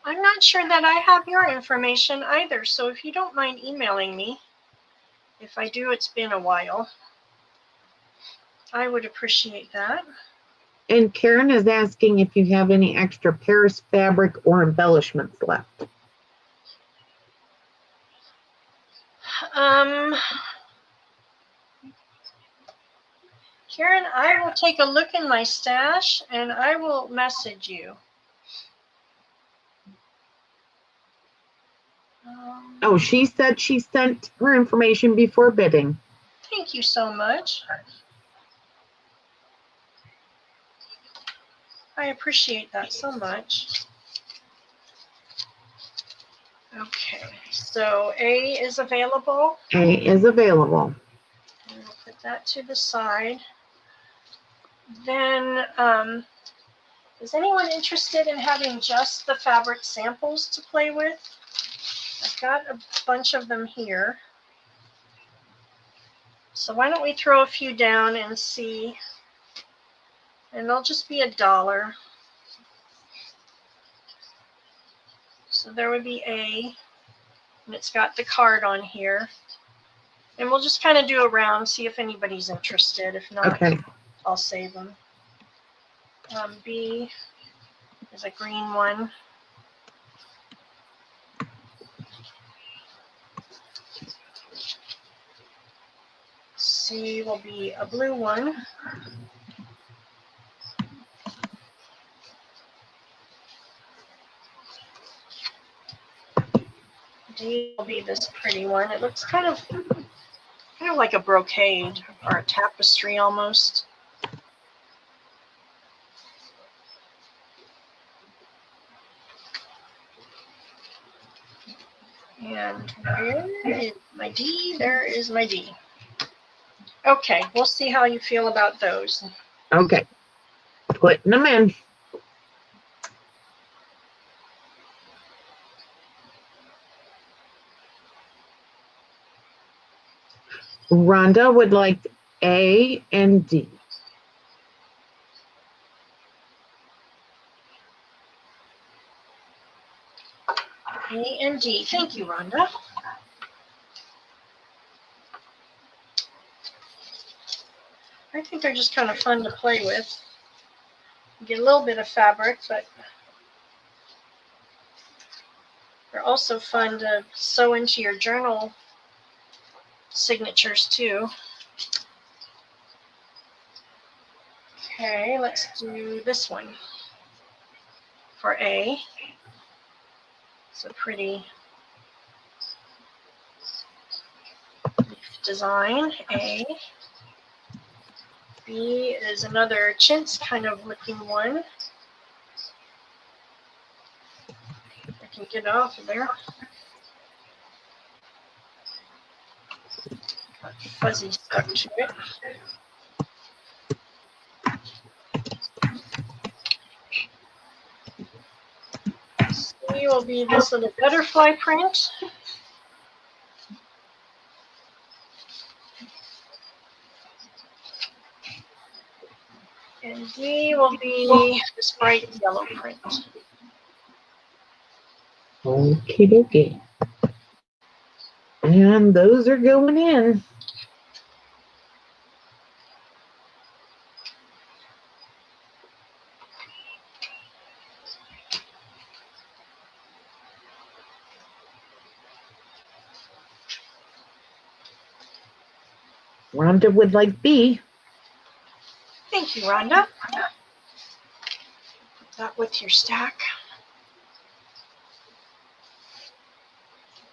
I'm not sure that I have your information either, so if you don't mind emailing me, if I do, it's been a while, I would appreciate that. And Karen is asking if you have any extra Paris fabric or embellishments left. Karen, I will take a look in my stash and I will message you. Oh, she said she sent her information before bidding. Thank you so much. I appreciate that so much. Okay, so A is available. A is available. And we'll put that to the side. Then, is anyone interested in having just the fabric samples to play with? I've got a bunch of them here. So why don't we throw a few down and see, and they'll just be $1. So there would be A, and it's got the card on here. And we'll just kind of do a round, see if anybody's interested. If not, Okay. I'll save them. B is a green one. C will be a blue one. D will be this pretty one. It looks kind of like a brocade or a tapestry almost. And where is my D? There is my D. Okay, we'll see how you feel about those. Okay. Putting them in. Rhonda would like A and D. A and D. Thank you, Rhonda. I think they're just kind of fun to play with. You get a little bit of fabric, but they're also fun to sew into your journal signatures too. Okay, let's do this one for A. It's a pretty design, A. B is another chintz kind of looking one. I can get it off of there. Got fuzzy stuck to it. C will be this little butterfly print. And D will be this bright yellow print. Okie dokie. And those are going in. Rhonda would like B. Thank you, Rhonda. Put that with your stack.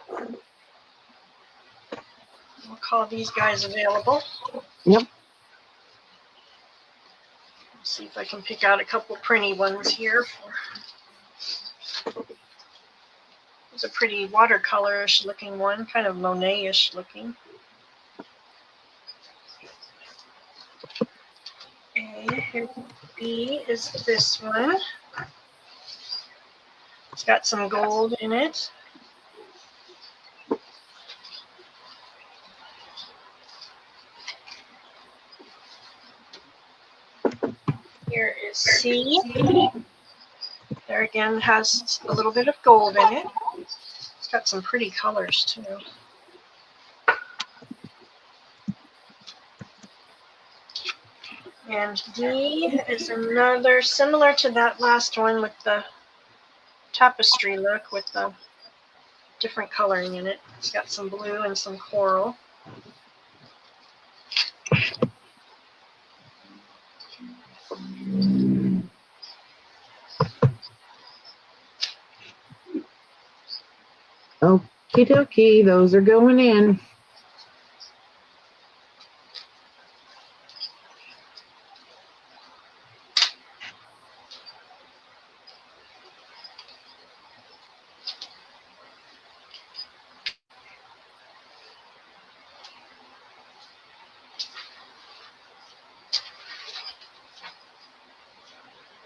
We'll call these guys available. Yep. See if I can pick out a couple pretty ones here. It's a pretty watercolorish looking one, kind of Monet-ish looking. A, B is this one. It's got some gold in it. Here is C. There again has a little bit of gold in it. It's got some pretty colors too. And D is another similar to that last one with the tapestry look with the different coloring in it. It's got some blue and some coral. Okie dokie, those are going in.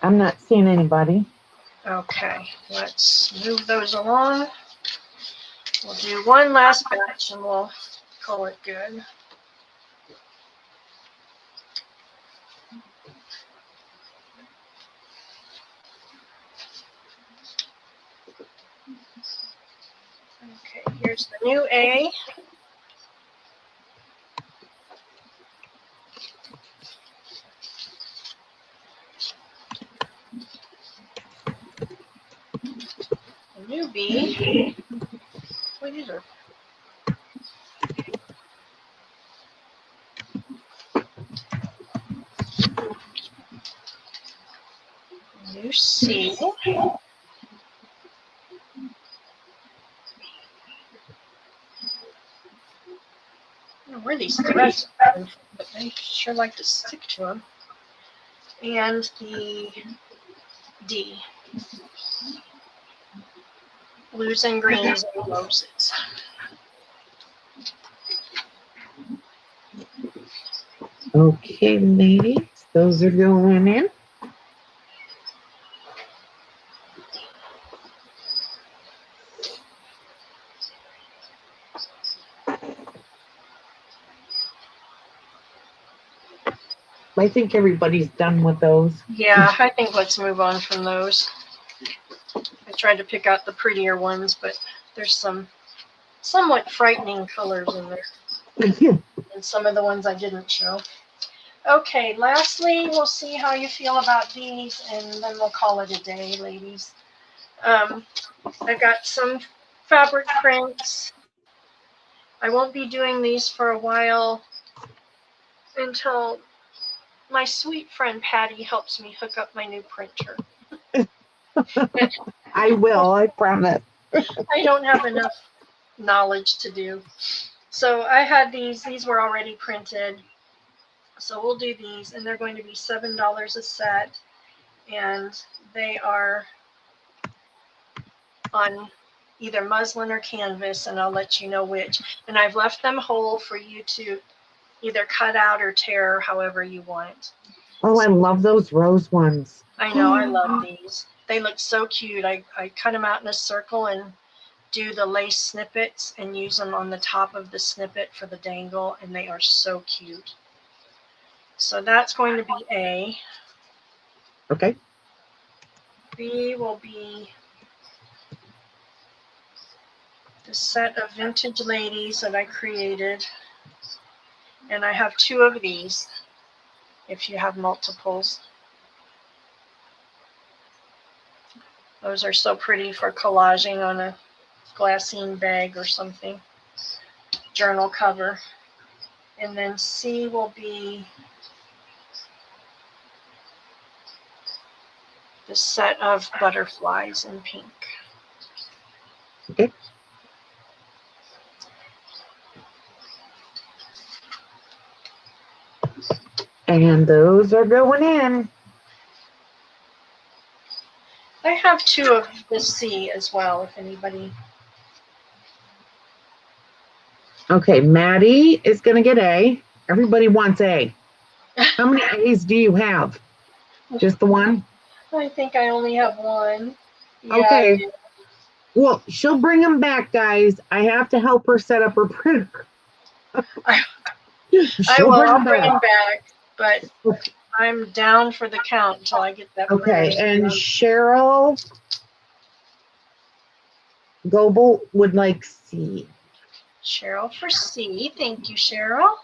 I'm not seeing anybody. Okay, let's move those along. We'll do one last batch and we'll call it good. Okay, here's the new A. The new B. What is it? New C. I don't know where these threads are, but they sure like to stick to them. And the D. Blues and greens and roses. Okay, ladies, those are going in. I think everybody's done with those. Yeah, I think let's move on from those. I tried to pick out the prettier ones, but there's some somewhat frightening colors in there. And some of the ones I didn't show. Okay, lastly, we'll see how you feel about these, and then we'll call it a day, ladies. I've got some fabric prints. I won't be doing these for a while until my sweet friend Patty helps me hook up my new printer. I will, I promise. I don't have enough knowledge to do. So I had these were already printed. So we'll do these, and they're going to be $7 a set, and they are on either muslin or canvas, and I'll let you know which. And I've left them whole for you to either cut out or tear however you want. Oh, I love those rose ones. I know, I love these. They look so cute. I cut them out in a circle and do the lace snippets and use them on the top of the snippet for the dangle, and they are so cute. So that's going to be A. Okay. B will be the set of vintage ladies that I created. And I have 2 of these, if you have multiples. Those are so pretty for collaging on a glassine bag or something. Journal cover. And then C will be the set of butterflies in pink. Okay. And those are going in. I have 2 of the C as well, if anybody. Okay, Maddie is going to get A. Everybody wants A. How many A's do you have? Just the one? I think I only have 1. Yeah, Okay. Well, she'll bring them back, guys. I have to help her set up her printer. I will. I'll bring them back, but I'm down for the count until I get that. Okay, and Cheryl Goebel would like C. Cheryl for C. Thank you, Cheryl.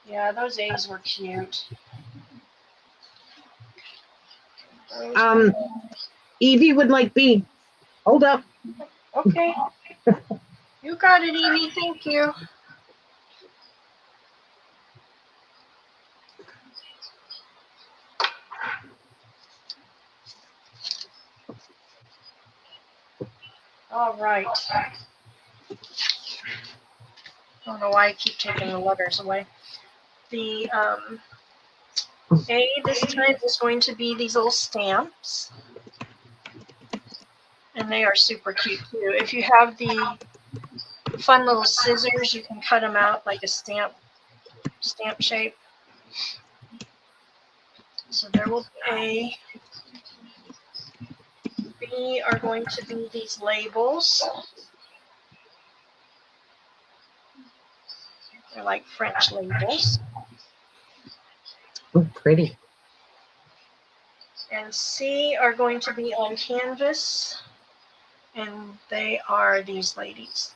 Yeah, those A's were cute. Evie would like B. Hold up. Okay. You got it, Evie. Thank you. All right. I don't know why I keep taking the letters away. The A this time is going to be these little stamps. And they are super cute too. If you have the fun little scissors, you can cut them out like a stamp shape. So there will be A. B are going to be these labels. They're like French labels. Oh, pretty. And C are going to be on canvas. And they are these ladies.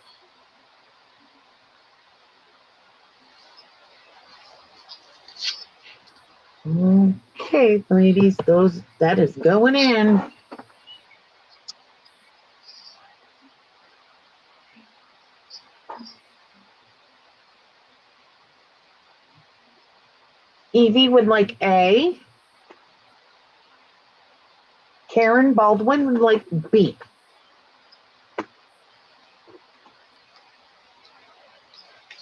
Okay, ladies, that is going in. Evie would like A. Karen Baldwin would like B.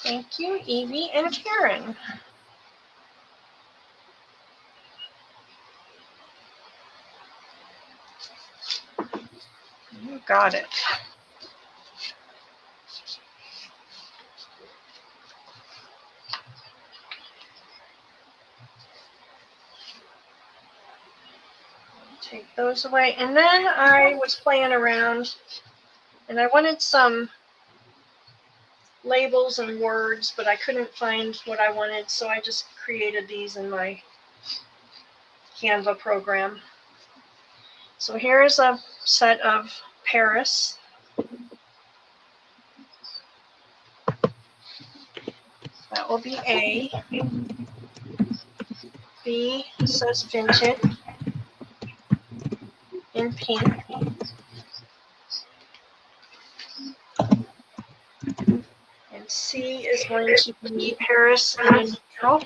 Thank you, Evie and Karen. You got it. Take those away. And then I was playing around and I wanted some labels and words, but I couldn't find what I wanted, so I just created these in my Canva program. So here's a set of Paris. That will be A. B says vintage in pink. And C is going to be Paris in a neutral.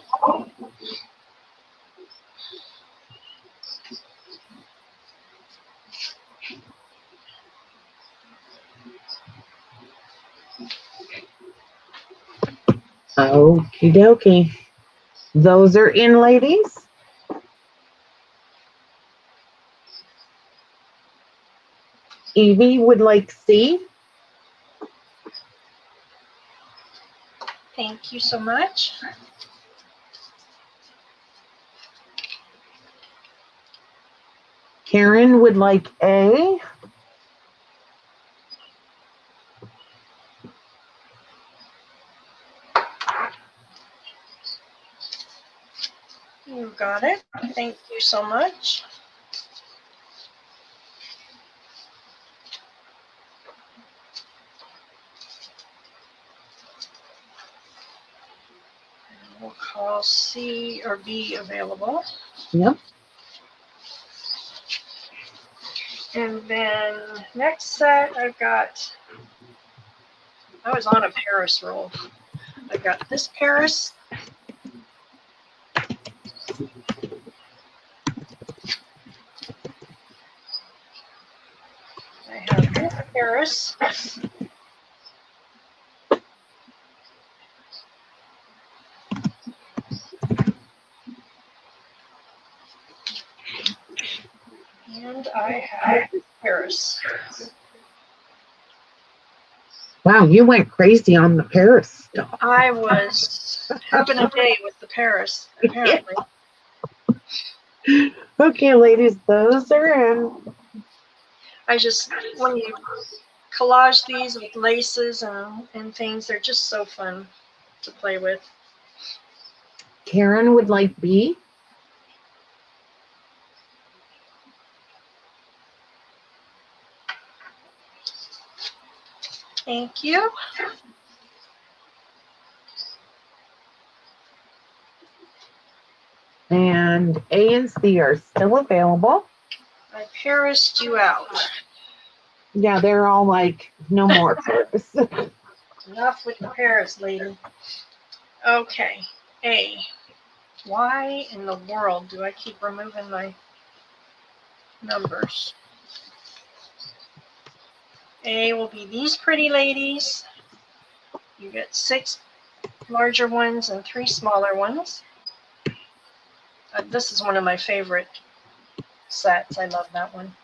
Okie dokie. Those are in, ladies. Evie would like C. Thank you so much. Karen would like A. You got it. Thank you so much. We'll call C or B available. Yep. And then next set, I was on a Paris roll. I got this Paris. I have this Paris. And I have this Paris. Wow, you went crazy on the Paris stuff. I was having a day with the Paris, apparently. Okay, ladies, those are in. When you collage these with laces and things, they're just so fun to play with. Karen would like B. Thank you. and A and C are still available. I Parised you out. Yeah, they're all like, no more Paris. Enough with the Paris, lady. Okay, A. Why in the world do I keep removing my numbers? A will be these pretty ladies. You get 6 larger ones and 3 smaller ones. This is one of my favorite sets. I love that one.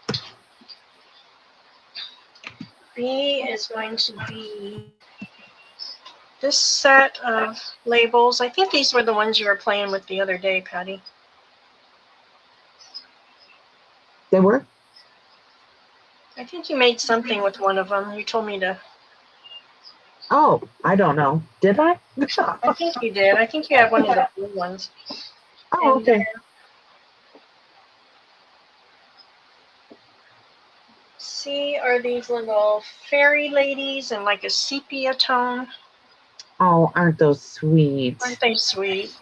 B is going to be this set of labels. I think these were the ones you were playing with the other day, Patty. They were? I think you made something with one of them. You told me to. Oh, I don't know. Did I? I think you did. I think you had one of the blue ones. Oh, And okay. C are these little fairy ladies in like a sepia tone. Oh, aren't those sweet? Aren't they sweet?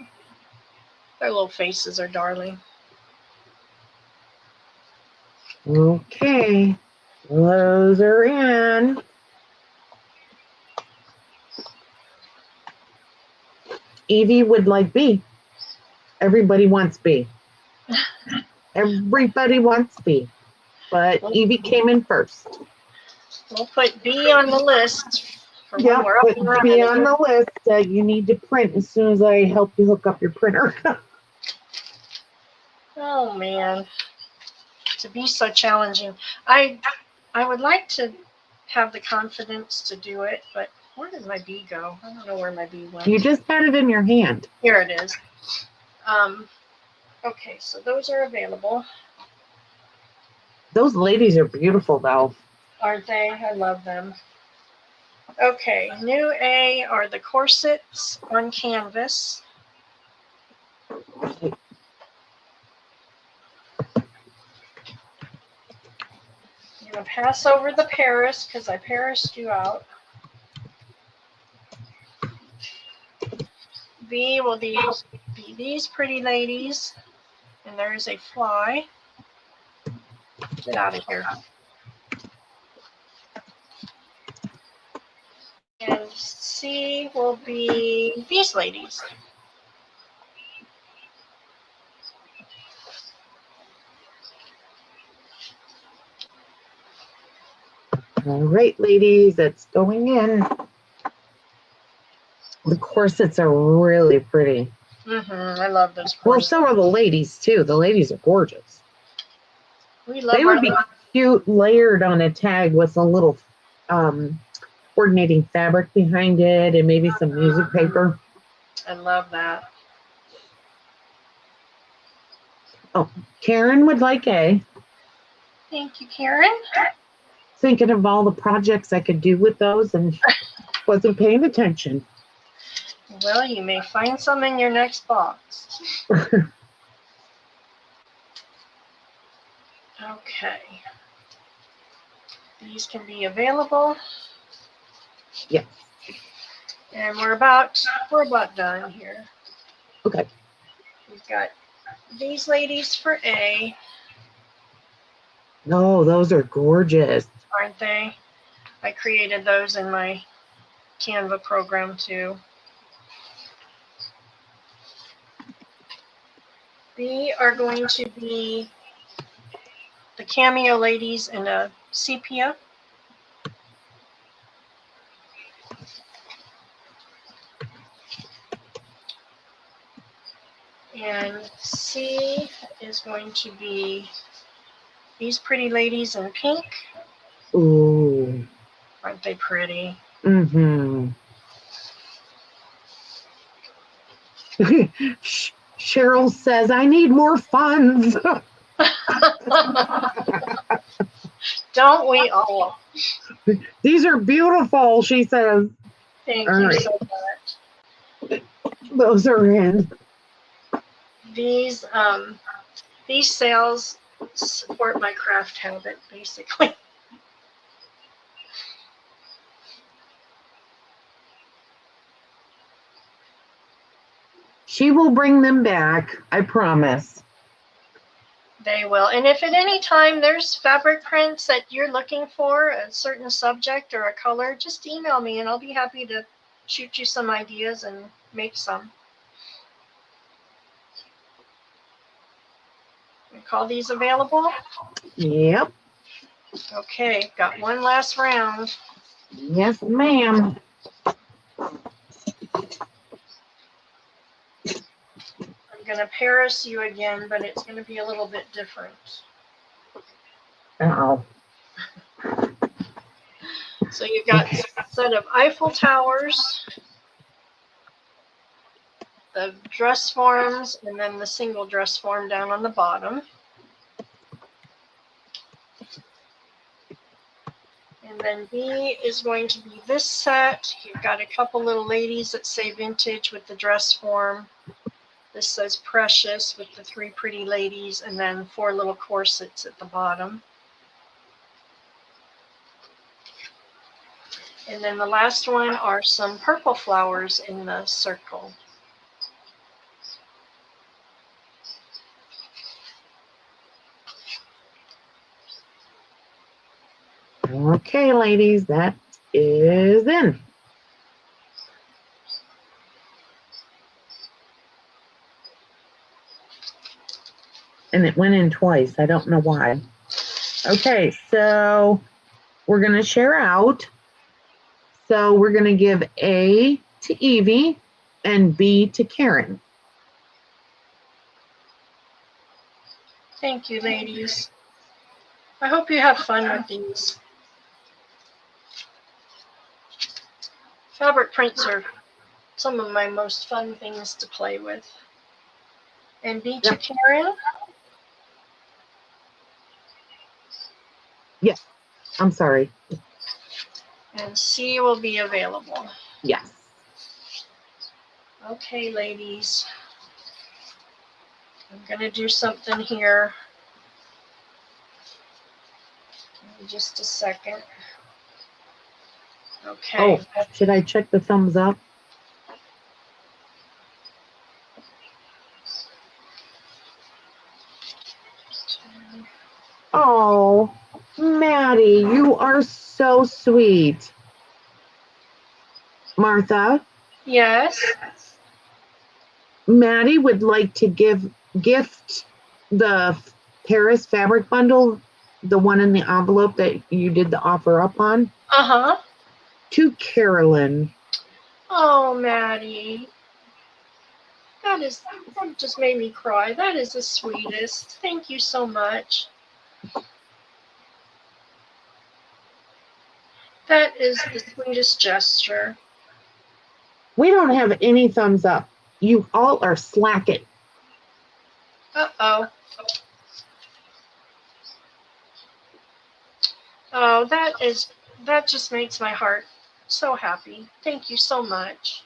Their little faces are darling. Okay. Those are in. Evie would like B. Everybody wants B. Everybody wants B. But Evie came in first. We'll put B on the list for when Yeah, we're up put and running. B on the list that you need to print as soon as I help you hook up your printer. Oh man, to be so challenging. I would like to have the confidence to do it, but where did my B go? I don't know where my B went. You just had it in your hand. Here it is. Okay, so those are available, Those ladies are beautiful, though. aren't they? I love them. Okay, new A are the corsets on canvas. I'm going to pass over the Paris because I Parised you out. B will be these pretty ladies. And there is a fly. Get out of here. And C will be these ladies. All right, ladies, it's going in. The corsets are really pretty. I love those Well, corsets. so are the ladies, too. The ladies are gorgeous. We love They would be cute layered on a tag with a little coordinating fabric behind it and maybe some music paper. I love that. Oh, Karen would like A. Thank you, Karen. Thinking of all the projects I could do with those and wasn't paying attention. Well, you may find some in your next box. Okay. These can be available. Yeah. And we're about done here. Okay. We've got these ladies for A, Oh, those are gorgeous. aren't they? I created those in my Canva program too. B are going to be the cameo ladies in a sepia. And C is going to be these pretty ladies in pink. Ooh. Aren't they pretty? Mm-hmm. Cheryl says, I need more funds. Don't we all? These are beautiful, she says. Thank All you right. so much. Those are in. These sales support my craft habit, basically. She will bring them back, I promise. They will. And if at any time there's fabric prints that you're looking for, a certain subject or a color, just email me and I'll be happy to shoot you some ideas and make some. We call these available? Yep. Okay, got one last round. Yes, ma'am. I'm going to Paris you again, but it's going to be a little bit different. Uh-oh. So you've got a set of Eiffel Towers, the dress forms, and then the single dress form down on the bottom. And then B is going to be this set. You've got a couple little ladies that say vintage with the dress form. This says precious with the 3 pretty ladies, and then 4 little corsets at the bottom. And then the last one are some purple flowers in the circle. Okay, ladies, that is in. And it went in twice. I don't know why. Okay, so we're going to share out. So we're going to give A to Evie and B to Karen. Thank you, ladies. I hope you have fun with these. Fabric prints are some of my most fun things to play with. And B to Karen? Yes, I'm sorry. And C will be available. Yes. Okay, ladies. I'm going to do something here. Give me just a second. Okay. Oh, should I check the thumbs up? Oh, Maddie, you are so sweet. Martha, Yes. Maddie would like to gift the Paris fabric bundle, the one in the envelope that you did the offer up on, Uh-huh. to Carolyn. Oh, Maddie. That just made me cry. That is the sweetest. Thank you so much. That is the sweetest gesture. We don't have any thumbs up. You all are slacking. Uh-oh. Oh, that just makes my heart so happy. Thank you so much.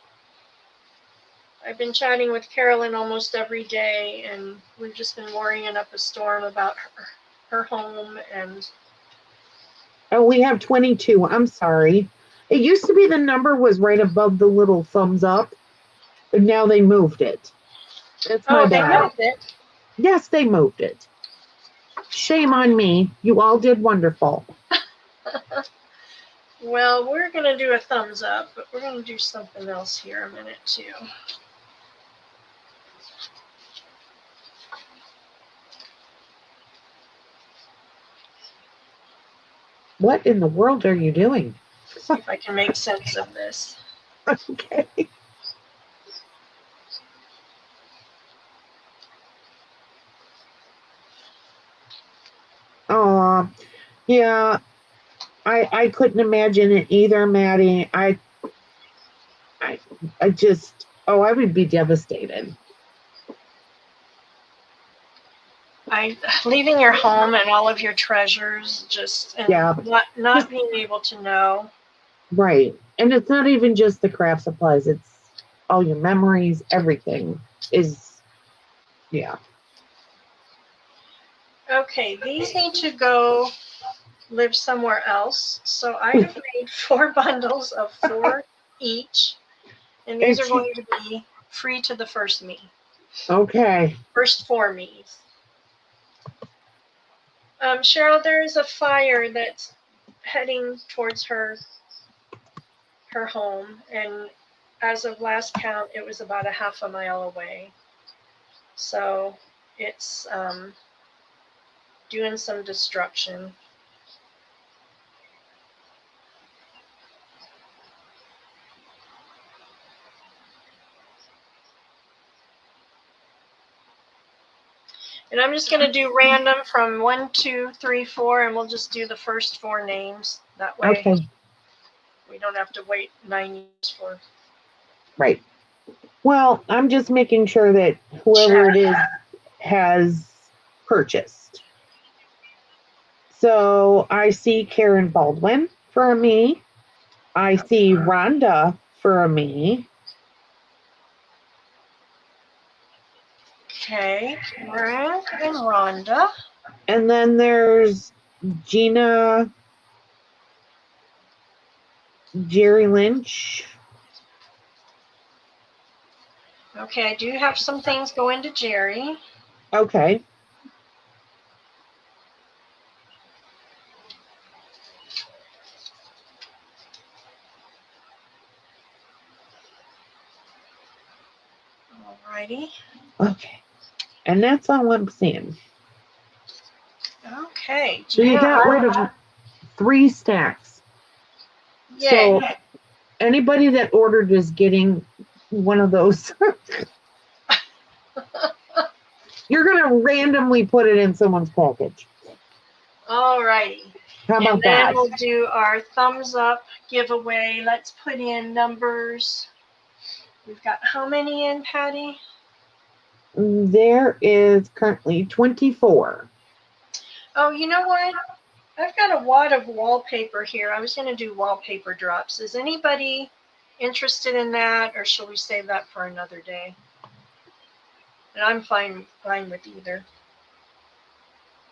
I've been chatting with Carolyn almost every day, and we've just been worrying up a storm about her home. And Oh, we have 22. I'm sorry. It used to be the number was right above the little thumbs up, but now they moved it. That's my they bad. moved it. Yes, they moved it. Shame on me. You all did wonderful. Well, we're going to do a thumbs up, but we're going to do something else here a minute, too. What in the world are you doing? See if I can make sense of this. Okay. Oh, yeah. I couldn't imagine it either, Maddie. I just, I would be devastated. Leaving your home and all of your treasures, not being able to know. Right. And it's not even just the craft supplies, it's all your memories, everything is, yeah. Okay, these need to go live somewhere else. So I have made 4 bundles of 4 each. And these are going to be free to the first me. Okay. First 4 me's. Cheryl, there is a fire that's heading towards her home, and as of last count, it was about a half a mile away. So it's doing some destruction. And I'm just going to do random from 1, 2, 3, 4, and we'll just do the first 4 names. That way Okay. we don't have to wait 9 years for. Right. Well, I'm just making sure that whoever it is has purchased. So I see Karen Baldwin for a me. I see Rhonda for a me. Okay, Frank and Rhonda. And then there's Gina, Jerry Lynch. Okay, I do have some things going to Jerry. Okay. Alrighty. Okay. And that's all I'm seeing. Okay. So you got rid of 3 stacks. Yay. So anybody that ordered is getting one of those. You're going to randomly put it in someone's package. Alrighty. How about And then that? we'll do our thumbs up giveaway. Let's put in numbers. We've got how many in, Patty? There is currently 24. Oh, you know what? I've got a wad of wallpaper here. I was going to do wallpaper drops. Is anybody interested in that, or shall we save that for another day? And I'm fine with either.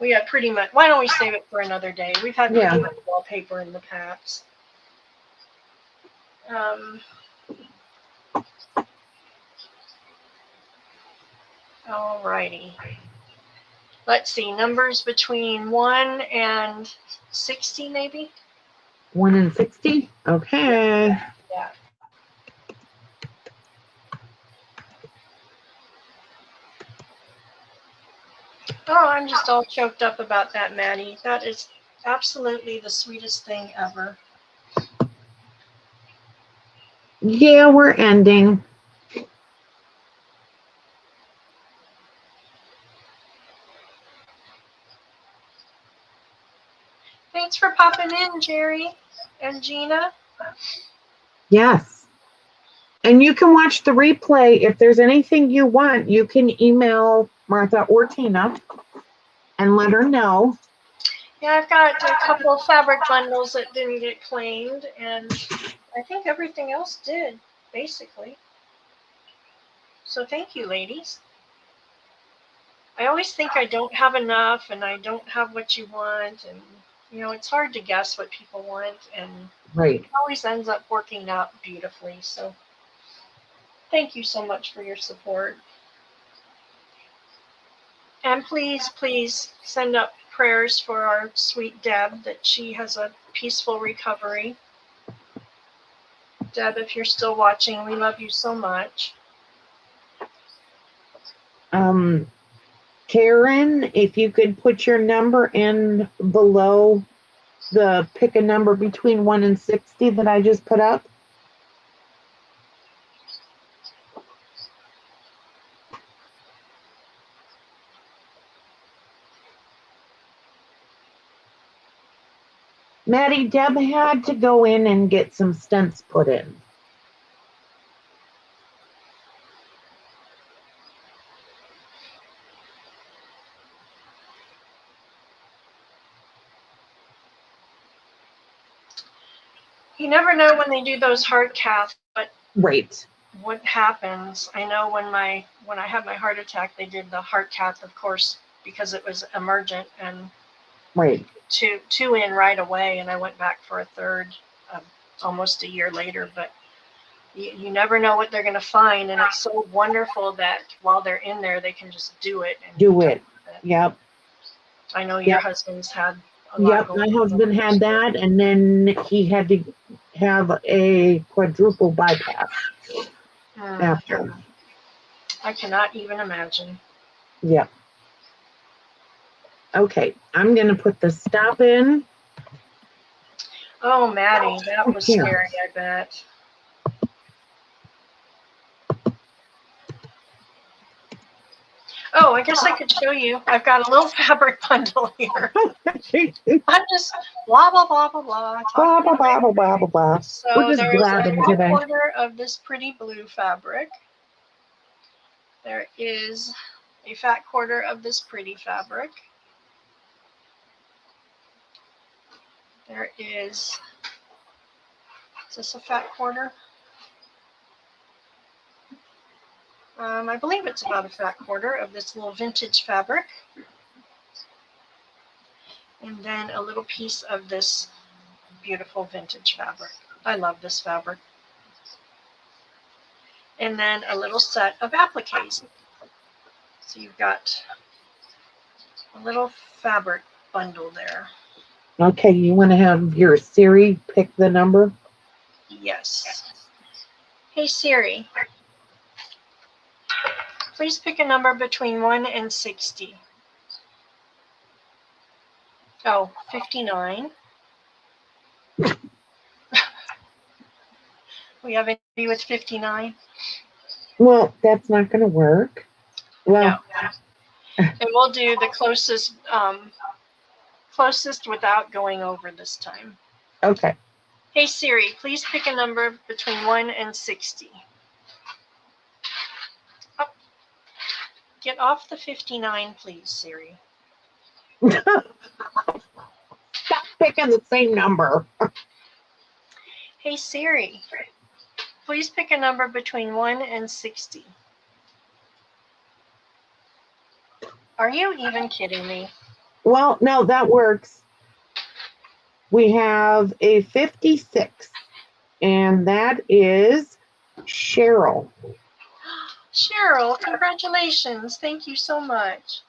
We got pretty much. Why don't we save it for another day? We've had pretty much wallpaper in the past. Alrighty. Let's see, numbers between 1 and 60, maybe? 1 and 60? Okay. Yeah. Oh, I'm just all choked up about that, Maddie. That is absolutely the sweetest thing ever. Yeah, we're ending. Thanks for popping in, Jerry and Gina. Yes. And you can watch the replay. If there's anything you want, you can email Martha or Tina and let her know. Yeah, I've got a couple of fabric bundles that didn't get claimed, and I think everything else did, basically. So thank you, ladies. I always think I don't have enough and I don't have what you want, and you know, it's hard to guess what people want, and Right. it always ends up working out beautifully. So thank you so much for your support. And please, please send up prayers for our sweet Deb, that she has a peaceful recovery. Deb, if you're still watching, we love you so much. Karen, if you could put your number in below the pick a number between 1 and 60 that I just put up. Maddie, Deb had to go in and get some stents put in. You never know when they do those heart caths, but Right. what happens? I know when I had my heart attack, they did the heart cath, of course, because it was emergent, and Right. two in right away, and I went back for a third almost a year later. But You never know what they're going to find, and it's so wonderful that while they're in there, they can just do it. And Do it. Yep. I know your Yep. husband's had a lot Yep. going My on. husband had that, and then he had to have a quadruple bypass after. I cannot even imagine. Yep. Okay, I'm gonna put the stop in. Oh, Maddie, that was Here. scary, I bet. Oh, I guess I could show you. I've got a little fabric bundle here. I'm just blah, blah, blah, blah, blah. Blah, blah, blah, blah, blah, blah, blah. So We're just there is a blabbing today. quarter of this pretty blue fabric. There is a fat quarter of this pretty fabric. There is this a fat quarter? I believe it's about a fat quarter of this little vintage fabric. And then a little piece of this beautiful vintage fabric. I love this fabric. And then a little set of appliques. So you've got a little fabric bundle there. Okay, you want to have your Siri pick the number? Yes. Hey Siri, please pick a number between 1 and 60. Oh, 59. We have anybody with 59? Well, that's not going to work. Well, No. And we'll do the closest without going over this time. okay. Hey Siri, please pick a number between 1 and 60. Oh, get off the 59, please, Siri. Stop picking the same number. Hey Siri, please pick a number between 1 and 60. Are you even kidding me? Well, no, that works. We have a 56, and that is Cheryl. Cheryl, congratulations. Thank you so much.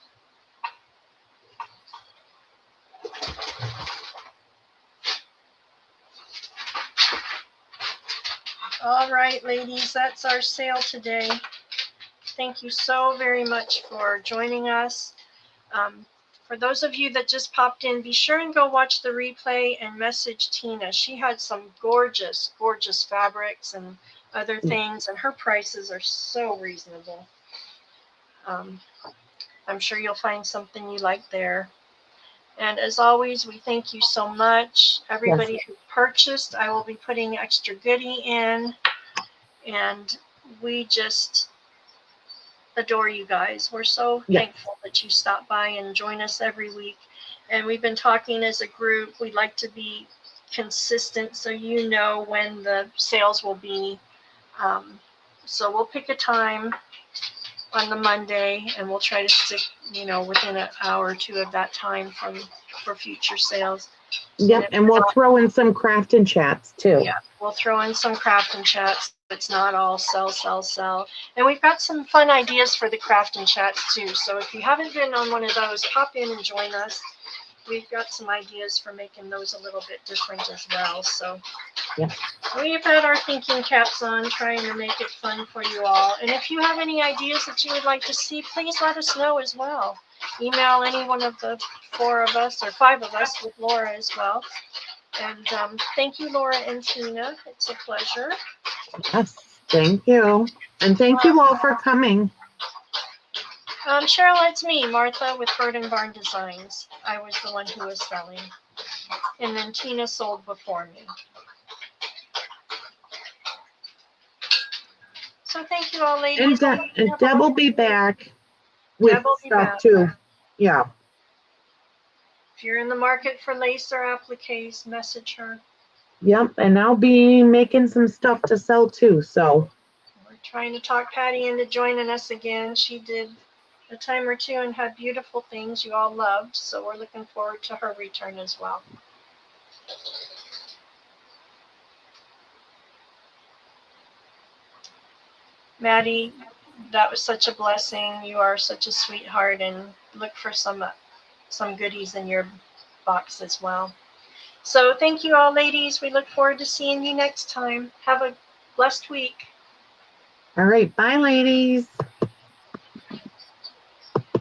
All right, ladies, that's our sale today. Thank you so very much for joining us. For those of you that just popped in, be sure and go watch the replay and message Tina. She had some gorgeous, gorgeous fabrics and other things, and her prices are so reasonable. I'm sure you'll find something you like there. And as always, we thank you so much. Everybody who purchased, I will be putting extra goodie in. And we just adore you guys. We're so thankful that you stop by and join us every week. And we've been talking as a group. We'd like to be consistent so you know when the sales will be. So we'll pick a time on the Monday, and we'll try to stick, within an hour or two of that time for future sales. Yep, and we'll throw in some craft and chats too. Yeah, we'll throw in some craft and chats. It's not all sell. And we've got some fun ideas for the craft and chats too. So if you haven't been on one of those, pop in and join us. We've got some ideas for making those a little bit different as well. So we've had our thinking caps on, trying to make it fun for you all. And if you have any ideas that you would like to see, please let us know as well. Email any one of the 4 of us or 5 of us with Laura as well. And thank you, Laura and Tina. It's a pleasure. Yes, thank you. And thank you all for coming. Cheryl, it's me, Martha, with Bird and Barn Designs. I was the one who was selling. And then Tina sold before me. So thank you all, ladies. And Deb will be back with stuff too. Yeah. If you're in the market for lace or appliques, message her. Yep, and I'll be making some stuff to sell too, so. We're trying to talk Patty into joining us again. She did a time or two and had beautiful things you all loved, so we're looking forward to her return as well. Maddie, that was such a blessing. You are such a sweetheart, and look for some goodies in your box as well. So thank you all, ladies. We look forward to seeing you next time. Have a blessed week. All right. Bye, ladies.